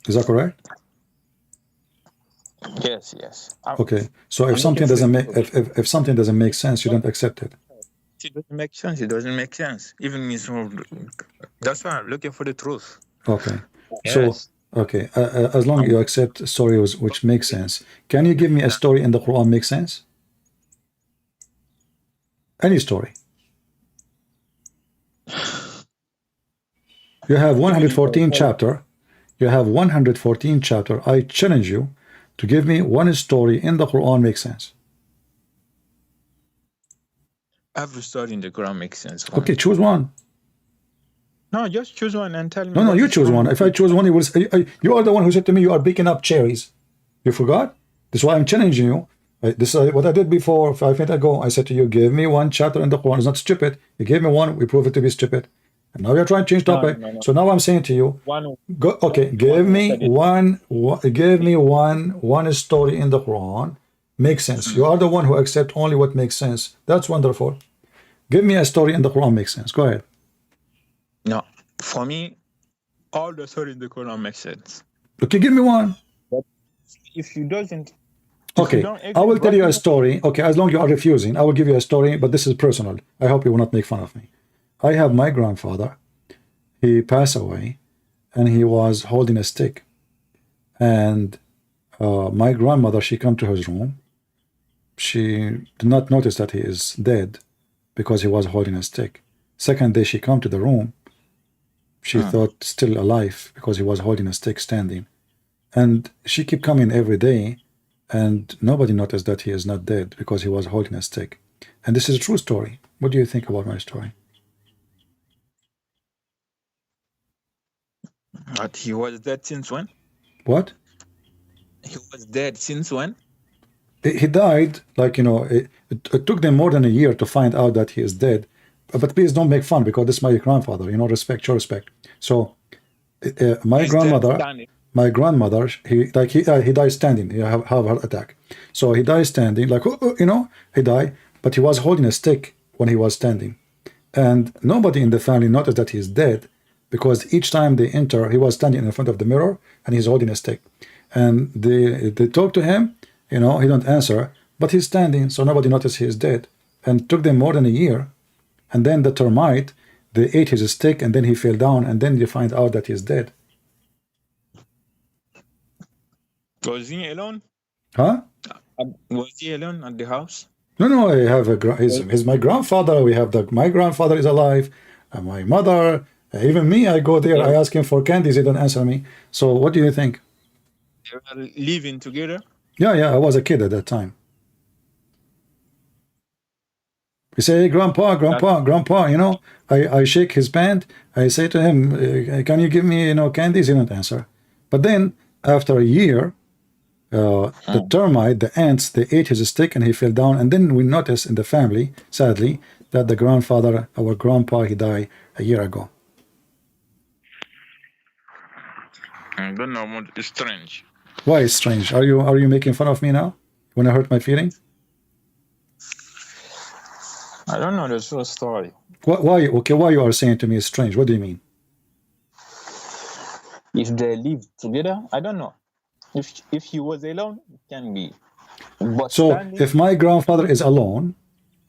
Is that correct? Yes. Okay, so if something doesn't make if something doesn't make sense, you don't accept it. It doesn't make sense. It doesn't make sense. Even me, so that's why I'm looking for the truth. Okay, Yes. so okay, as long as you accept stories which make sense, can you give me a story in the Quran make sense? Any story. You have 114 chapter. You have 114 chapter. I challenge you to give me one story in the Quran makes sense. Every story in the Quran makes sense. Okay, choose one. No, just choose one and tell me. No, you choose one. If I choose one, you are the one who said to me you are picking up cherries. You forgot? This is why I'm challenging you. This is what I did before 5 minutes ago. I said to you, give me one chapter in the Quran. It's not stupid. You gave me one, we prove it to be stupid. And now you're trying to change topic. No. So now I'm saying to you, give me one story in the Quran makes sense. You are the one who accepts only what makes sense. That's wonderful. Give me a story in the Quran makes sense. Go ahead. No, for me, all the story in the Quran makes sense. Okay, give me one. But if you doesn't, okay, I will tell you a story. Okay, as long as you are refusing, I will give you a story, but this is personal. I hope you will not make fun of me. I have my grandfather. He passed away, and he was holding a stick. And my grandmother, she come to his room. She did not notice that he is dead because he was holding a stick. Second day she come to the room. She thought still alive because he was holding a stick standing. And she kept coming every day, and nobody noticed that he is not dead because he was holding a stick. And this is a true story. What do you think about my story? But he was dead since when? What? He was dead since when? He died, like, you know, it took them more than a year to find out that he is dead. But please don't make fun, because this is my grandfather, you know, respect, show respect. So my grandmother, he died standing. He have a heart attack. So he died standing, like, you know, he died, but he was holding a stick when he was standing. And nobody in the family noticed that he is dead, because each time they enter, he was standing in front of the mirror and he's holding a stick. And they talk to him, you know, he don't answer, but he's standing, so nobody noticed he is dead. And it took them more than a year. And then the termite, they ate his stick, and then he fell down, and then you find out that he's dead. Was he alone? Huh? Was he alone at the house? No, I have he's my grandfather. We have my grandfather is alive. my mother, even me, I go there, I ask him for candies, he don't answer me. So what do you think? They were living together? Yeah, I was a kid at that time. He say, hey, grandpa, you know, I shake his hand. I say to him, can you give me, you know, candies? He don't answer. But then after a year, the termite, the ants, they ate his stick and he fell down. And then we noticed in the family, sadly, that the grandfather, our grandpa, he died a year ago. I don't know what is strange. Why is strange? Are you making fun of me now when I hurt my feeling? I don't know the true story. Why? Okay, why you are saying to me it's strange? What do you mean? If they live together, I don't know. If he was alone, it can be. But so standing, if my grandfather is alone,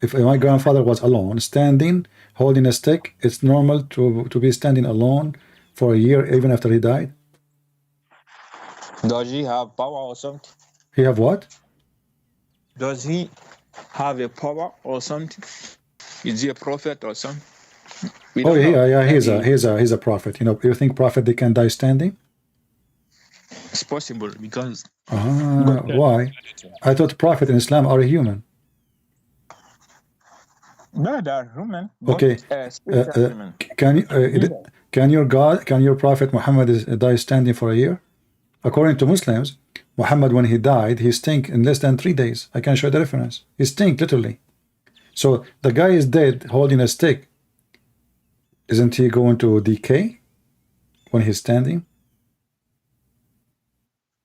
if my grandfather was alone, standing, holding a stick, it's normal to be standing alone for a year even after he died? does he have power or something? He have what? Does he have a power or something? Is he a prophet or something? We Oh don't know. yeah, he's a prophet. You know, you think prophet they can die standing? It's possible because Why? I thought prophet in Islam are human. no, they are human. Okay, Spiritual human. can your prophet Muhammad die standing for a year? According to Muslims, Muhammad, when he died, he stink in less than 3 days. I can show the reference. He stink literally. So the guy is dead holding a stick. Isn't he going to decay when he's standing?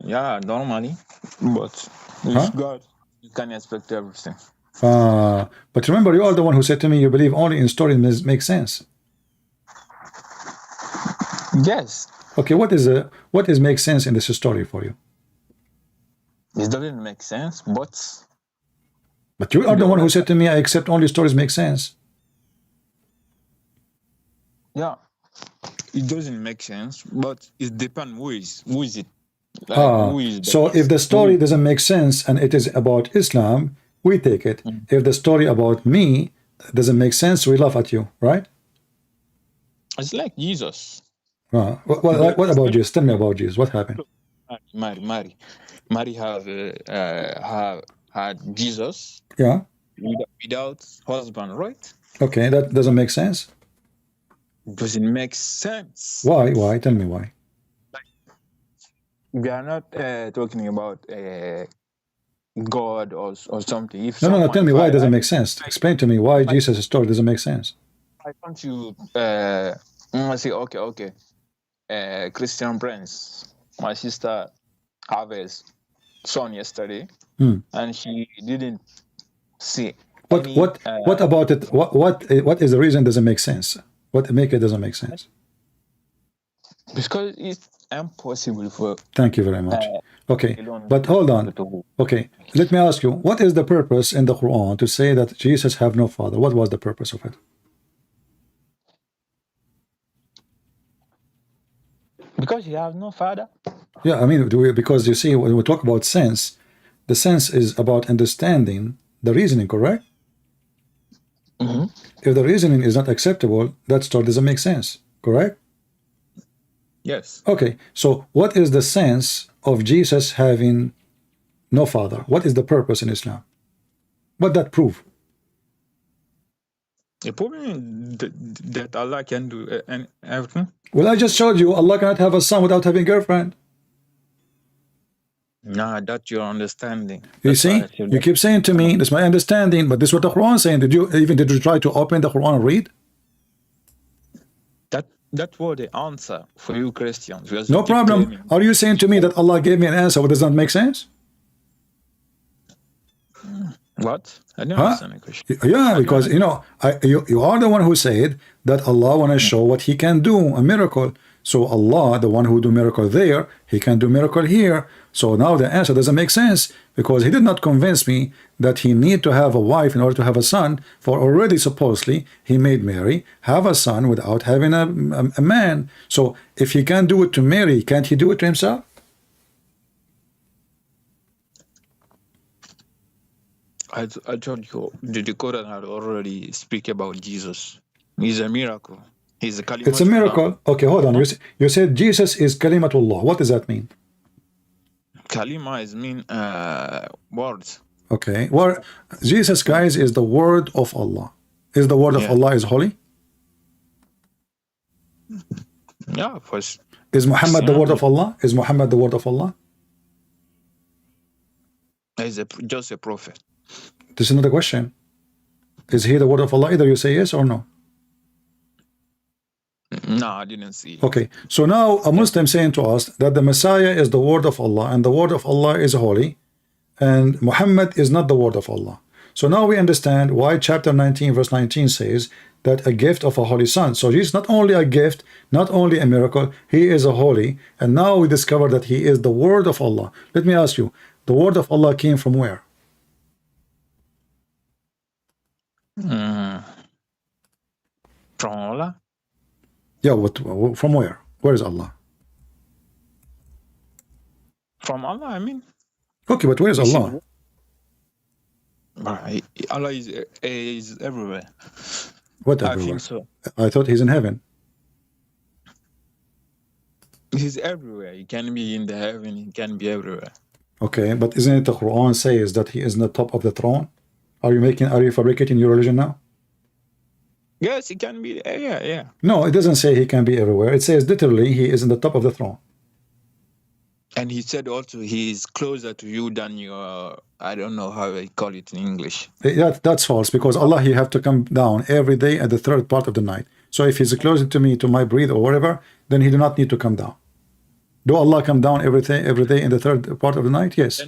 Yeah, normally. But with God, you can expect everything. But remember, you are the one who said to me you believe only in stories make sense. Yes. Okay, what is make sense in this story for you? It doesn't make sense, but you are the one who said to me I accept only stories make sense. Yeah, it doesn't make sense, but it depends who is it. Like, so if the story doesn't make sense and it is about Islam, we take it. If the story about me doesn't make sense, we laugh at you, right? It's like Jesus. What about Jesus? Tell me about Jesus. What happened? Mary had Jesus. Yeah. Without husband, right? Okay, that doesn't make sense. Doesn't make sense. Why? Tell me why. We are not talking about God or something. If no. Tell me why it doesn't make sense. Explain to me why Jesus' story doesn't make sense. I want you say okay. Christian Prince, my sister have a son yesterday, and she didn't see. What about it? What is the reason it doesn't make sense? What make it doesn't make sense? Because it's impossible for. Thank you very much. Okay, but hold on. Okay, let me ask you, what is the purpose in the Quran to say that Jesus have no father? What was the purpose of it? Because he has no father. Yeah, I mean, because you see, when we talk about sense, the sense is about understanding the reasoning, correct? If the reasoning is not acceptable, that story doesn't make sense, correct? Yes. Okay, so what is the sense of Jesus having no father? What is the purpose in Islam? What that prove? The problem that Allah can do everything. Well, I just showed you Allah cannot have a son without having a girlfriend. Nah, that's your understanding. You see, you keep saying to me, "That's my understanding," but this is what the Quran is saying. Did you try to open the Quran and read? That was the answer for you Christians. No problem. Are you saying to me that Allah gave me an answer? What does not make sense? What? I don't understand the question. Yeah, because you know, you are the one who said that Allah want to show what He can do, a miracle. So Allah, the one who do miracle there, He can do miracle here. So now the answer doesn't make sense because He did not convince me that He need to have a wife in order to have a son. For already supposedly He made Mary have a son without having a man. So if He can do it to Mary, can't He do it to Himself? I told you the Quran had already speak about Jesus. He's a miracle. He's a kalimatullah. It's a miracle. Okay, hold on. You said Jesus is kalimatullah. What does that mean? Kalima is mean words. Okay. Well, Jesus, guys, is the word of Allah. Is the word of Allah is holy? Yeah, of course. Is Muhammad the word of Allah? Is Muhammad the word of Allah? He's just a prophet. This is not a question. Is he the word of Allah? Either you say yes or no. No, I didn't see it. Okay, so now a Muslim saying to us that the Messiah is the word of Allah and the word of Allah is holy and Muhammad is not the word of Allah. So now we understand why chapter 19 verse 19 says that a gift of a holy son. So he's not only a gift, not only a miracle, he is a holy, and now we discover that he is the word of Allah. Let me ask you, the word of Allah came from where? From Allah? Yeah, from where? Where is Allah? From Allah, I mean. Okay, but where is Allah? Allah is everywhere. What I everywhere? think so. I thought he's in heaven. He's everywhere. He can be in the heaven. He can be everywhere. Okay, but isn't it the Quran says that he is on the top of the throne? Are you fabricating your religion now? Yes, he can be. Yeah. No, it doesn't say he can be everywhere. It says literally he is in the top of the throne. And he said also he is closer to you than your, I don't know how I call it in English. That's false, because Allah, he have to come down every day at the third part of the night. So if he's closer to me, to my breath or whatever, then he do not need to come down. Do Allah come down every day in the third part of the night? Yes.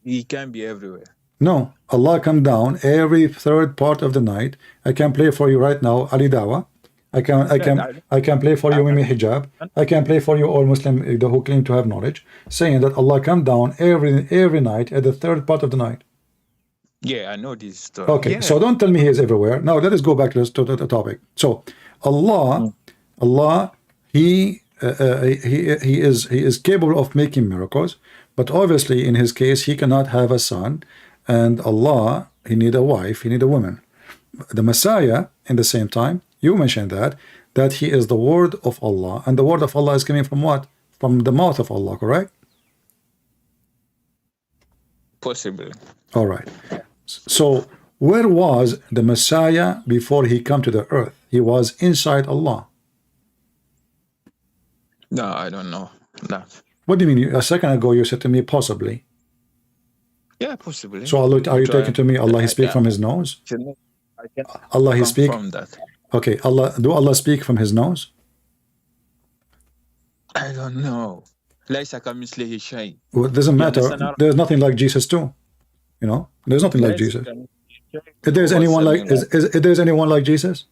He can be everywhere. No, Allah come down every third part of the night. I can play for you right now, Ali Dawa. I can play for you Mimi Hijab. I can play for you all Muslim who claim to have knowledge, saying that Allah come down every night at the third part of the night. Yeah, I know this story. Okay, so don't tell me he is everywhere. Now let us go back to the topic. So Allah, he is capable of making miracles, but obviously in his case he cannot have a son, and Allah, he need a wife, he need a woman. The Messiah, in the same time, you mentioned that he is the word of Allah, and the word of Allah is coming from what? From the mouth of Allah, correct? Possibly. All right. So where was the Messiah before he come to the earth? He was inside Allah. No, I don't know that. What do you mean? A second ago you said to me possibly. Yeah, possibly. So Allah, are you talking to me? Allah, he speak from his nose? I can Allah, he speak from that. Okay, do Allah speak from his nose? I don't know. Well, It doesn't matter. There's nothing like Jesus too. You know, there's nothing like Jesus. If there's anyone like, if there's anyone like Jesus?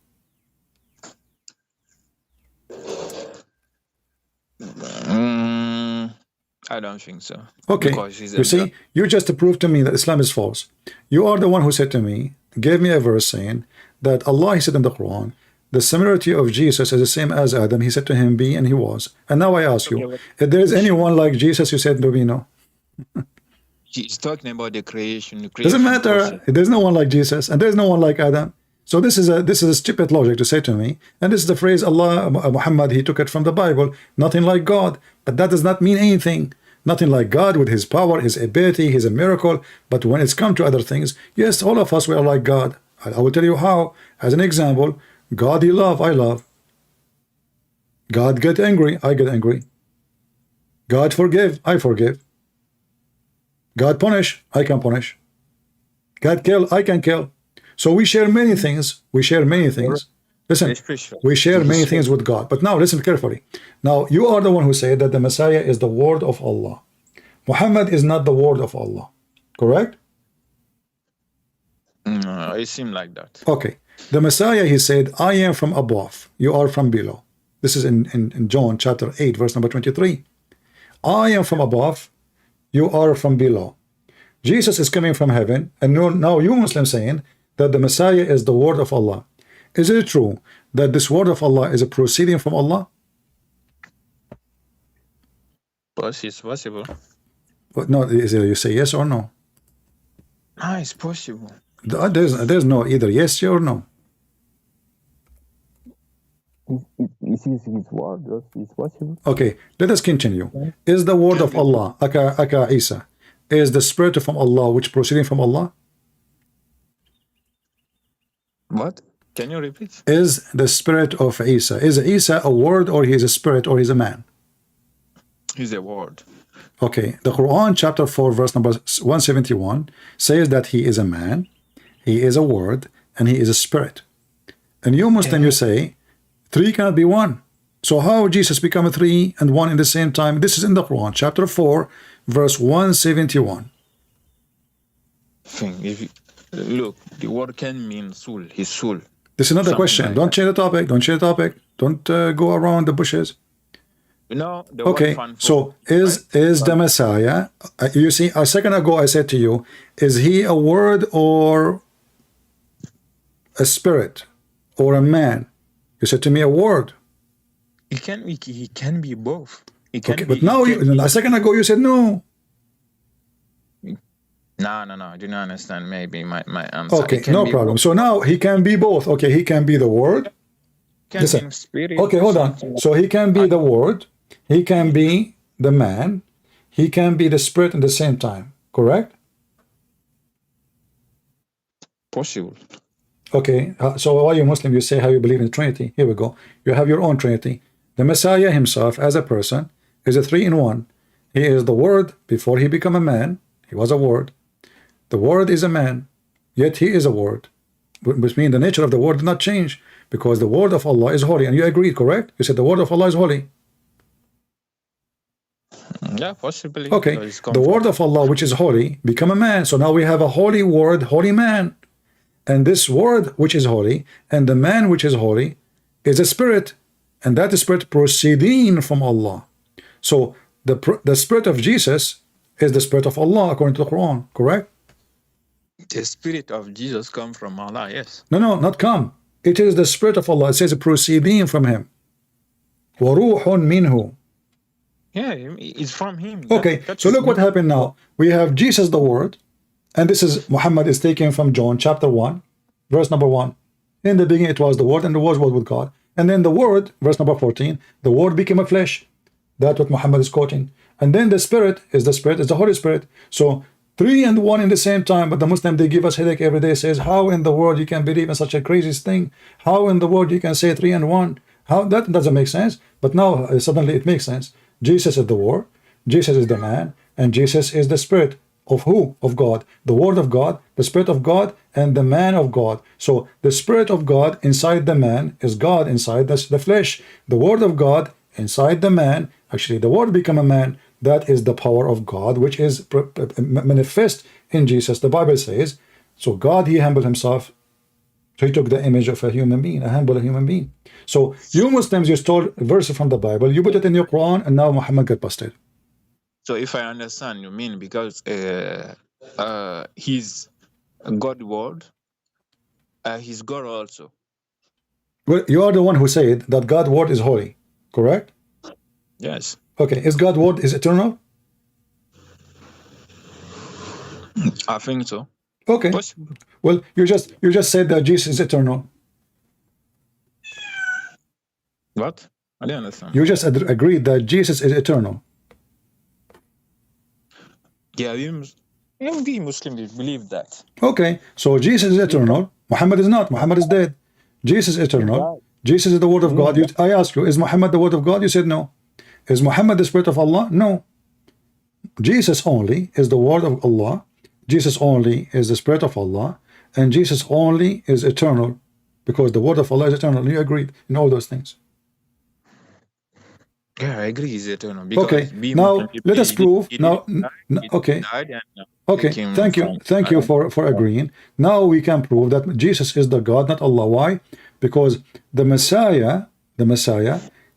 I don't think so. Okay, you see, you just proved to me that Islam is false. You are the one who said to me, gave me a verse saying that Allah, he said in the Quran, the similarity of Jesus is the same as Adam. He said to him, be, and he was. And now I ask you, if there is anyone like Jesus, you said to me, no. He's talking about the creation. Doesn't matter. There's no one like Jesus, and there's no one like Adam. So this is a stupid logic to say to me. And this is the phrase Allah, Muhammad, he took it from the Bible. Nothing like God, but that does not mean anything. Nothing like God with his power, his ability, his a miracle. But when it's come to other things, yes, all of us we are like God. I will tell you how. As an example, God he love, I love. God get angry, I get angry. God forgive, I forgive. God punish, I can punish. God kill, I can kill. So we share many things. We share many things. Listen, we share many things with God. But now listen carefully. Now you are the one who said that the Messiah is the word of Allah. Muhammad is not the word of Allah. Correct? No, it seemed like that. Okay. The Messiah, he said, I am from above. You are from below. This is in John chapter 8, verse number 23. I am from above. You are from below. Jesus is coming from heaven. And now you Muslims saying that the Messiah is the word of Allah. Is it true that this word of Allah is a proceeding from Allah? It's possible. But no, you say yes or no? Ah, it's possible. There's no either yes or no. Is his word? Is possible? Okay, let us continue. Is the word of Allah, aka Isa, is the spirit from Allah which proceeding from Allah? What? Can you repeat? Is the spirit of Isa, is Isa a word, or he is a spirit, or he's a man? He's a word. Okay, the Quran chapter 4 verse number 171 says that he is a man, he is a word, and he is a spirit. And you Muslim, you say three cannot be one. So how Jesus become a three and one in the same time? This is in the Quran chapter 4 verse 171. If you, look, the word can mean soul, his soul. This is another Something question. like Don't that. change the topic. Don't change the topic. Don't go around the bushes. No, the Okay, word fan so is the Messiah, you see, a second ago I said to you, is he a word or a spirit or a man? You said to me a word. he can be both. He can Okay, be, but now a second ago you said no. No, I do not understand maybe my answer. Okay, It can no be problem. both. So now he can be both. Okay, he can be the word. Can Listen. mean spirit. Okay, hold on. something like- So he can be the word, he can be the man, he can be the spirit at the same time, correct? possible. Okay, so why you Muslim, you say how you believe in the Trinity. Here we go. You have your own Trinity. The Messiah himself as a person is a three in one. He is the word before he became a man. He was a word. The word is a man, yet he is a word. Which means the nature of the word did not change, because the word of Allah is holy. And you agreed, correct? You said the word of Allah is holy. Yeah, possibly. Okay, So it's the word of Allah, which is holy, become a man. So now we have a holy word, holy man. And this word, which is holy, and the man, which is holy, is a spirit. And that spirit proceeding from Allah. So the spirit of Jesus is the spirit of Allah, according to the Quran, correct? the spirit of Jesus come from Allah, yes. No, not come. It is the spirit of Allah. It says proceeding from him. وَرُوحٌ مِّنْهُ. Yeah, it's from him. Okay, so look what happened now. We have Jesus the word, and this is Muhammad is taken from John chapter 1, verse number 1. In the beginning it was the word, and the word was with God. And then the word, verse number 14, the word became a flesh. That's what Muhammad is quoting. And then the spirit, is the Holy Spirit. So three and one in the same time. But the Muslim, they give us headache every day, says, how in the world you can believe in such a crazy thing? How in the world you can say three and one? How that doesn't make sense. But now suddenly it makes sense. Jesus is the word, Jesus is the man, and Jesus is the spirit of who? Of God. The word of God, the spirit of God, and the man of God. So the spirit of God inside the man is God inside the flesh. The word of God inside the man, actually the word become a man. That is the power of God, which is manifest in Jesus. The Bible says, so God, he humbled himself. So he took the image of a human being, a humble human being. So you Muslims, you stole verses from the Bible, you put it in your Quran, and now Muhammad got busted. So if I understand, you mean because he's God word, he's God also. Well, you are the one who said that God's word is holy, correct? Yes. Okay, is God's word is eternal? I think so. Okay. Possible. Well, you just said that Jesus is eternal. What? I didn't understand. You just agreed that Jesus is eternal. Yeah, we Muslims believe that. Okay, so Jesus is eternal. Muhammad is not. Muhammad is dead. Jesus is eternal. Jesus is the word of God. I ask you, is Muhammad the word of God? You said no. Is Muhammad the spirit of Allah? No. Jesus only is the word of Allah. Jesus only is the spirit of Allah. And Jesus only is eternal, because the word of Allah is eternal. You agreed in all those things. Yeah, I agree he's eternal. Okay, now let us prove. Okay. Okay, thank you for agreeing. Now we can prove that Jesus is the God, not Allah. Why? Because the Messiah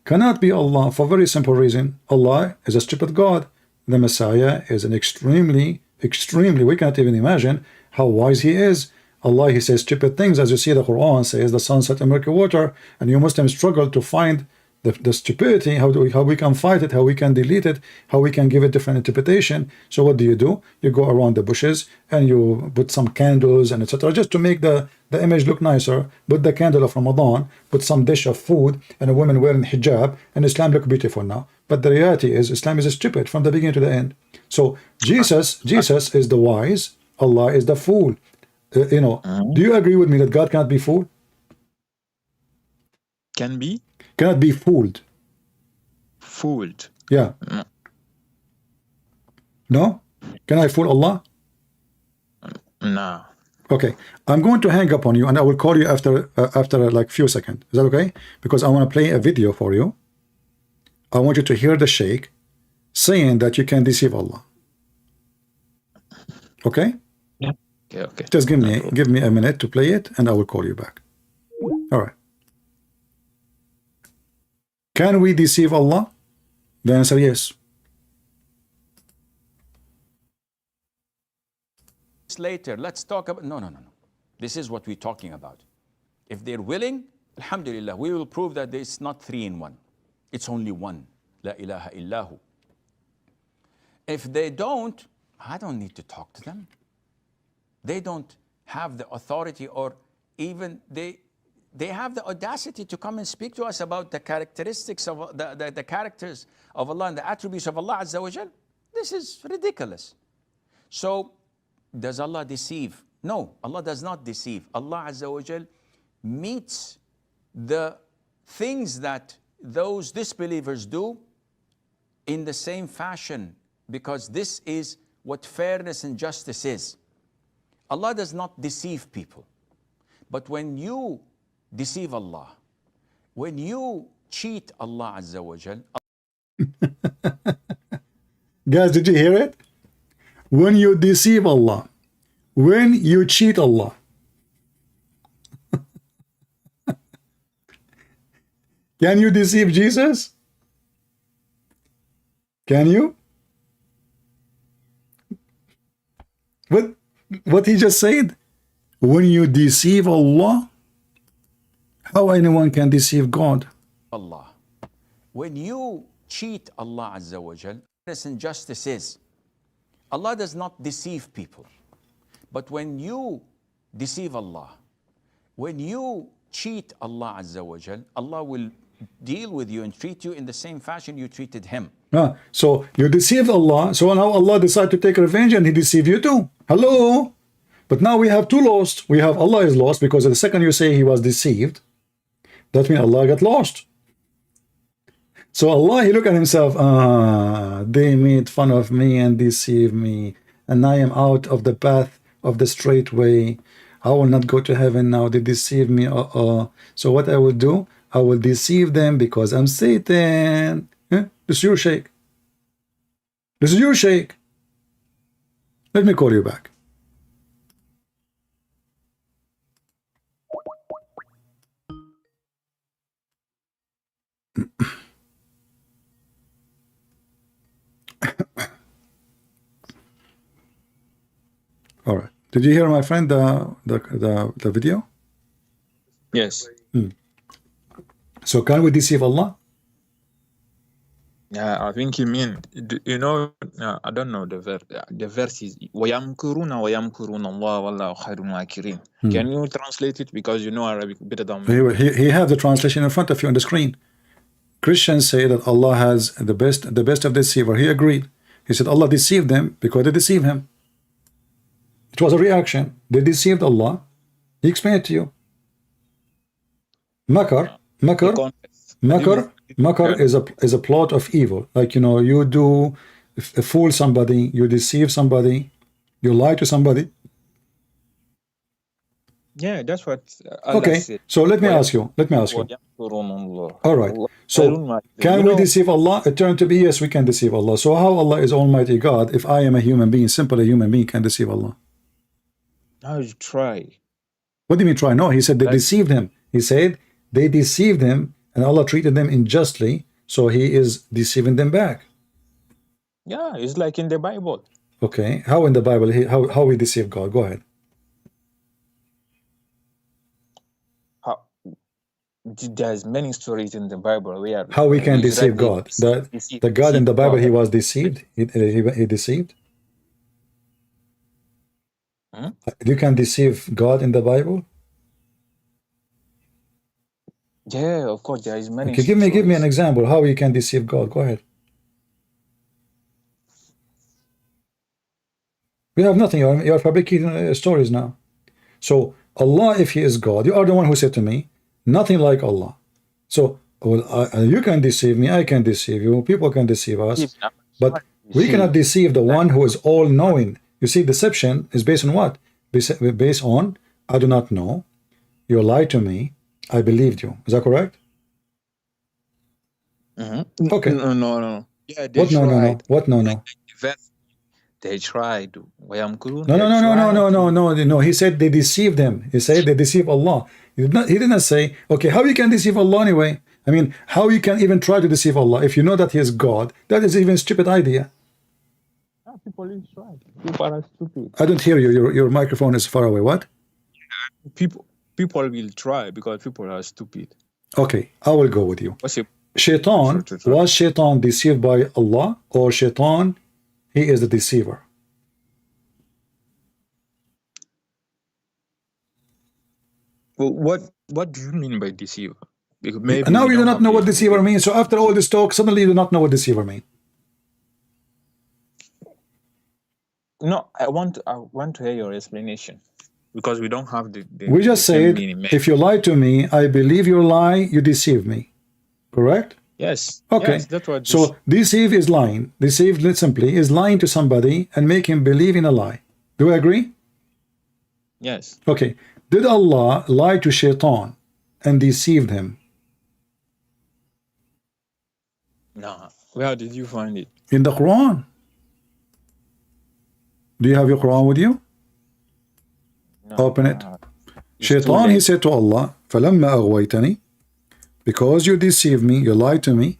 cannot be Allah for a very simple reason. Allah is a stupid God. The Messiah is an extremely, we cannot even imagine how wise he is. Allah, he says stupid things, as you see the Quran says the sun set in murky water, and you Muslims struggle to find the stupidity, how we can fight it, how we can delete it, how we can give it different interpretation. So what do? You go around the bushes and you put some candles and etc. just to make the image look nicer. Put the candle of Ramadan, put some dish of food, and a woman wearing hijab, and Islam look beautiful now. But the reality is Islam is stupid from the beginning to the end. So Jesus is the wise, Allah is the fool. Do you agree with me that God cannot be fooled? Cannot be fooled. Fooled? Yeah. No? Can I fool Allah? No. Okay. I'm going to hang up on you and I will call you after like few seconds. Is that okay? Because I want to play a video for you. I want you to hear the Sheikh saying that you can deceive Allah. Okay? Yeah. Okay. Just give me a minute to play it and I will call you back. All right. Can we deceive Allah? The answer yes. Later, let's talk about no. This is what we're talking about. If they're willing, alhamdulillah, we will prove that it's not 3 in 1. It's only one. La ilaha illahu. If they don't, I don't need to talk to them. They don't have the authority, or even they have the audacity to come and speak to us about the characteristics of the characters of Allah and the attributes of Allah Azza wa Jal. This is ridiculous. So, does Allah deceive? No, Allah does not deceive. Allah Azza wa Jal meets the things that those disbelievers do in the same fashion, because this is what fairness and justice is. Allah does not deceive people. But when you deceive Allah, when you cheat Allah Azza wa Jal. Guys, did you hear it? When you deceive Allah, when you cheat Allah. Can you deceive Jesus? Can you? What he just said? When you deceive Allah, how anyone can deceive God? Allah. When you cheat Allah Azza wa Jal, fairness and justice is. Allah does not deceive people. But when you deceive Allah, when you cheat Allah Azza wa Jal, Allah will deal with you and treat you in the same fashion you treated Him. So you deceived Allah, so now Allah decided to take revenge and He deceived you too. Hello? But now we have two lost. We have Allah is lost because the second you say He was deceived, that means Allah got lost. So Allah, He look at Himself, they made fun of me and deceived me, and I am out of the path of the straight way. I will not go to heaven now. They deceive me. So what I will do? I will deceive them because I'm Satan. This is your Sheikh. This is your Sheikh. Let me call you back. All right. Did you hear, my friend, the video? Yes. So can we deceive Allah? Yeah, I think you mean, I don't know the verse. The verse is وَيَمْكُرُونَ وَيَمْكُرُونَ اللَّهُ وَاللَّهُ خَيْرُ الْمَاكِرِينَ. Can you translate it, because you know Arabic better than me? He has the translation in front of you on the screen. Christians say that Allah has the best of deceiver. He agreed. He said Allah deceived them because they deceived Him. It was a reaction. They deceived Allah. He explained it to you. Makar is a plot of evil. Like, you do fool somebody, you deceive somebody, you lie to somebody. Yeah, that's what Allah okay said. So let me ask you. All right, so can we deceive Allah? It turned to be yes, we can deceive Allah. So how Allah is Almighty God if I am a human being, simple a human being, can deceive Allah? Now you try. What do you mean try? No, He said they deceived Him. He said they deceived Him and Allah treated them unjustly, so He is deceiving them back. Yeah, it's like in the Bible. Okay, how in the Bible, how we deceive God? Go ahead. there's many stories in the Bible where How we can deceive God? The God in the Bible, he was deceived. He deceived. You can deceive God in the Bible. Yeah, of course, there is many. Okay, give me an example how you can deceive God. Go ahead. We have nothing. You are fabricating stories now. So Allah, if He is God, you are the one who said to me, nothing like Allah. So well, you can deceive me, I can deceive you, people can deceive us, but we cannot deceive the one who is all-knowing. You see, deception is based on what? Based on, I do not know, you lied to me, I believed you. Is that correct? Okay. No. Yeah, what no? What no? They tried. No. He said they deceived him. He said they deceive Allah. He didn't say, okay, how you can deceive Allah anyway? I mean, how you can even try to deceive Allah if you know that He is God? That is even a stupid idea. People try. People are stupid. I don't hear you. Your microphone is far away. What? People will try because people are stupid. Okay, I will go with you. Shaitan, was Shaitan deceived by Allah, or Shaitan, he is the deceiver? Well, what do you mean by deceiver? Because maybe now you do not know what deceiver means. So after all this talk, suddenly you do not know what deceiver means. No, I want to hear your explanation, because we don't have the we just said, if you lie to me, I believe your lie, you deceive me. Correct? Yes. Okay. Yes, that's what. So deceive is lying. Deceive simply is lying to somebody and make him believe in a lie. Do we agree? Yes. Okay. Did Allah lie to Shaitan and deceived him? No. Where did you find it? In the Quran. Do you have your Quran with you? No, Open it. Shaitan, he said to Allah, فَلَمَّا أَغْوَيْتَنِي, because you deceived me, you lied to me,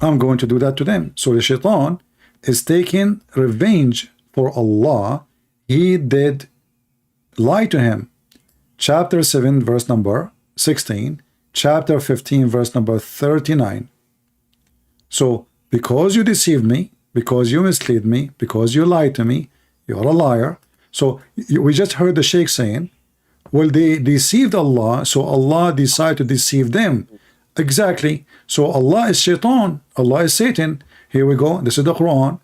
I'm going to do that to them. So the Shaitan is taking revenge for Allah. He did lie to him. Chapter 7, verse number 16. Chapter 15, verse number 39. So, because you deceived me, because you misled me, because you lied to me, you're a liar. So, we just heard the Sheikh saying, well, they deceived Allah, so Allah decided to deceive them. Exactly. So Allah is Shaitan, Allah is Satan. Here we go. This is the Quran.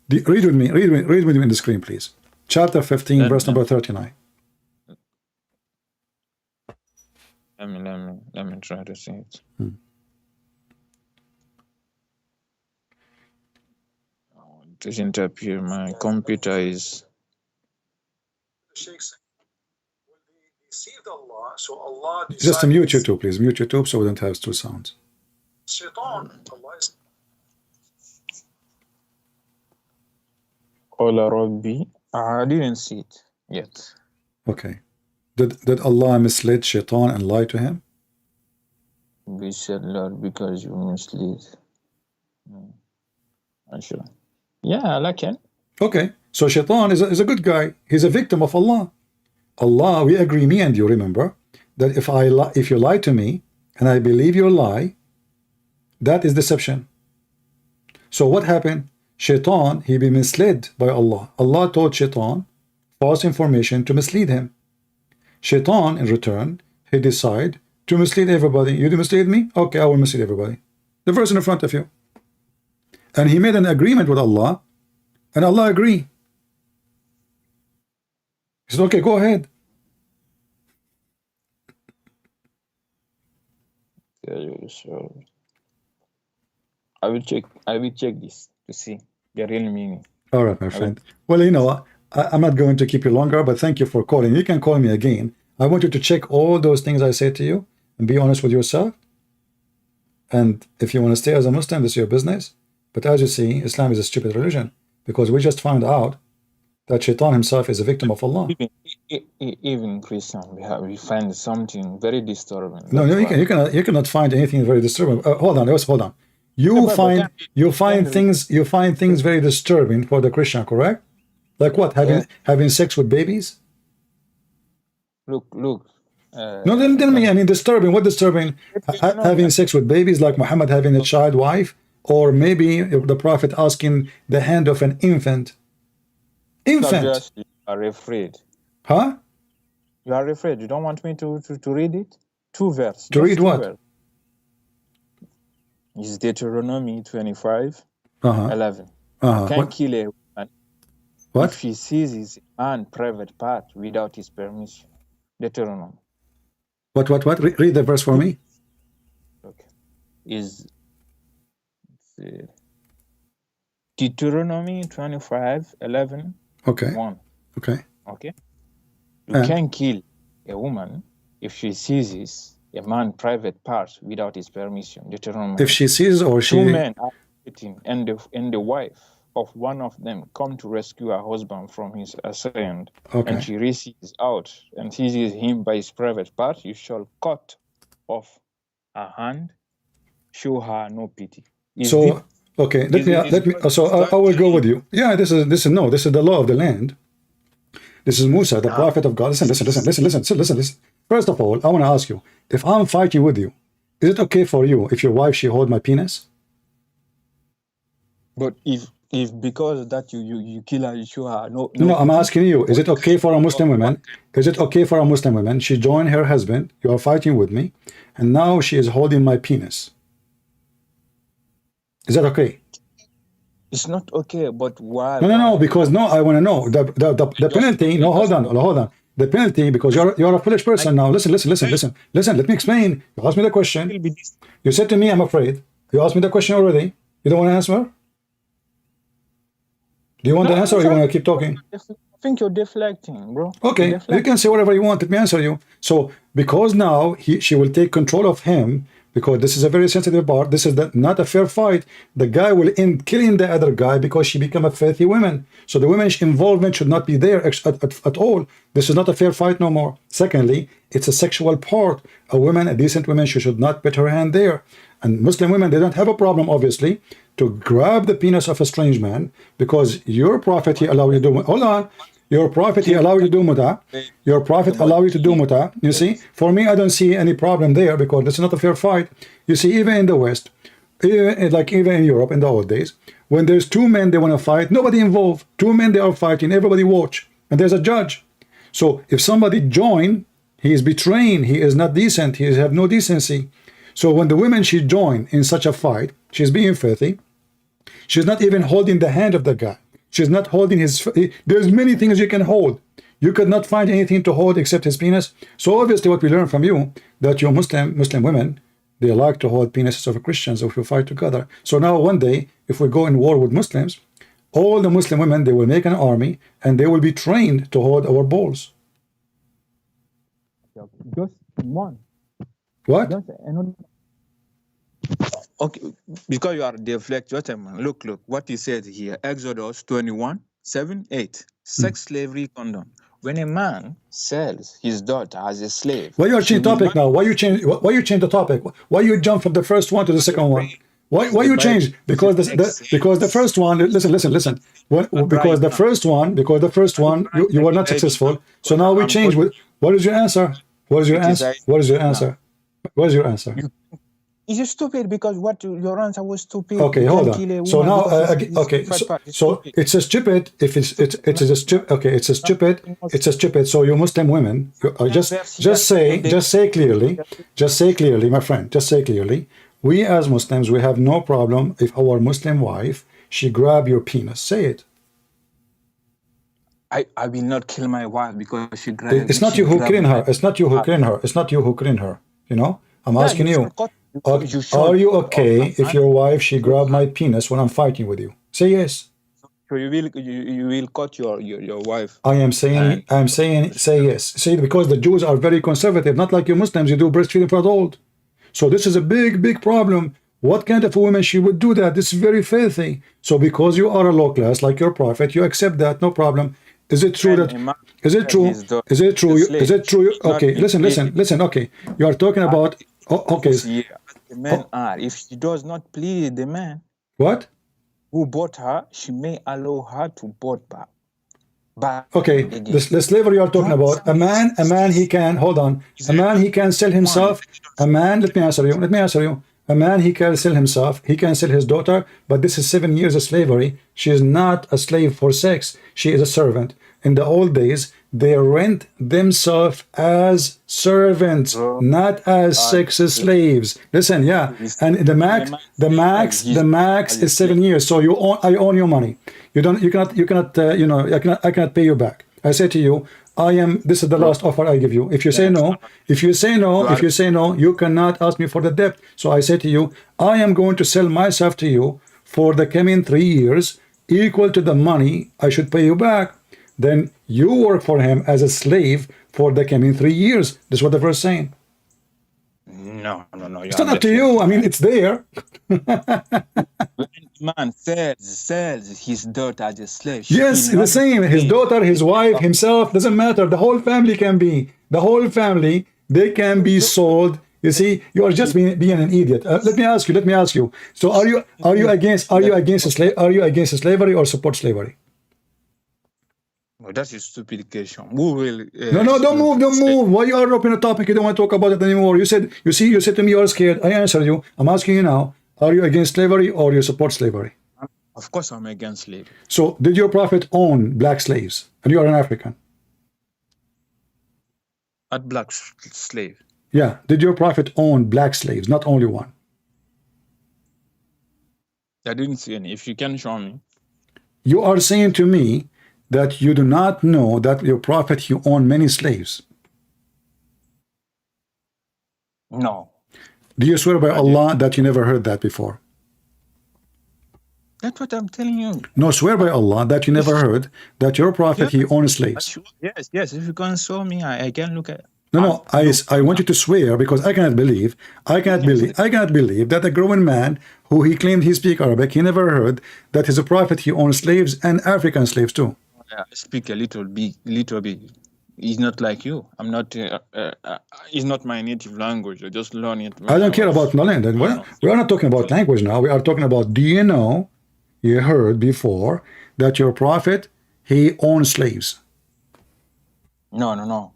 Read with me. Read with me in the screen, please. Chapter 15, verse number 39. Let me try to see it. It doesn't appear. My computer is. Allah, so Allah just mute YouTube, please. Mute YouTube so we don't have two sounds. Ola Rabbi. I didn't see it yet. Okay. Did Allah mislead Shaitan and lie to him? We said, Lord, because you mislead. Sure. Yeah, I can. Okay. So Shaitan is a good guy. He's a victim of Allah. Allah, we agree, me and you, remember, that if you lie to me and I believe your lie, that is deception. So what happened? Shaitan, he be misled by Allah. Allah told Shaitan false information to mislead him. Shaitan, in return, he decide to mislead everybody. You mislead me? Okay, I will mislead everybody. The verse in front of you. And he made an agreement with Allah, and Allah agreed. He said, okay, go ahead. So I will check this to see the real meaning. All right, my friend. Well, you know, I'm not going to keep you longer, but thank you for calling. You can call me again. I want you to check all those things I said to you and be honest with yourself. And if you want to stay as a Muslim, this is your business. But as you see, Islam is a stupid religion, because we just found out that Shaitan himself is a victim of Allah. Even Christian, we find something very disturbing. No, you cannot find anything very disturbing. Hold on. You find things very disturbing for the Christian, correct? Like what? Having sex with babies? Look. No, then tell me, I mean, disturbing. What disturbing? Having sex with babies, like Muhammad having a child wife, or maybe the Prophet asking the hand of an infant. Infant. Obviously, you are afraid. Huh? You are afraid. You don't want me to read it? 2 verses. To read what? Verse. It's Deuteronomy 25, 11. You can't kill a woman if she seizes a man's private part without his permission. Deuteronomy. What? Read the verse for me. Okay. Is Deuteronomy 25, 11, okay. 1. Okay. Okay. You can't kill a woman if she seizes a man's private parts without his permission. Deuteronomy. If she sees or she... 2 men are fighting, and the wife of one of them come to rescue her husband from his assailant, and she reaches out and seizes him by his private part, you shall cut off her hand, show her no pity. Okay, let me. So I will go with you. Yeah, this is the law of the land. This is Musa, the prophet of God. Listen. First of all, I want to ask you, if I'm fighting with you, is it okay for you if your wife, she hold my penis? But if because that you kill her, you show her no, I'm asking you, is it okay for a Muslim woman? Is it okay for a Muslim woman? She joined her husband, you are fighting with me, and now she is holding my penis. Is that okay? It's not okay, but why? No, because I want to know the penalty. No, hold on. The penalty, because you're a foolish person now. Listen. Let me explain. You asked me the question. You said to me, I'm afraid. You asked me the question already. You don't want to answer? Do you want to answer, or you want to keep talking? I think you're deflecting, bro. Okay, you can say whatever you want. Let me answer you. So, because now she will take control of him, because this is a very sensitive part. This is not a fair fight. The guy will end killing the other guy because she become a filthy woman. So the women's involvement should not be there at all. This is not a fair fight no more. Secondly, it's a sexual part. A decent woman, she should not put her hand there. And Muslim women, they don't have a problem, obviously, to grab the penis of a strange man, because your prophet, he allowed you to do... Hold on. Your prophet, he allowed you to do muta. Your prophet allowed you to do muta. You see, for me, I don't see any problem there, because this is not a fair fight. You see, even in the West, even in Europe in the old days, when there's 2 men, they want to fight, nobody involved. 2 men, they are fighting, everybody watch, and there's a judge. So if somebody join, he is betraying, he is not decent, he have no decency. So when the women, she join in such a fight, she's being filthy. She's not even holding the hand of the guy. She's not holding his... There's many things you can hold. You could not find anything to hold except his penis. So obviously what we learn from you, that your Muslim women, they like to hold penises of Christians if we fight together. So now one day, if we go in war with Muslims, all the Muslim women, they will make an army, and they will be trained to hold our balls. Just one. What? Just another. Okay, because you are deflecting. Look, what he said here. Exodus 21, 7, 8. Sex slavery condom. When a man sells his daughter as a slave... Why you change topic now? Why you change the topic? Why you jump from the first one to the second one? Why you change? Because the first one... Listen. Because the first one, you were not successful. So now we change. What is your answer? What is your answer? It's stupid, because your answer was stupid. Okay, hold on. So now, so it's a stupid. If it's a stupid. So you Muslim women, just say clearly, my friend. Just say clearly. We as Muslims, we have no problem if our Muslim wife, she grab your penis. Say it. I will not kill my wife because she grabbed. It's not you who killing her. It's not you who killing her. You know. I'm asking you. Are you okay if your wife, she grabbed my penis when I'm fighting with you? Say yes. So you will cut your wife. I am saying say yes. See, because the Jews are very conservative, not like you Muslims. You do breastfeeding for adult. So this is a big problem. What kind of a woman she would do that? This is very filthy. So because you are a low class like your prophet, you accept that, no problem. Is it true that? Is it true? Is it true? Is it true? Okay, listen. Okay, you are talking about. Okay. The men are. If she does not please the man, what? Who bought her, she may allow her to board back. But Okay, the slavery you are talking about, a man he can, hold on, a man he can sell himself, a man, let me answer you, a man he can sell himself, he can sell his daughter, but this is 7 years of slavery. She is not a slave for sex, she is a servant. In the old days, they rent themselves as servants, not as sex slaves. Listen, yeah, and the max is 7 years. So I own your money. You cannot, I cannot pay you back. I say to you, this is the last offer I give you. If you say no, you cannot ask me for the debt. So I say to you, I am going to sell myself to you for the coming 3 years, equal to the money I should pay you back. Then you work for him as a slave for the coming 3 years. This is what the verse is saying. No. It's not up to you. I mean, it's there. Man sells his daughter as a slave. Yes, the same. His daughter, his wife, himself, doesn't matter. The whole family can be. The whole family, they can be sold. You see, you are just being an idiot. Let me ask you. So are you against slavery or support slavery? Well, that's a stupid question. Who will? No, don't move. Why you are opening a topic? You don't want to talk about it anymore. You said to me you are scared. I answered you. I'm asking you now. Are you against slavery or you support slavery? Of course, I'm against slavery. So, did your prophet own black slaves? And you are an African. A black slave. Yeah. Did your prophet own black slaves? Not only one. I didn't see any. If you can show me. You are saying to me that you do not know that your prophet he owned many slaves. No. Do you swear by Allah that you never heard that before? That's what I'm telling you. No, swear by Allah that you never heard that your prophet he owned slaves. Yes. If you can show me, I can look at. No. I want you to swear because I cannot believe that a grown man who he claimed he speak Arabic, he never heard that his prophet he owned slaves and African slaves too. I speak a little bit. It's not like you. I'm not. It's not my native language. I just learn it. I don't care about the language. We are not talking about language now. We are talking about. Do you know? You heard before that your prophet he owned slaves. No.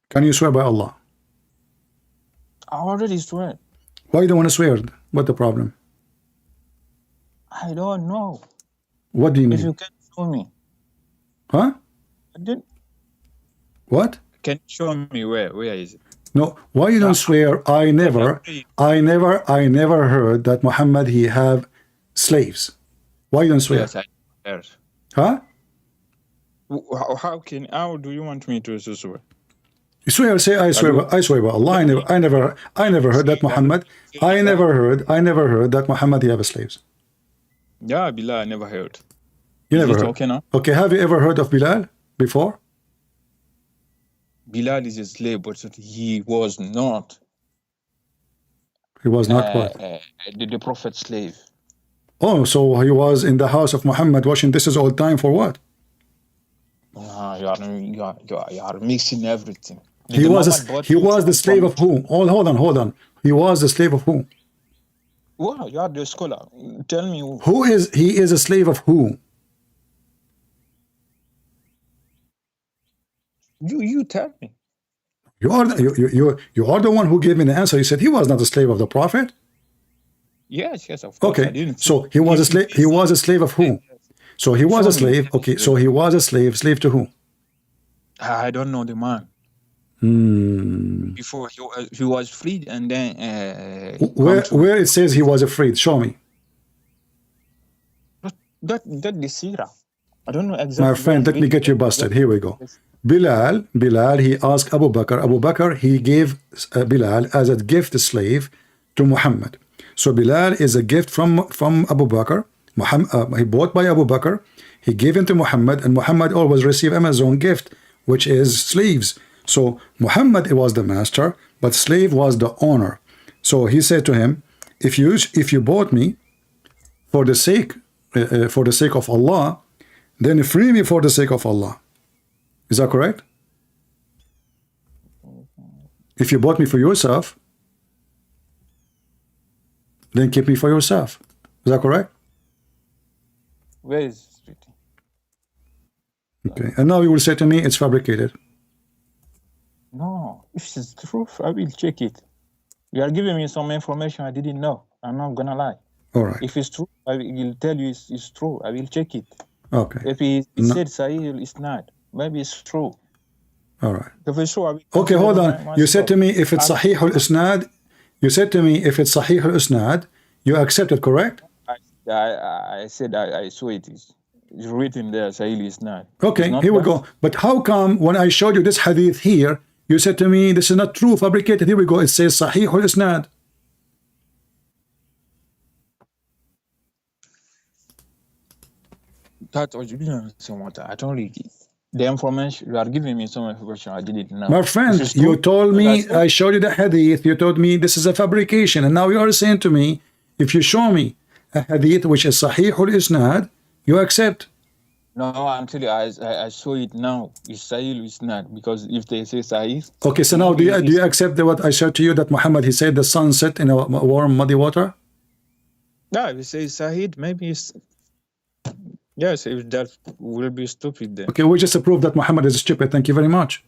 Can you swear by Allah? I already swear. Why you don't want to swear? What the problem? I don't know. What do you mean? If you can show me. Huh? I didn't. What? Can you show me where? Where is it? No. Why you don't swear? I never heard that Muhammad he have slaves. Why you don't swear? Yes, I heard. Huh? How do you want me to swear? You swear, say I swear by Allah. I never heard that Muhammad. I never heard that Muhammad he have slaves. Yeah, Bilal, I never heard. You never heard. Okay, now? Okay, have you ever heard of Bilal before? Bilal is a slave, but he was not. He was not what? The prophet's slave. Oh, so he was in the house of Muhammad washing dishes all the time for what? You are mixing everything. He was the slave of who? Hold on. He was the slave of who? Well, you are the scholar. Tell me who. He is a slave of who? You tell me. You are the one who gave me the answer. You said he was not a slave of the prophet. Yes, of course. Okay, so he was a slave. He was a slave of who? So he was a slave. Okay, so he was a slave. Slave to who? I don't know the man. Before he was freed, and then where it says he was freed? Show me. That the Sirah. I don't know exactly. My friend, let me get you busted. Here we go. Bilal, he asked Abu Bakr. Abu Bakr, he gave Bilal as a gift slave to Muhammad. So Bilal is a gift from Abu Bakr. He bought by Abu Bakr. He gave him to Muhammad, and Muhammad always received him as his own gift, which is slaves. So Muhammad was the master, but slave was the owner. So he said to him, if you bought me for the sake of Allah, then free me for the sake of Allah. Is that correct? If you bought me for yourself, then keep me for yourself. Is that correct? Where is it? Okay, and now you will say to me it's fabricated. No, if it's truth, I will check it. You are giving me some information I didn't know. I'm not gonna lie. All right. If it's true, I will tell you it's true. I will check it. Okay. If he No. said Sahih, it's not. Maybe it's true. All right. If it's true, I will Okay, hold on. You said to me if it's Sahih al-Isnad, you said to me if it's Sahih al-Isnad, you accept it, correct? I said I saw it. It's written there, Sahih is not. Okay, here we go. But how come when I showed you this hadith here, you said to me this is not true, fabricated? Here we go. It says Sahih al-Isnad. That was I don't really. The information you are giving me some information I didn't know. My friend, you told me, I showed you the hadith, you told me this is a fabrication, and now you are saying to me, if you show me a hadith which is Sahih al-Isnad, you accept. No, I'm telling you, I saw it now. It's Sahih, it's not, because if they say Sahih. Okay, so now do you accept what I said to you that Muhammad, he said the sun set in a warm, muddy water? No, if it says Sahih, maybe it's. Yes, if that will be stupid then. Okay, we just proved that Muhammad is stupid. Thank you very much.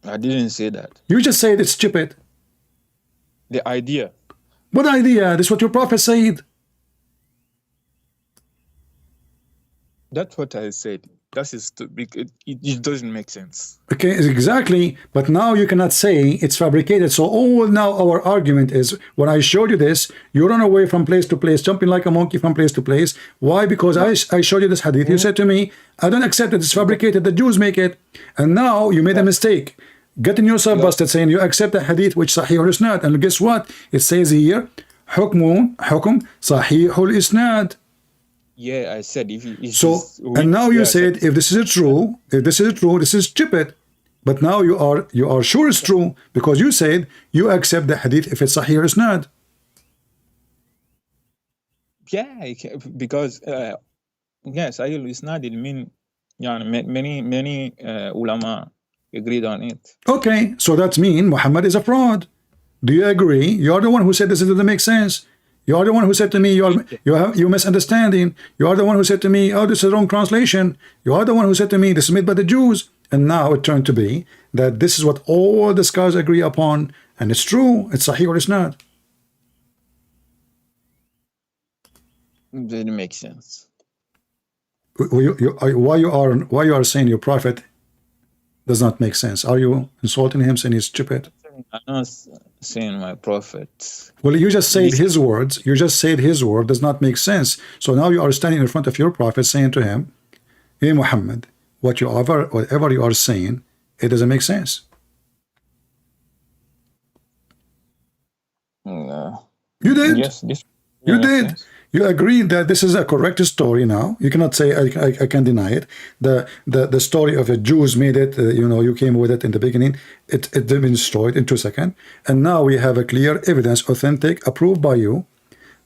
I didn't say that. You just said it's stupid. The idea. What idea? This is what your prophet said. That's what I said. That is stupid. It doesn't make sense. Okay, exactly. But now you cannot say it's fabricated. So all now our argument is, when I showed you this, you run away from place to place, jumping like a monkey from place to place. Why? Because I showed you this hadith. You said to me, I don't accept it. It's fabricated. The Jews make it. And now you made a mistake. Getting yourself busted saying you accept the hadith which Sahih al-Isnad. And guess what? It says here, Hukm Sahih al-Isnad. Yeah, I said if so, and now you said if this is true, this is stupid. But now you are sure it's true because you said you accept the hadith if it's Sahih or Isnad. Yeah, because yes, Sahih Isnad it mean many ulama agreed on it. Okay, so that means Muhammad is a fraud. Do you agree? You are the one who said this doesn't make sense. You are the one who said to me, you misunderstanding. You are the one who said to me, oh, this is wrong translation. You are the one who said to me, this is made by the Jews. And now it turned to be that this is what all the scholars agree upon, and it's true. It's Sahih or it's not. It didn't make sense. Why you are saying your prophet does not make sense? Are you insulting him, saying he's stupid? I'm not saying my prophet. Well, you just said his words. You just said his word does not make sense. So now you are standing in front of your prophet saying to him, hey, Muhammad, whatever you are saying, it doesn't make sense. No. You did. Yes, you did. Sense. You agreed that this is a correct story now. You cannot say I can deny it. The story of the Jews made it, you came with it in the beginning. It been destroyed in 2 seconds. And now we have a clear evidence, authentic, approved by you,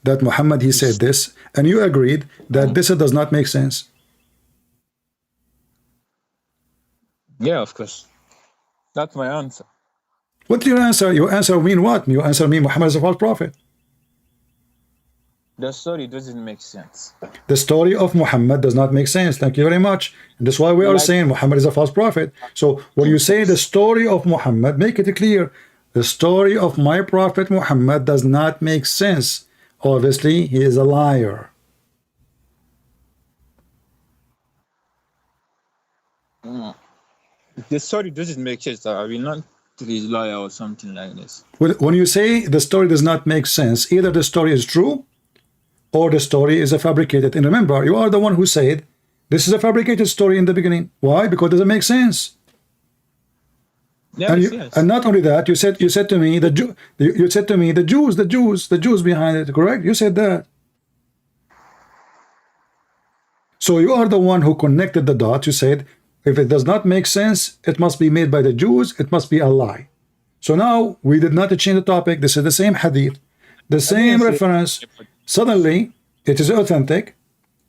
that Muhammad, he said this. And you agreed that this does not make sense. Yeah, of course. That's my answer. What's your answer? Your answer mean what? Your answer mean Muhammad is a false prophet. The story doesn't make sense. The story of Muhammad does not make sense. Thank you very much. And that's why we are saying Muhammad is a false prophet. So when you say the story of Muhammad, make it clear. The story of my prophet Muhammad does not make sense. Obviously, he is a liar. The story doesn't make sense. I will not be a liar or something like this. When you say the story does not make sense, either the story is true or the story is a fabricated. And remember, you are the one who said this is a fabricated story in the beginning. Why? Because it doesn't make sense. Yes, and not only that, you said to me the Jews behind it. Correct? You said that. So you are the one who connected the dots. You said if it does not make sense, it must be made by the Jews. It must be a lie. So now we did not change the topic. This is the same hadith, the same reference. Suddenly, it is authentic,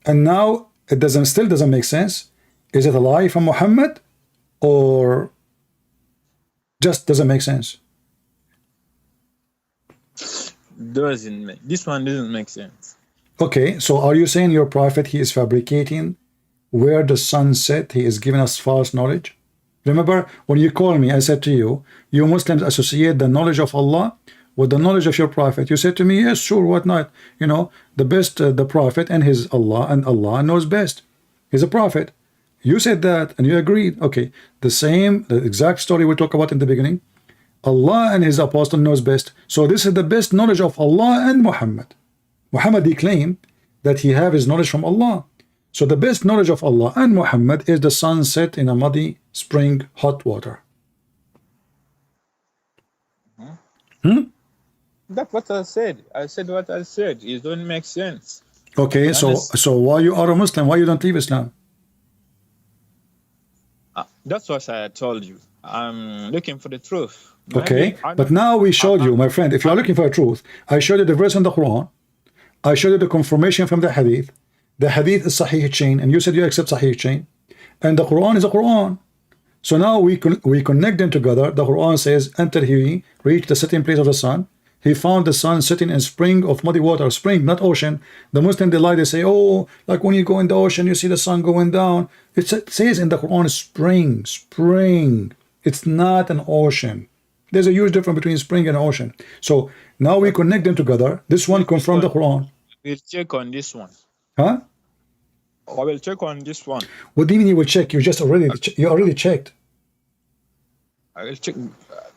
and now it still doesn't make sense. Is it a lie from Muhammad, or just doesn't make sense? This one doesn't make sense. Okay, so are you saying your prophet, he is fabricating where the sun set, he is giving us false knowledge. Remember, when you call me, I said to you, you Muslims associate the knowledge of Allah with the knowledge of your prophet. You said to me, yes, sure, what not? You know, the best, the prophet and his Allah, and Allah knows best. He's a prophet. You said that, and you agreed. Okay, the exact story we talked about in the beginning. Allah and his apostle knows best. So this is the best knowledge of Allah and Muhammad. Muhammad, he claimed that he have his knowledge from Allah. So the best knowledge of Allah and Muhammad is the sunset in a muddy spring hot water. That's what I said. I said what I said. It don't make sense. Okay, so why you are a Muslim? Why you don't leave Islam? That's what I told you. I'm looking for the truth. Okay, but now we showed you, my friend, if you are looking for a truth, I showed you the verse in the Quran. I showed you the confirmation from the hadith. The hadith is Sahih chain, and you said you accept Sahih chain. And the Quran is a Quran. So now we connect them together. The Quran says, until he reached the setting place of the sun, he found the sun sitting in spring of muddy water. Spring, not ocean. The Muslim delight, they say, oh, like when you go in the ocean, you see the sun going down. It says in the Quran, spring. It's not an ocean. There's a huge difference between spring and ocean. So now we connect them together. This one confirmed the Quran. We'll check on this one. Huh? I will check on this one. What do you mean you will check? You already checked. I will check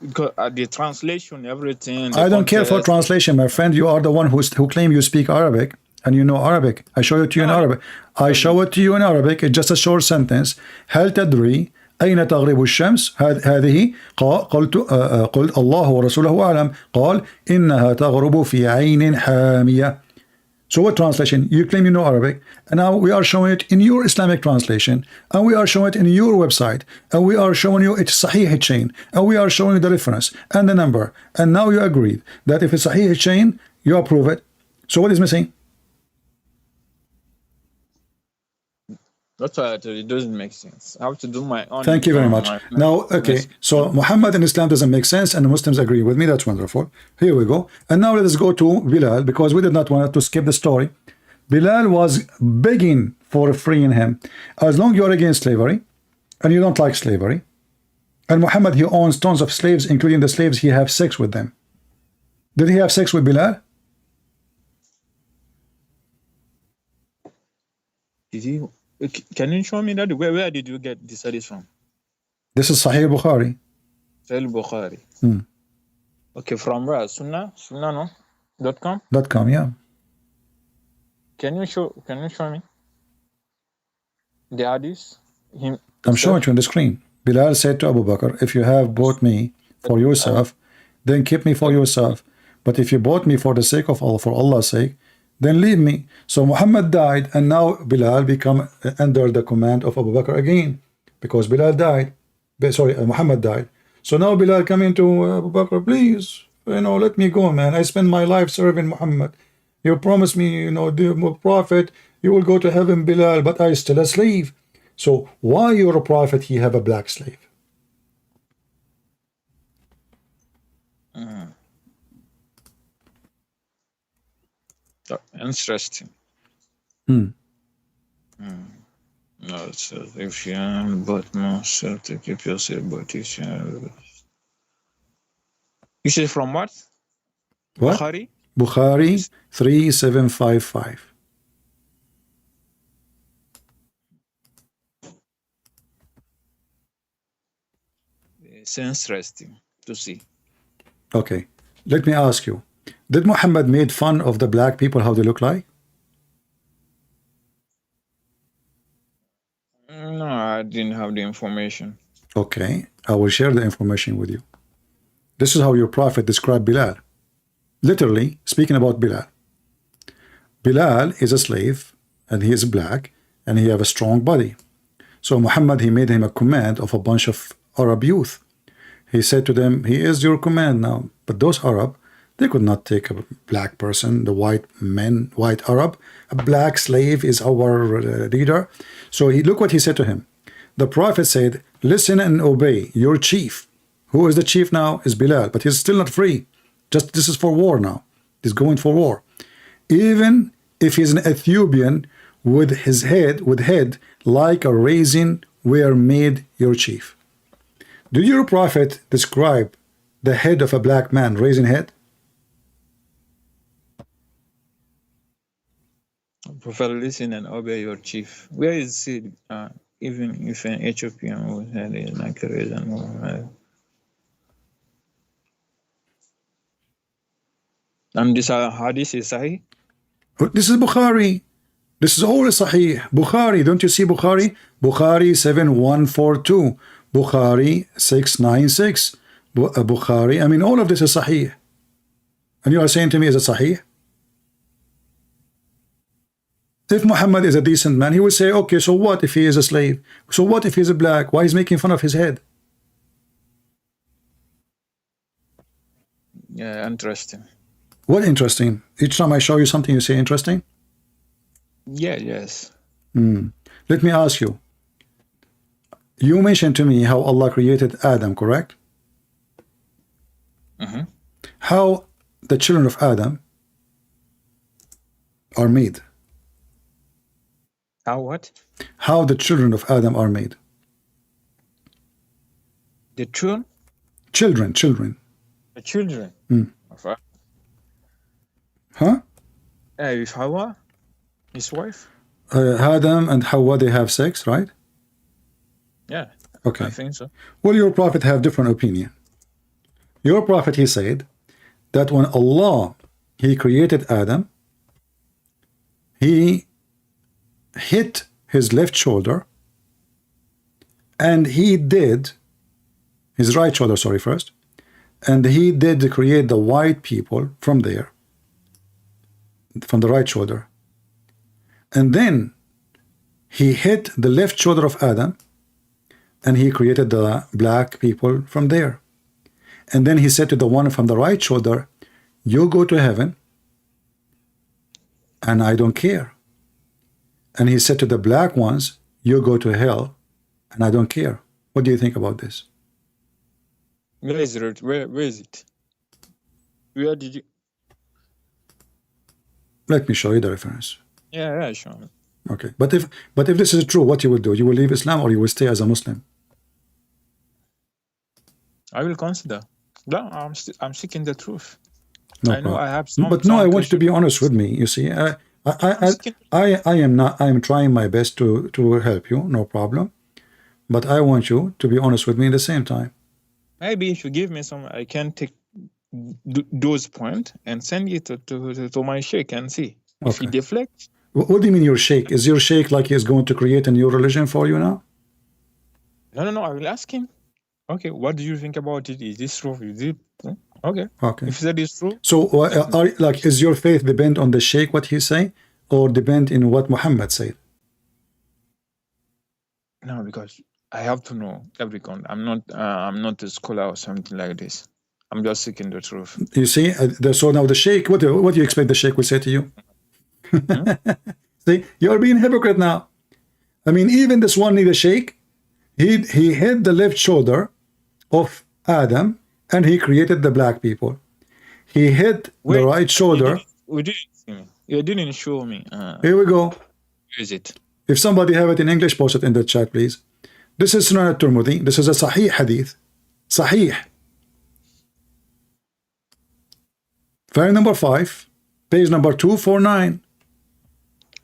because the translation, everything. I don't care for translation, my friend. You are the one who claim you speak Arabic and you know Arabic. I show it to you in Arabic. I show it to you in Arabic. It's just a short sentence. هل تدري أين تغرب الشمس؟ هذه قلت الله ورسوله أعلم قال إنها تغرب في عين حامية. So what translation? You claim you know Arabic, and now we are showing it in your Islamic translation, and we are showing it in your website, and we are showing you it's Sahih chain, and we are showing you the reference and the number, and now you agreed that if it's Sahih chain, you approve it. So what is missing? That's why it doesn't make sense. I have to do my own. Thank you very much. Now, okay, so Muhammad and Islam doesn't make sense, and the Muslims agree with me. That's wonderful. Here we go. And now let us go to Bilal, because we did not want to skip the story. Bilal was begging for freeing him. As long as you're against slavery, and you don't like slavery, and Muhammad, he owns tons of slaves, including the slaves, he have sex with them. Did he have sex with Bilal? Did he? Can you show me that? Where did you get this hadith from? This is Sahih Bukhari. Sahih Bukhari. Okay, from where? Sunnah no? .com? .com, yeah. Can you show me the hadith? I'm showing you on the screen. Bilal said to Abu Bakr, if you have bought me for yourself, then keep me for yourself. But if you bought me for the sake of Allah, for Allah's sake, then leave me. So Muhammad died, and now Bilal become under the command of Abu Bakr again, because Bilal died. Muhammad died. So now Bilal coming to Abu Bakr, please, let me go, man. I spent my life serving Muhammad. You promised me, the prophet, you will go to heaven, Bilal, but I still a slave. So why you're a prophet, he have a black slave? Interesting. No, it says if you but myself to keep yourself, but you say from what? What? Bukhari 3755. It's interesting to see. Okay, let me ask you. Did Muhammad made fun of the black people, how they look like? No, I didn't have the information. Okay, I will share the information with you. This is how your prophet described Bilal. Literally, speaking about Bilal. Bilal is a slave, and he is black, and he have a strong body. So Muhammad, he made him a command of a bunch of Arab youth. He said to them, he is your command now. But those Arab, they could not take a black person, the white Arab. A black slave is our leader. So look what he said to him. The prophet said, listen and obey your chief. Who is the chief now? Is Bilal, but he's still not free. Just this is for war now. He's going for war. Even if he's an Ethiopian with head like a raisin were made your chief. Did your prophet describe the head of a black man, raisin head? Prophet, listen and obey your chief. Where is it? Even if an Ethiopian would have it like a reason. And this hadith is Sahih? This is Bukhari. This is all Sahih. Bukhari, don't you see Bukhari? Bukhari 7142. Bukhari 696. Bukhari, I mean, all of this is Sahih. And you are saying to me, is it Sahih? If Muhammad is a decent man, he would say, okay, so what if he is a slave? So what if he's a black? Why is he making fun of his head? Yeah, interesting. What interesting? Each time I show you something, you say interesting? Yeah, yes. Let me ask you. You mentioned to me how Allah created Adam, correct? How the children of Adam are made. How what? How the children of Adam are made. The children? Children. The children. Of Huh? with Hawa, his wife? Adam and Hawa, they have sex, right? Yeah. Okay. I think so. Well, your prophet have different opinion. Your prophet, he said that when Allah, he created Adam, he hit his left shoulder and he did his right shoulder, sorry, first, and he did create the white people from there, from the right shoulder, and then he hit the left shoulder of Adam and he created the black people from there. And then he said to the one from the right shoulder, you go to heaven and I don't care. And he said to the black ones, you go to hell and I don't care. What do you think about this? Where is it? Where is it? Where did you? Let me show you the reference. Yeah, sure. Okay, but if this is true, what you will do? You will leave Islam or you will stay as a Muslim? I will consider. No, I'm seeking the truth. No I know problem. I have some. But no, I want you to be honest with me. You see, I am trying my best to help you, no problem. But I want you to be honest with me at the same time. Maybe if you give me some, I can take those points and send it to my sheikh and see if he deflects. What do you mean your sheikh? Is your sheikh like he is going to create a new religion for you now? No. I will ask him. Okay, what do you think about it? Is this true? Is it okay? Okay. If that is true. So, is your faith depend on the sheikh what he say, or depend in what Muhammad said? No, because I have to know every content. I'm not a scholar or something like this. I'm just seeking the truth. You see, so now the sheikh, what do you expect the sheikh will say to you? See, you're being hypocrite now. I mean, even this one, the sheikh, he hit the left shoulder of Adam and he created the black people. He hit the right shoulder. You didn't show me. Here we go. Where is it? If somebody have it in English, post it in the chat, please. This is Sunan al-Tirmidhi. This is a Sahih hadith. Sahih. File number 5, page number 249.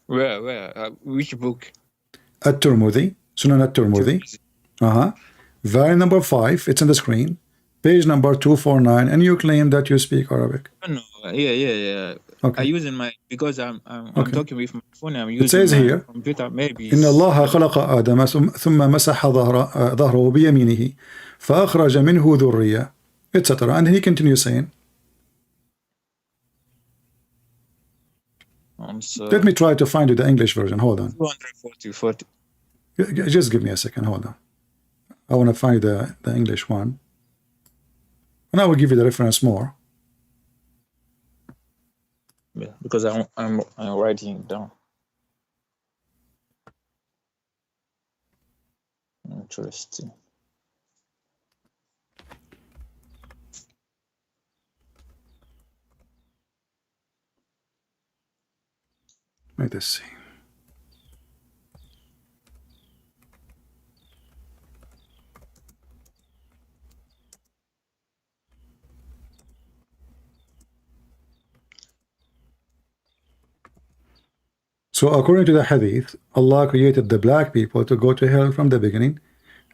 Where? Which book? At-Tirmidhi. Sunan al-Tirmidhi. Volume number 5, it's on the screen, page number 249, and you claim that you speak Arabic. No, yeah. Okay. I using my, because I'm talking with my phone. I'm using it says my here, computer. Maybe. إن الله خلق آدم ثم مسح ظهره بيمينه فأخرج منه ذرية, etc. And he continues saying. Let me try to find you the English version. Hold on. 240. Just give me a second. Hold on. I want to find the English one. And I will give you the reference more. Yeah, because I'm writing it down. Interesting. Let us see. So according to the hadith, Allah created the black people to go to hell from the beginning,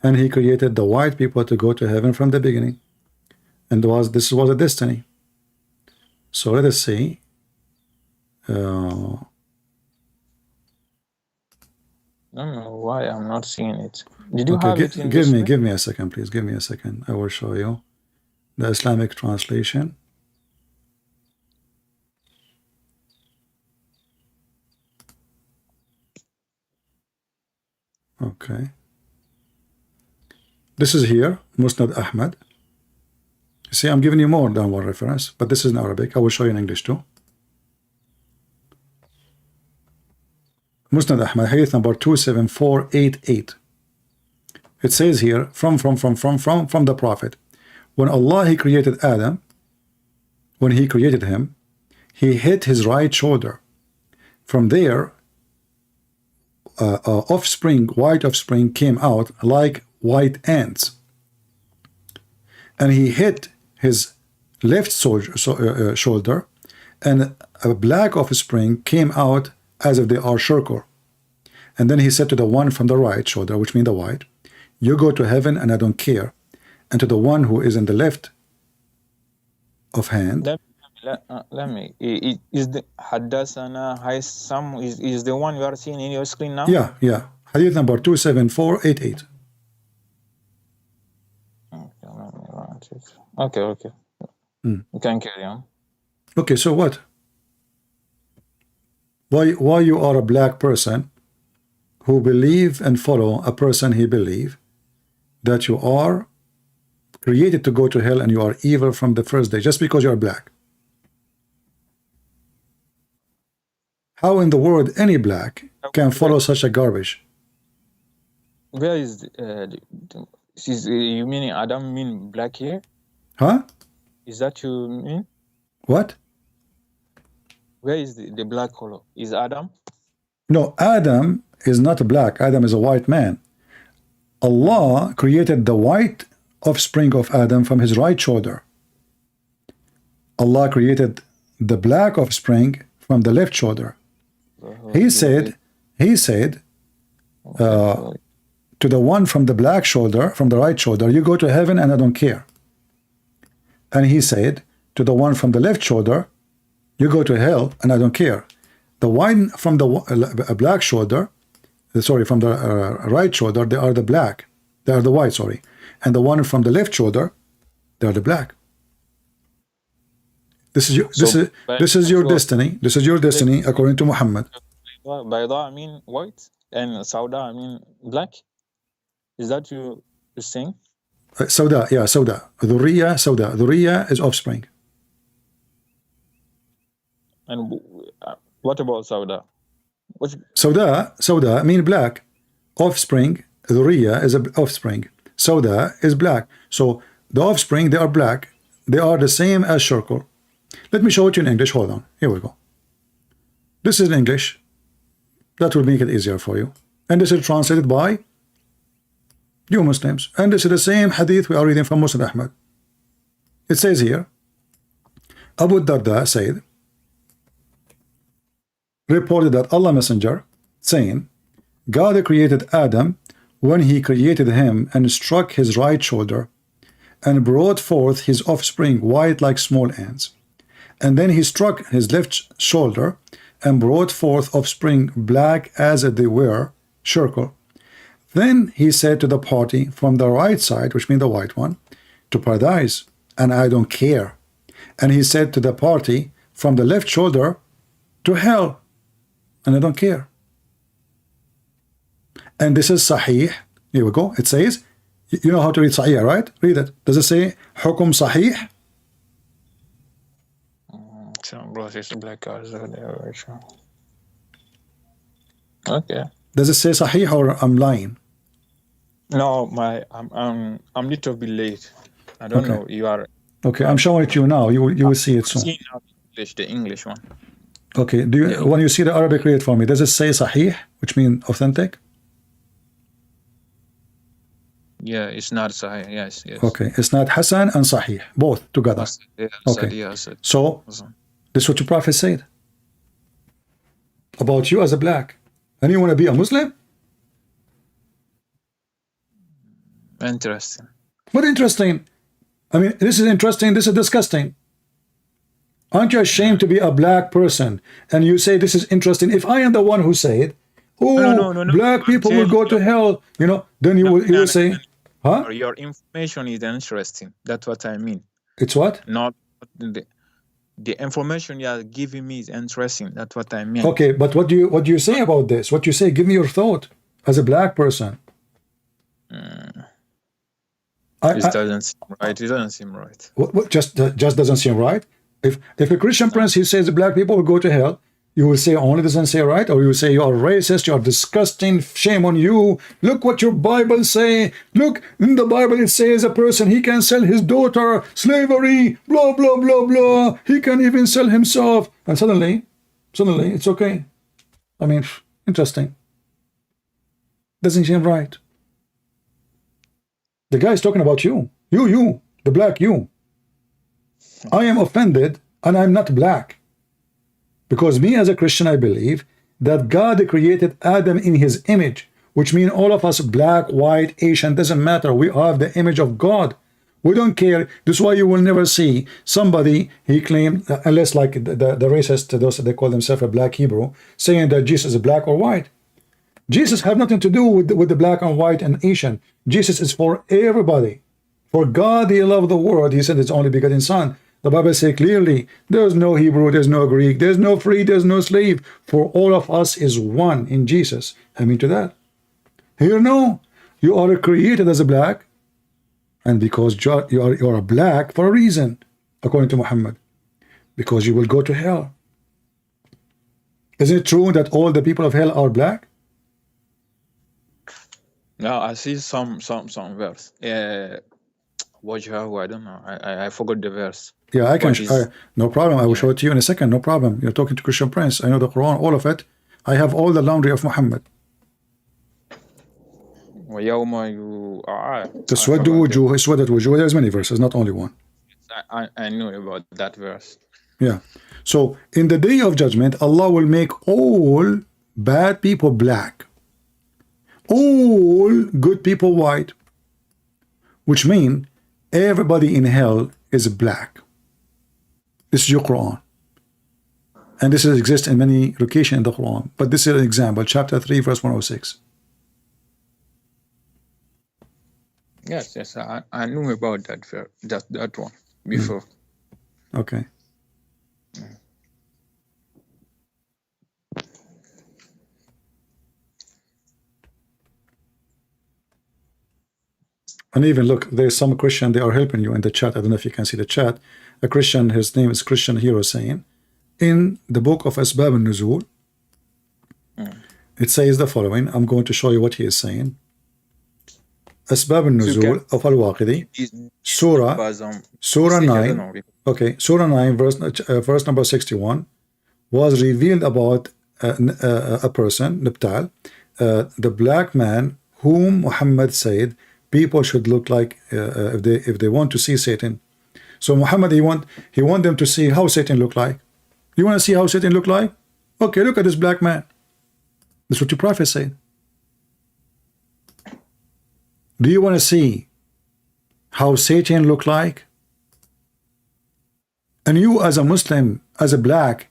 and He created the white people to go to heaven from the beginning. And this was a destiny. So let us see. I don't know why I'm not seeing it. Did you have it in give this me way? give me a second, please. Give me a second. I will show you the Islamic translation. Okay. This is here, Musnad Ahmad. You see, I'm giving you more than one reference, but this is in Arabic. I will show you in English too. Musnad Ahmad, hadith number 27488. It says here, from the Prophet. When Allah, He created Adam, when He created him, He hit his right shoulder. From there, offspring, white offspring came out like white ants. And He hit his left shoulder, and a black offspring came out as if they are circle. And then He said to the one from the right shoulder, which means the white, you go to heaven and I don't care. And to the one who is in the left of hand. Let me. Is the Haddathana Haysam is the one you are seeing in your screen now? Yeah. Hadith number 27488. Okay, let me write it. Okay. You can carry on. Okay, so what? Why you are a black person who believe and follow a person he believe that you are created to go to hell and you are evil from the first day just because you are black? How in the world any black can follow such a garbage? Where is you meaning Adam mean black here? Huh? Is that you mean? What? Where is the black color? Is Adam? No, Adam is not black. Adam is a white man. Allah created the white offspring of Adam from his right shoulder. Allah created the black offspring from the left shoulder. He said to the one from the black shoulder, from the right shoulder, you go to heaven and I don't care. And He said to the one from the left shoulder, you go to hell and I don't care. The one from the black shoulder, from the right shoulder, they are the black. They are the white, sorry. And the one from the left shoulder, they are the black. This is your destiny. This is your destiny according to Muhammad. Bayda I mean white and Sauda I mean black. Is that you saying? Sauda, yeah, Sauda. Dhurriya, Sauda. Dhurriya is offspring. And what about Sauda? Sauda mean black. Offspring, Dhurriya is an offspring. Sauda is black. So the offspring, they are black. They are the same as circle. Let me show it to you in English. Hold on. Here we go. This is in English. That will make it easier for you. And this is translated by you Muslims. And this is the same hadith we are reading from Musnad Ahmad. It says here, Abu Darda said, reported that Allah Messenger, saying, God created Adam when He created him and struck his right shoulder and brought forth his offspring white like small ants. And then He struck his left shoulder and brought forth offspring black as they were, circle. Then He said to the party from the right side, which means the white one, to paradise, and I don't care. And He said to the party from the left shoulder, to hell, and I don't care. And this is Sahih. Here we go. It says, you know how to read Sahih, right? Read it. Does it say Hukum Sahih? Okay. Does it say Sahih or I'm lying? No, I'm little bit late. I don't know. You are okay. I'm showing it to you now. You will see it soon. The English one. Okay. Do you when you see the Arabic, read it for me? Does it say Sahih, which means authentic? Yeah, it's not Sahih. Yes. Okay, it's not Hasan and Sahih, both together. Okay. So this is what your Prophet said. about you as a black. And you want to be a Muslim? Interesting. What interesting? I mean, this is interesting, this is disgusting. Aren't you ashamed to be a black person? And you say this is interesting. If I am the one who said, oh, No. black people will go to hell, you know, then you will say, huh? Your information is interesting. That's what I mean. It's what? Not the information you are giving me is interesting. That's what I mean. Okay, but what do you say about this? What you say? Give me your thought as a black person. It doesn't seem right. It doesn't seem right. What just doesn't seem right? If a Christian prince, he says black people will go to hell, you will say only doesn't say right, or you will say you are racist, you are disgusting, shame on you. Look what your Bible say. Look, in the Bible it says a person, he can sell his daughter, slavery, blah, blah, blah, blah. He can even sell himself. And suddenly, it's okay. I mean, interesting. Doesn't seem right. The guy is talking about you. You, the black you. I am offended, and I'm not black. Because me as a Christian, I believe that God created Adam in his image, which means all of us, black, white, Asian, doesn't matter. We have the image of God. We don't care. This is why you will never see somebody, he claimed, unless like the racist, those they call themselves a black Hebrew, saying that Jesus is black or white. Jesus have nothing to do with the black and white and Asian. Jesus is for everybody. For God, he loved the world. He sent his only begotten son. The Bible says clearly, there's no Hebrew, there's no Greek, there's no free, there's no slave. For all of us is one in Jesus. Amen to that. Here, no. You are created as a black. And because you are a black for a reason, according to Muhammad. Because you will go to hell. Isn't it true that all the people of hell are black? No, I see some verse. I don't know. I forgot the verse. Yeah, I can. No problem. I will show it to you in a second. No problem. You're talking to Christian Prince. I know the Quran, all of it. I have all the laundry of Muhammad. There's many verses, not only one. I knew about that verse. Yeah. So in the day of judgment, Allah will make all bad people black, all good people white, which means everybody in hell is black. This is your Quran. And this exists in many locations in the Quran. But this is an example, chapter 3, verse 106. Yes, I knew about that one before. Okay. And even look, there's some Christian, they are helping you in the chat. I don't know if you can see the chat. A Christian, his name is Christian Hero, saying, in the book of Asbab al-Nuzul, it says the following. I'm going to show you what he is saying. Asbab al-Nuzul of Al-Waqidi, Surah 9, okay, Surah 9, verse number 61, was revealed about a person, Nabtal, the black man whom Muhammad said people should look like if they want to see Satan. So Muhammad, he want them to see how Satan look like. You want to see how Satan look like? Okay, look at this black man. That's what your prophet said. Do you want to see how Satan look like? And you as a Muslim, as a black,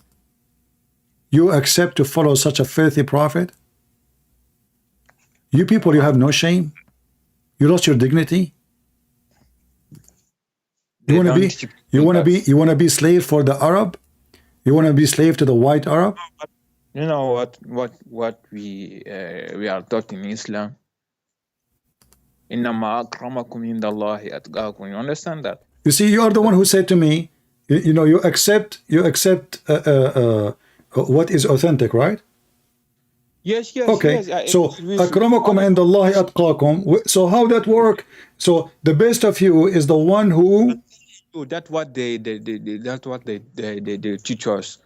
you accept to follow such a filthy prophet? You people, you have no shame? You lost your dignity? You want to be slave for the Arab? You want to be slave to the white Arab? You know what we are taught in Islam. إنما أكرمكم عند الله أتقاكم. You understand that? You see, you are the one who said to me, you accept what is authentic, right? Yes. Okay. Yes. So أكرمكم عند الله أتقاكم. So how that work? So the best of you is the one who. That's what they teach us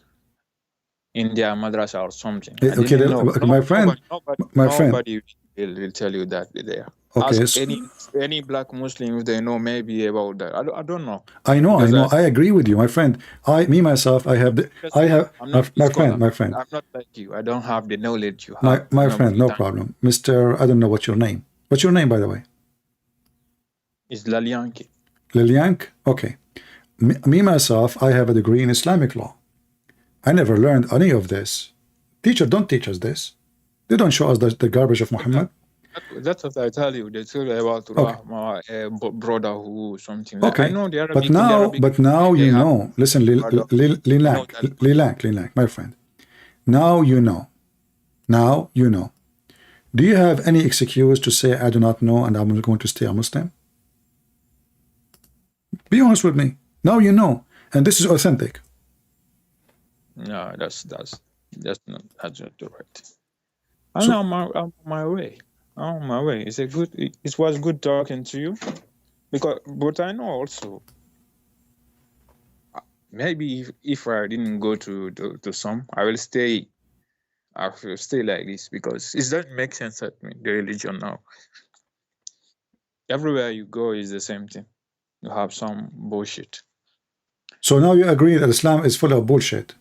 in their madrasa or something. Okay, my friend, nobody will tell you that there. Okay, Ask any black Muslim if they know maybe about that. I don't know. I know, Because I agree with you, my friend. Myself, I have I'm not my scholar. friend. I'm not like you. I don't have the knowledge you have. My friend, no problem. Mr. I don't know what's your name. What's your name, by the way? It's Lalianki. Liliank? Okay. Myself, I have a degree in Islamic law. I never learned any of this. Teacher don't teach us this. They don't show us the garbage of Muhammad. That's what I tell you. They tell you about Rahma, brotherhood, something. Okay. I know the Arabic. But now you know. Listen, Lilank, my friend. Now you know. Now you know. Do you have any excuse to say I do not know and I'm going to stay a Muslim? Be honest with me. Now you know, and this is authentic. No, that's not the right. I'm on my way. I'm on my way. It was good talking to you, but I know also maybe if I didn't go to some, I will stay. I will stay like this because it doesn't make sense at me. The religion now. Everywhere you go is the same thing. You have some bullshit. So now you agree that Islam is full of bullshit.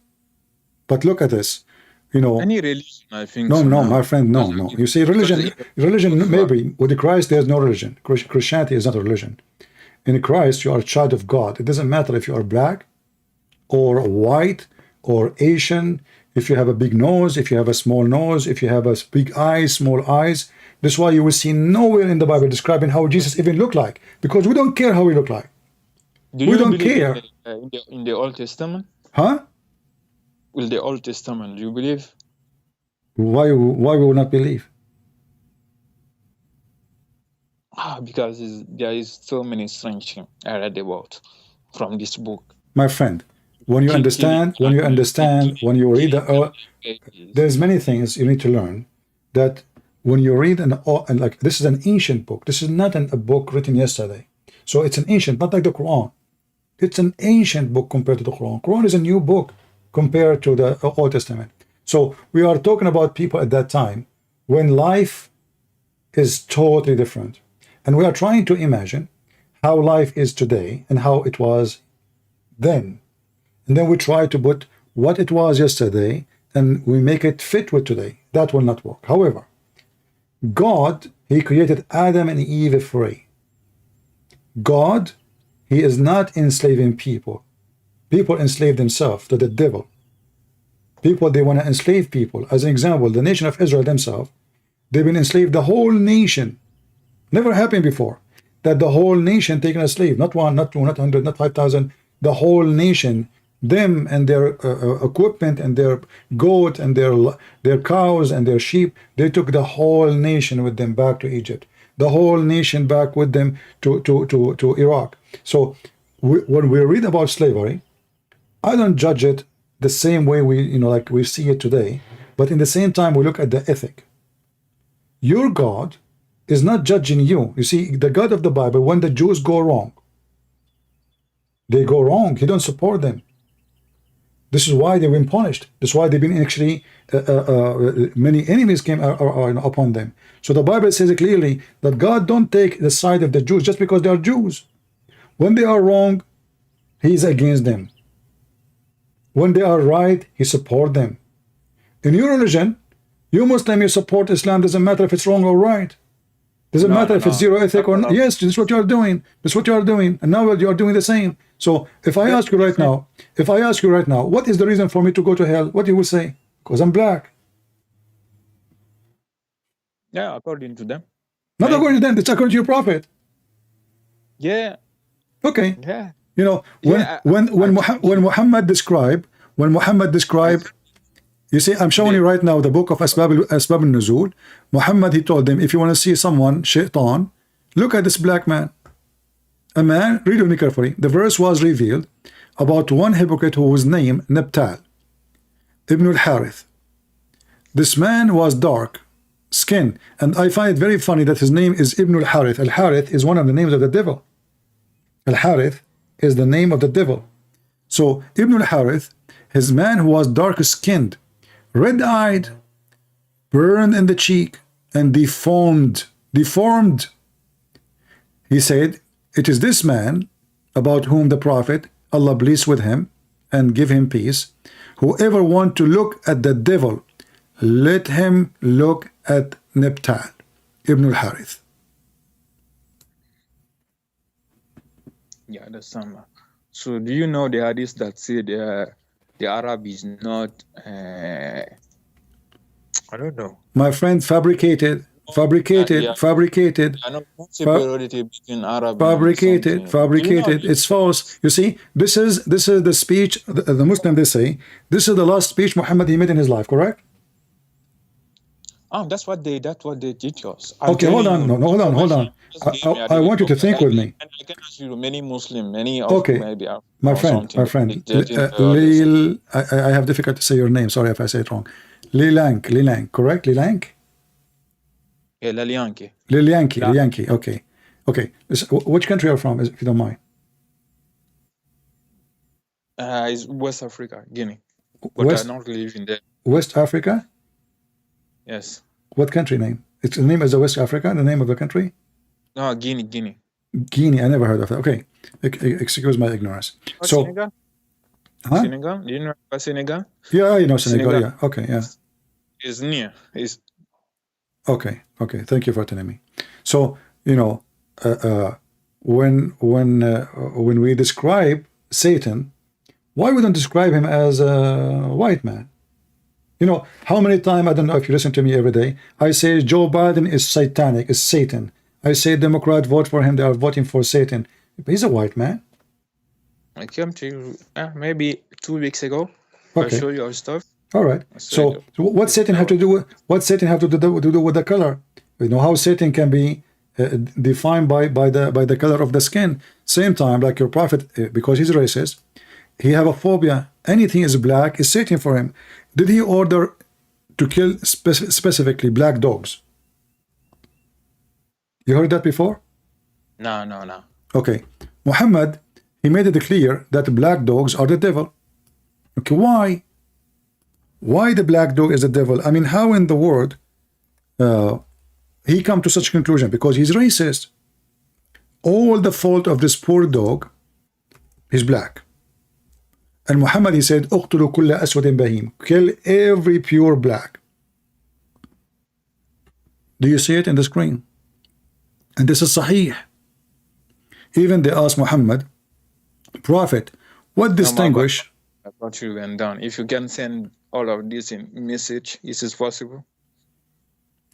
But look at this. You know, any religion, I think. No, so no, now. my friend, no. You see, religion, maybe with Christ there's no religion. Christianity is not a religion. In Christ, you are a child of God. It doesn't matter if you are black or white or Asian, if you have a big nose, if you have a small nose, if you have a big eyes, small eyes. That's why you will see nowhere in the Bible describing how Jesus even looked like, because we don't care how he looked like. We don't care. In the Old Testament? Huh? Will the Old Testament, do you believe? Why we will not believe? Because there is so many strange things I read about from this book. My friend, when you understand, when you read there's many things you need to learn. That when you read and like this is an ancient book. This is not a book written yesterday. So it's an ancient, not like the Quran. It's an ancient book compared to the Quran. Quran is a new book compared to the Old Testament. So we are talking about people at that time when life is totally different. And we are trying to imagine how life is today and how it was then. And then we try to put what it was yesterday and we make it fit with today. That will not work. However, God, he created Adam and Eve free. God, he is not enslaving people. People enslave themselves to the devil. People, they want to enslave people. As an example, the nation of Israel themselves, they've been enslaved, the whole nation. Never happened before that the whole nation taken a slave. Not one, not two, not 100, not 5,000. The whole nation, them and their equipment and their goat and their cows and their sheep, they took the whole nation with them back to Egypt. The whole nation back with them to Iraq. So when we read about slavery, I don't judge it the same way we see it today, but in the same time we look at the ethic. Your God is not judging you. You see, the God of the Bible, when the Jews go wrong, they go wrong. He don't support them. This is why they've been punished. This is why they've been actually many enemies came upon them. So the Bible says clearly that God don't take the side of the Jews just because they are Jews. When they are wrong, he's against them. When they are right, he support them. In your religion, you Muslim, you support Islam, doesn't matter if it's wrong or right. Doesn't matter if it's zero ethic or not. Yes, this is what you are doing. This is what you are doing. And now you are doing the same. So if I ask you right now, what is the reason for me to go to hell? What you will say? Because I'm black. Yeah, according to them. Not according to them, it's according to your prophet. Yeah. Okay. Yeah. You know, when Muhammad described, you see, I'm showing you right now the book of Asbab al-Nuzul. Muhammad, he told them, if you want to see someone, shaitan, look at this black man. A man, read with me carefully. The verse was revealed about one hypocrite who was named Nabtal, Ibn al-Harith. This man was dark skin, and I find it very funny that his name is Ibn al-Harith. Al-Harith is one of the names of the devil. Al-Harith is the name of the devil. So Ibn al-Harith, his man who was dark-skinned, red-eyed, burned in the cheek, and deformed He said, it is this man about whom the Prophet, Allah bless with him and give him peace, whoever want to look at the devil, let him look at Nabtal ibn al-Harith. Yeah, that's some. So do you know the hadith that said the Arab is not I don't know. My friend, fabricated. Yeah. Fabricated. I know superiority between Arab Fabricated, and fabricated. It's false. You see, this is the speech the Muslim, they say this is the last speech Muhammad he made in his life, correct? That's what they teach us. Okay, hold on. No, hold on. I want you to think with me. I can ask you many Muslim, many of Okay, maybe my friend. Lil, I have difficulty to say your name. Sorry if I say it wrong. Lilank, correct? Lilank. Yeah, Lalianki. Lilianki. Okay. Which country are you from, if you don't mind? It's West Africa, Guinea. But I don't live in there. West Africa? Yes. What country name? Its name is West Africa, the name of the country? No, Guinea. Guinea, I never heard of that. Okay. Excuse my ignorance. So, Senegal? huh? Senegal? Do you know about Senegal? Yeah, you know Senegal. Yeah. Okay, yeah. It's near. It's Okay. Thank you for telling me. So, you know, when we describe Satan, why we don't describe him as a white man? You know, how many times, I don't know if you listen to me every day, I say Joe Biden is satanic, is Satan. I say Democrat vote for him, they are voting for Satan. But he's a white man. I came to you maybe 2 weeks ago. Okay. I show you our stuff. All right. So what Satan have to do with with the color? You know how Satan can be defined by the color of the skin. Same time, like your prophet, because he's racist, he have a phobia. Anything is black is Satan for him. Did he order to kill specifically black dogs? You heard that before? No. Okay. Muhammad, he made it clear that black dogs are the devil. Okay, why? Why the black dog is the devil? I mean, how in the world he come to such conclusion? Because he's racist. All the fault of this poor dog is black. And Muhammad, he said, "Uqtulu kulla aswadin bahim." Kill every pure black. Do you see it in the screen? And this is Sahih. Even they asked Muhammad, Prophet, what distinguish? I got you and done. If you can send all of this in message, is this possible?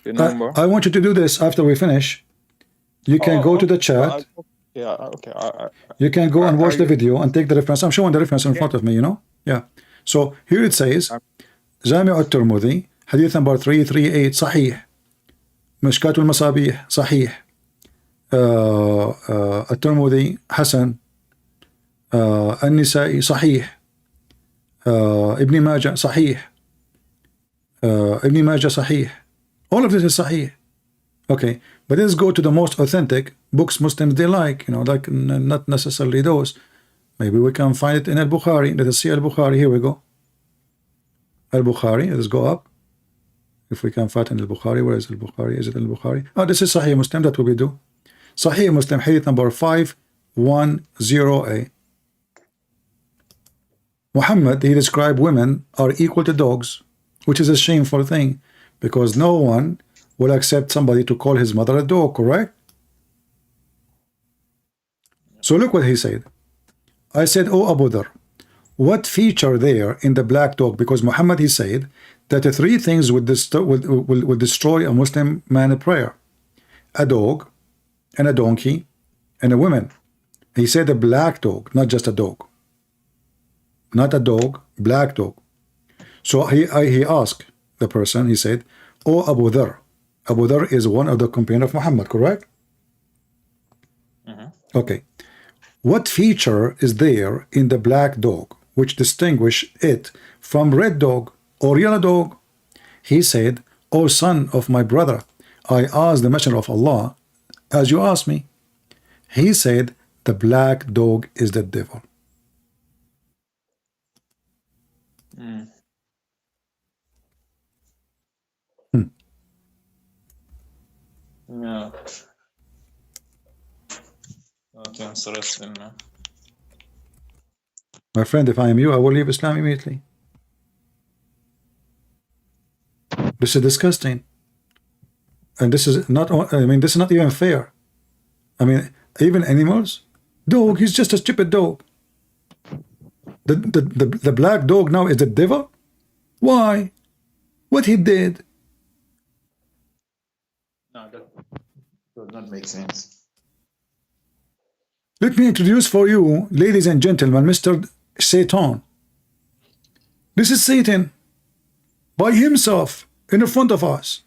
The number. I want you to do this after we finish. You can go to the chat. Okay. You can go and watch the video and take the reference. I'm showing the reference in front of me, you know? Yeah. So here it says, Jami' al-Tirmidhi, hadith number 338, Sahih. Mishkat al-Masabih, Sahih. Al-Tirmidhi, Hasan. Al-Nisa'i, Sahih. Ibn Majah, Sahih. Ibn Majah, Sahih. All of this is Sahih. Okay, but let's go to the most authentic books Muslims they like, you know, like not necessarily those. Maybe we can find it in Al-Bukhari. Let us see Al-Bukhari. Here we go. Al-Bukhari. Let's go up. If we can find in Al-Bukhari. Where is Al-Bukhari? Is it Al-Bukhari? Oh, this is Sahih Muslim. That's what we do. Sahih Muslim, hadith number 510a. Muhammad, he described women are equal to dogs, which is a shameful thing, because no one will accept somebody to call his mother a dog, correct? So look what he said. I said, "Oh Abu Dhar, what feature there in the black dog?" Because Muhammad, he said that the three things would destroy a Muslim man in prayer: a dog, and a donkey, and a woman. He said a black dog, not just a dog. Not a dog, black dog. So he asked the person, he said, "Oh Abu Dhar." Abu Dhar is one of the companions of Muhammad, correct? Okay. What feature is there in the black dog which distinguish it from red dog or yellow dog? He said, "O son of my brother, I asked the Messenger of Allah, as you asked me." He said, "The black dog is the devil." Yeah. interesting, man. My friend, if I am you, I will leave Islam immediately. This is disgusting. And this is not, I mean, this is not even fair. I mean, even animals, dog, he's just a stupid dog. The black dog now is the devil? Why? What he did? No, that does not make sense. Let me introduce for you, ladies and gentlemen, Mr. Satan. This is Satan by himself in front of us.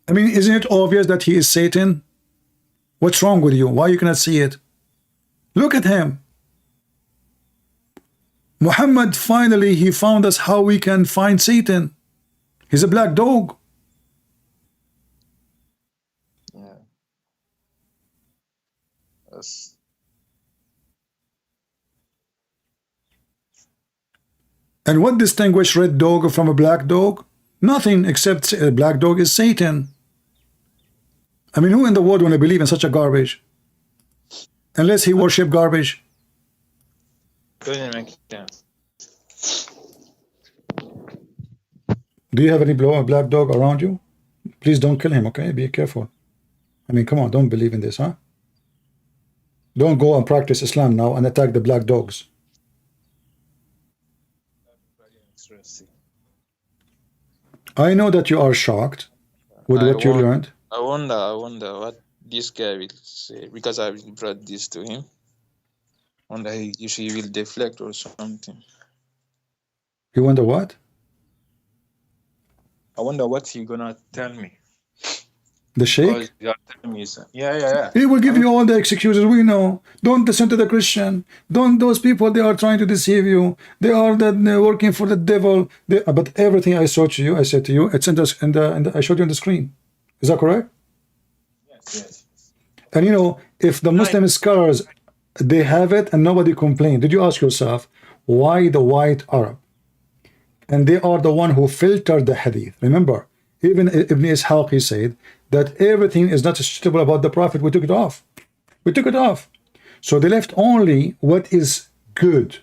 I mean, isn't it obvious that he is Satan? What's wrong with you? Why you cannot see it? Look at him. Muhammad, finally, he found us how we can find Satan. He's a black dog. Yeah. That's... And what distinguishes red dog from a black dog? Nothing, except a black dog is Satan. I mean, who in the world want to believe in such a garbage? Unless he worship garbage. Doesn't make sense. Do you have any black dog around you? Please don't kill him, okay? Be careful. I mean, come on, don't believe in this, huh? Don't go and practice Islam now and attack the black dogs. Interesting. I know that you are shocked with what you learned. I wonder what this guy will say, because I brought this to him. Wonder if he will deflect or something. You wonder what? I wonder what he gonna tell me. The Sheikh? Yeah. He will give you all the excuses we know. Don't listen to the Christian. Don't, those people, they are trying to deceive you. They are working for the devil. But everything I said to you, it's in the I showed you on the screen. Is that correct? Yes. And you know, if the Muslim scholars, they have it and nobody complained, did you ask yourself, why the white Arab? And they are the one who filtered the hadith. Remember, even Ibn Ishaq, he said that everything is not suitable about the Prophet. We took it off. We took it off. So they left only what is good,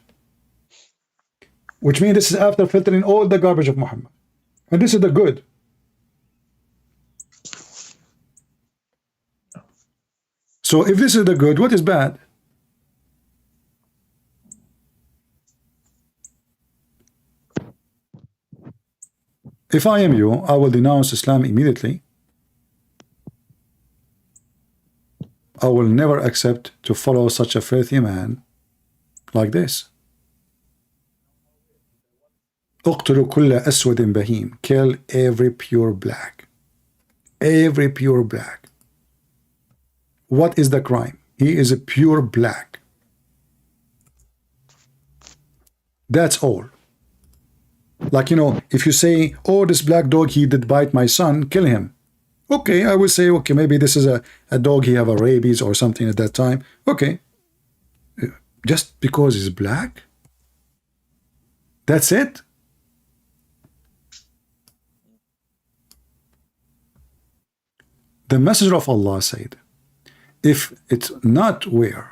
which means this is after filtering all the garbage of Muhammad. And this is the good. So if this is the good, what is bad? If I am you, I will denounce Islam immediately. I will never accept to follow such a filthy man like this. اقتلوا كل أسود بهيم. Kill every pure black. Every pure black. What is the crime? He is a pure black. That's all. Like, you know, if you say, oh, this black dog, he did bite my son, kill him. Okay, I will say, okay, maybe this is a dog, he have a rabies or something at that time. Okay. Just because he's black? That's it? The Messenger of Allah said, if it's not where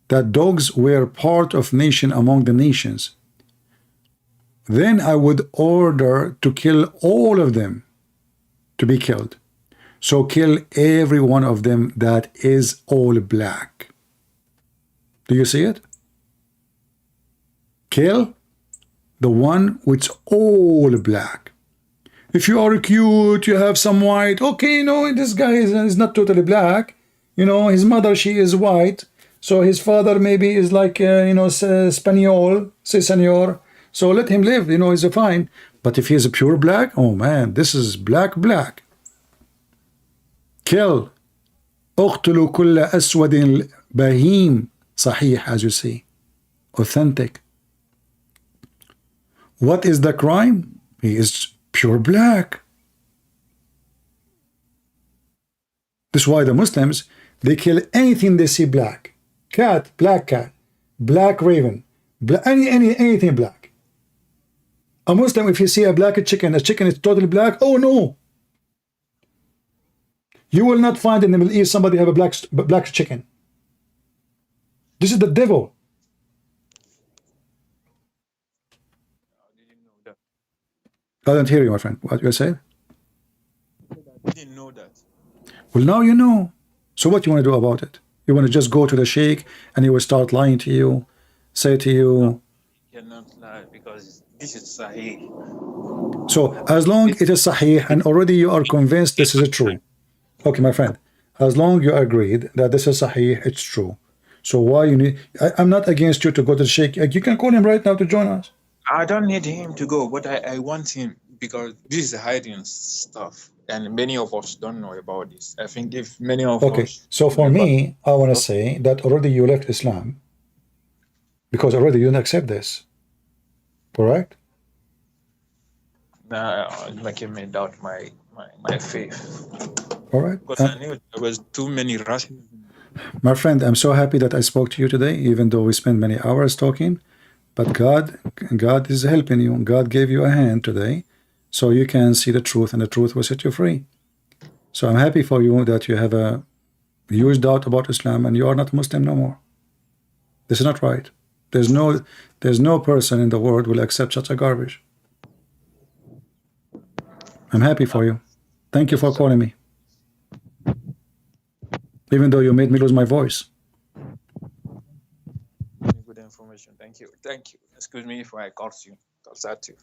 that dogs were part of nation among the nations, then I would order to kill all of them to be killed. So kill every one of them that is all black. Do you see it? Kill the one which all black. If you are cute, you have some white, okay, no, this guy is not totally black. You know, his mother, she is white. So his father maybe is like, you know, Spaniel, say senor. So let him live, you know, he's fine. But if he is a pure black, oh man, this is black. Kill. اقتلوا كل أسود بهيم. صحيح, as you see. Authentic. What is the crime? He is pure black. This is why the Muslims, they kill anything they see black. Cat, black raven, anything black. A Muslim, if you see a black chicken, a chicken is totally black, oh no. You will not find in the Middle East somebody have a black chicken. This is the devil. I don't hear you, my friend. What you say? I didn't know that. Well, now you know. So what you want to do about it? You want to just go to the sheikh and he will start lying to you, say to you. Cannot lie because this is Sahih. So as long it is sahih and already you are convinced this is true. Okay, my friend. As long you agreed that this is sahih, it's true. So why you need? I'm not against you to go to the sheikh. You can call him right now to join us. I don't need him to go, but I want him because this is hiding stuff, and many of us don't know about this. I think if many of Okay, us. so for me, I want to say that already you left Islam because already you don't accept this. Correct? Making me doubt my faith. All right. Because I knew there was too many Russians. My friend, I'm so happy that I spoke to you today, even though we spent many hours talking. But God is helping you. God gave you a hand today, so you can see the truth, and the truth will set you free. So I'm happy for you that you have a huge doubt about Islam, and you are not Muslim no more. This is not right. There's no person in the world will accept such a garbage. I'm happy for you. Thank you for calling me. Even though you made me lose my voice. Good information. Thank you. Thank you. Excuse me if I curse at you.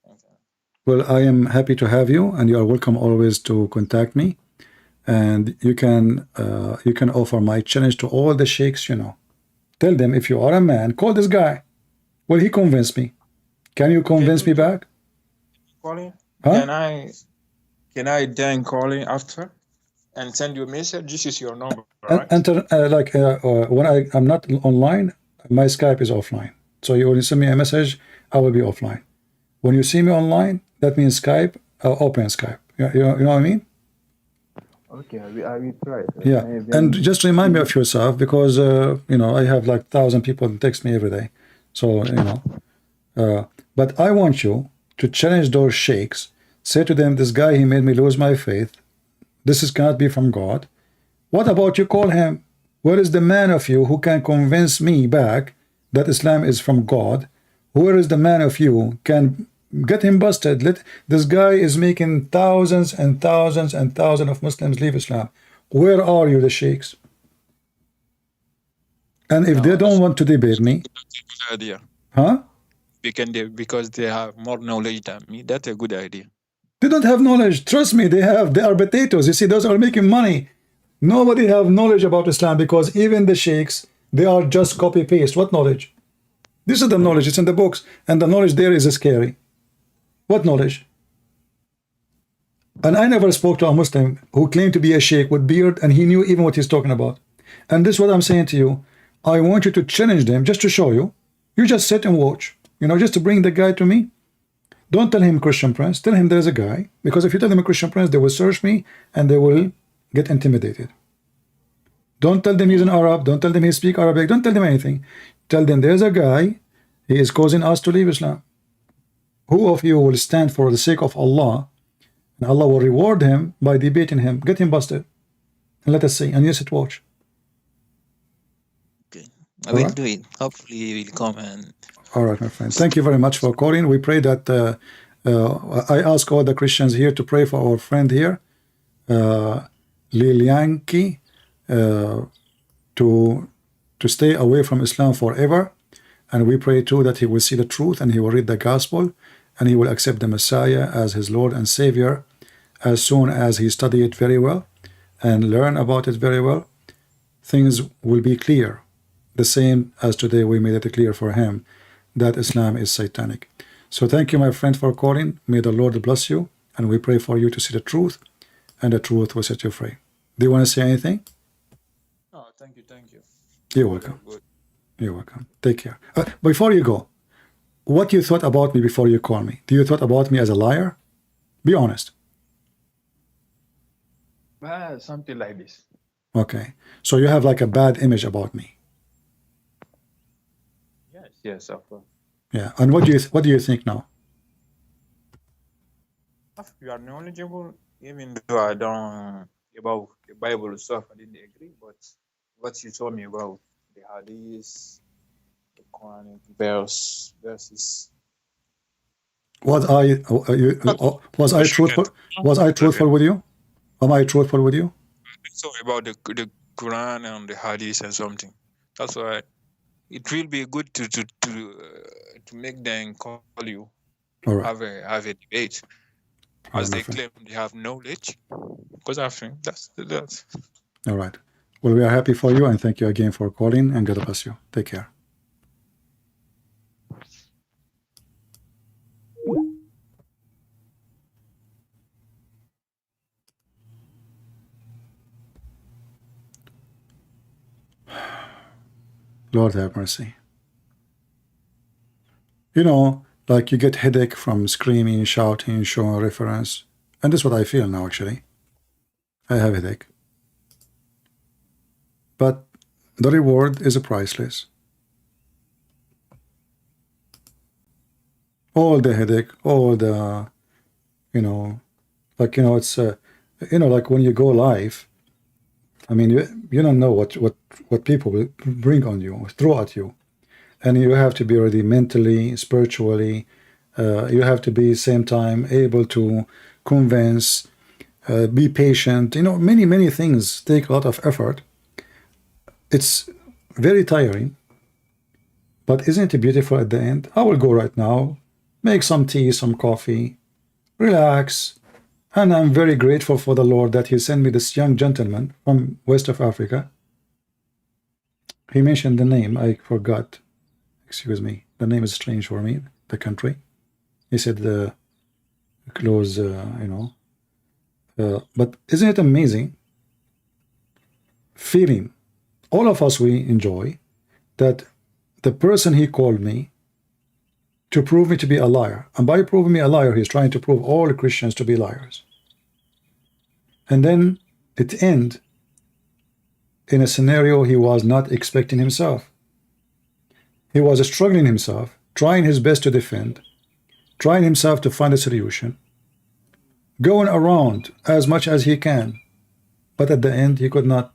Thank you. Well, I am happy to have you, and you are welcome always to contact me. And you can offer my challenge to all the sheikhs you know. Tell them, if you are a man, call this guy. Well, he convinced me. Can you convince me back? Calling? Huh? Can I then call in after and send you a message? This is your number, right? Enter when I'm not online, my Skype is offline. So you will send me a message, I will be offline. When you see me online, that means Skype. I'll open Skype. You know what I mean? Okay, I will try. Yeah, and just remind me of yourself because you know, I have like 1,000 people that text me every day. So you know, but I want you to challenge those sheikhs. Say to them, this guy, he made me lose my faith. This cannot be from God. What about you call him? Where is the man of you who can convince me back that Islam is from God? Where is the man of you can get him busted? This guy is making thousands and thousands and thousands of Muslims leave Islam. Where are you, the sheikhs? And if they don't want to debate me, good idea. huh? Because they have more knowledge than me. That's a good idea. They don't have knowledge. Trust me, they are potatoes. You see, those are making money. Nobody have knowledge about Islam because even the sheikhs, they are just copy paste. What knowledge? This is the knowledge. It's in the books, and the knowledge there is scary. What knowledge? And I never spoke to a Muslim who claimed to be a sheikh with beard, and he knew even what he's talking about. And this is what I'm saying to you. I want you to challenge them just to show you. You just sit and watch. You know, just to bring the guy to me. Don't tell him Christian Prince. Tell him there's a guy. Because if you tell them a Christian Prince, they will search me and they will get intimidated. Don't tell them he's an Arab. Don't tell them he speaks Arabic. Don't tell them anything. Tell them there's a guy. He is causing us to leave Islam. Who of you will stand for the sake of Allah? And Allah will reward him by debating him. Get him busted. And let us see. And you sit watch. Okay, I will do it. Hopefully he will come and... All right, my friend. Thank you very much for calling. We pray that I ask all the Christians here to pray for our friend here, Lilianki, to stay away from Islam forever. And we pray too that he will see the truth and he will read the gospel and he will accept the Messiah as his Lord and Savior as soon as he study it very well and learn about it very well. Things will be clear, the same as today we made it clear for him that Islam is satanic. So thank you, my friend, for calling. May the Lord bless you, and we pray for you to see the truth, and the truth will set you free. Do you want to say anything? Oh, thank you. You're welcome. You're welcome. Take care. Before you go, what you thought about me before you call me? Do you thought about me as a liar? Be honest. Something like this. Okay. So you have like a bad image about me. Yes, of course. Yeah. And what do you think now? You are knowledgeable. even though I don't about the Bible stuff, I didn't agree, but what you told me about the hadith, the Quranic verses. Was I truthful? Was I truthful with you? Am I truthful with you? So about the Quran and the hadith and something. That's why it will be good to make them call you, All right. have a debate, All as right, my they friend. claim they have knowledge. Because I think that's. All right. Well, we are happy for you, and thank you again for calling, and God bless you. Take care. Lord have mercy. You know, like you get headache from screaming, shouting, showing reference. And this is what I feel now, actually. I have headache. But the reward is priceless. All the headache, all the, you know, like, you know, it's, you know, like when you go live, I mean, you don't know what people will bring on you, throw at you. And you have to be ready mentally, spiritually. You have to be same time able to convince, be patient. You know, many things take a lot of effort. It's very tiring, but isn't it beautiful at the end? I will go right now, make some tea, some coffee, relax, and I'm very grateful for the Lord that He sent me this young gentleman from West of Africa. He mentioned the name, I forgot. Excuse me, the name is strange for me, the country. He said the close, you know. But isn't it amazing feeling? All of us, we enjoy that the person he called me to prove me to be a liar. And by proving me a liar, he's trying to prove all Christians to be liars. And then it ends in a scenario he was not expecting himself. He was struggling himself, trying his best to defend, trying himself to find a solution, going around as much as he can, but at the end he could not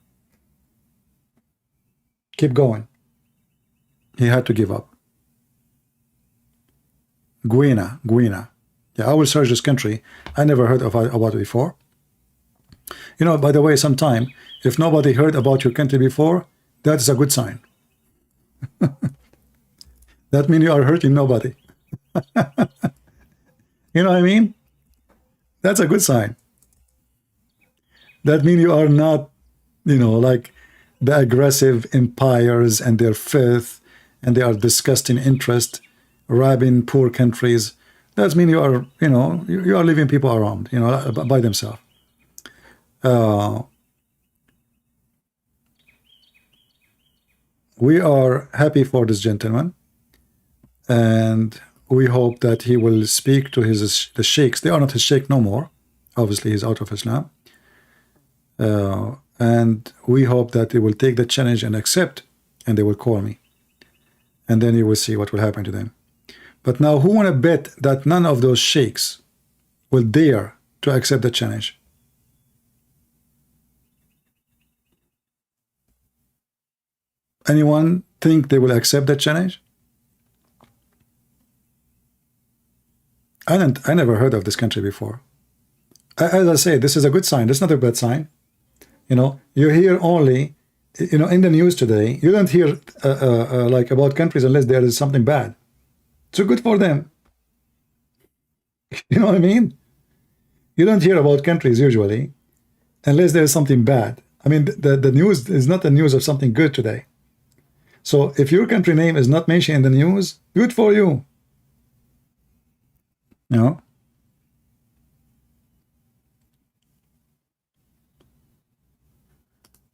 keep going. He had to give up. Guinea. Yeah, I will search this country. I never heard about it before. You know, by the way, sometime, if nobody heard about your country before, that is a good sign. That means you are hurting nobody. You know what I mean? That's a good sign. That means you are not, you know, like the aggressive empires and their filth and their disgusting interest robbing poor countries. That means you are, you know, you are leaving people around, you know, by themselves. We are happy for this gentleman, and we hope that he will speak to the sheikhs. They are not his sheikh no more. Obviously, he's out of Islam. And we hope that they will take the challenge and accept, and they will call me. And then you will see what will happen to them. But now, who want to bet that none of those sheikhs will dare to accept the challenge? Anyone think they will accept that challenge? I never heard of this country before. As I say, this is a good sign. This is not a bad sign. You know, you hear only, you know, in the news today, you don't hear like about countries unless there is something bad. So good for them. You know what I mean? You don't hear about countries usually unless there is something bad. I mean, the news is not the news of something good today. So if your country name is not mentioned in the news, good for you. You know?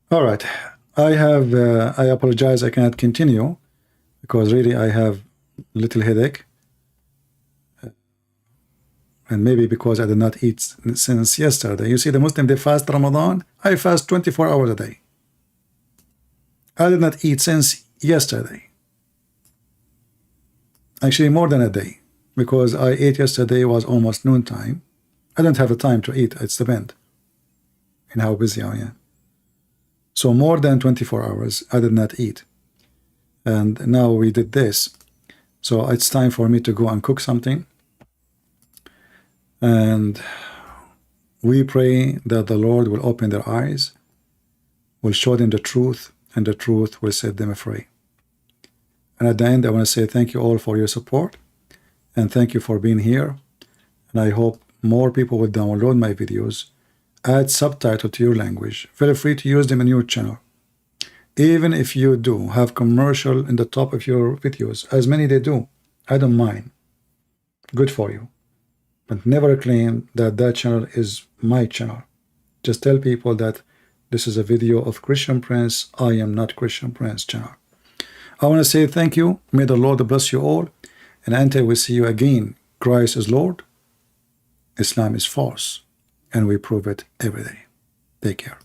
All right. I apologize. I cannot continue because really I have a little headache. And maybe because I did not eat since yesterday. You see, the Muslim, they fast Ramadan. I fast 24 hours a day. I did not eat since yesterday. Actually, more than a day. Because I ate yesterday was almost noontime. I don't have the time to eat. It's depend in how busy I am. So more than 24 hours I did not eat. And now we did this. So it's time for me to go and cook something. And we pray that the Lord will open their eyes, will show them the truth, and the truth will set them free. And at the end, I want to say thank you all for your support, and thank you for being here. And I hope more people will download my videos, add subtitle to your language. Feel free to use them in your channel. Even if you do have commercial in the top of your videos, as many they do, I don't mind. Good for you. But never claim that that channel is my channel. Just tell people that this is a video of Christian Prince. I am not Christian Prince channel. I want to say thank you. May the Lord bless you all. And until we see you again, Christ is Lord, Islam is false, and we prove it every day. Take care.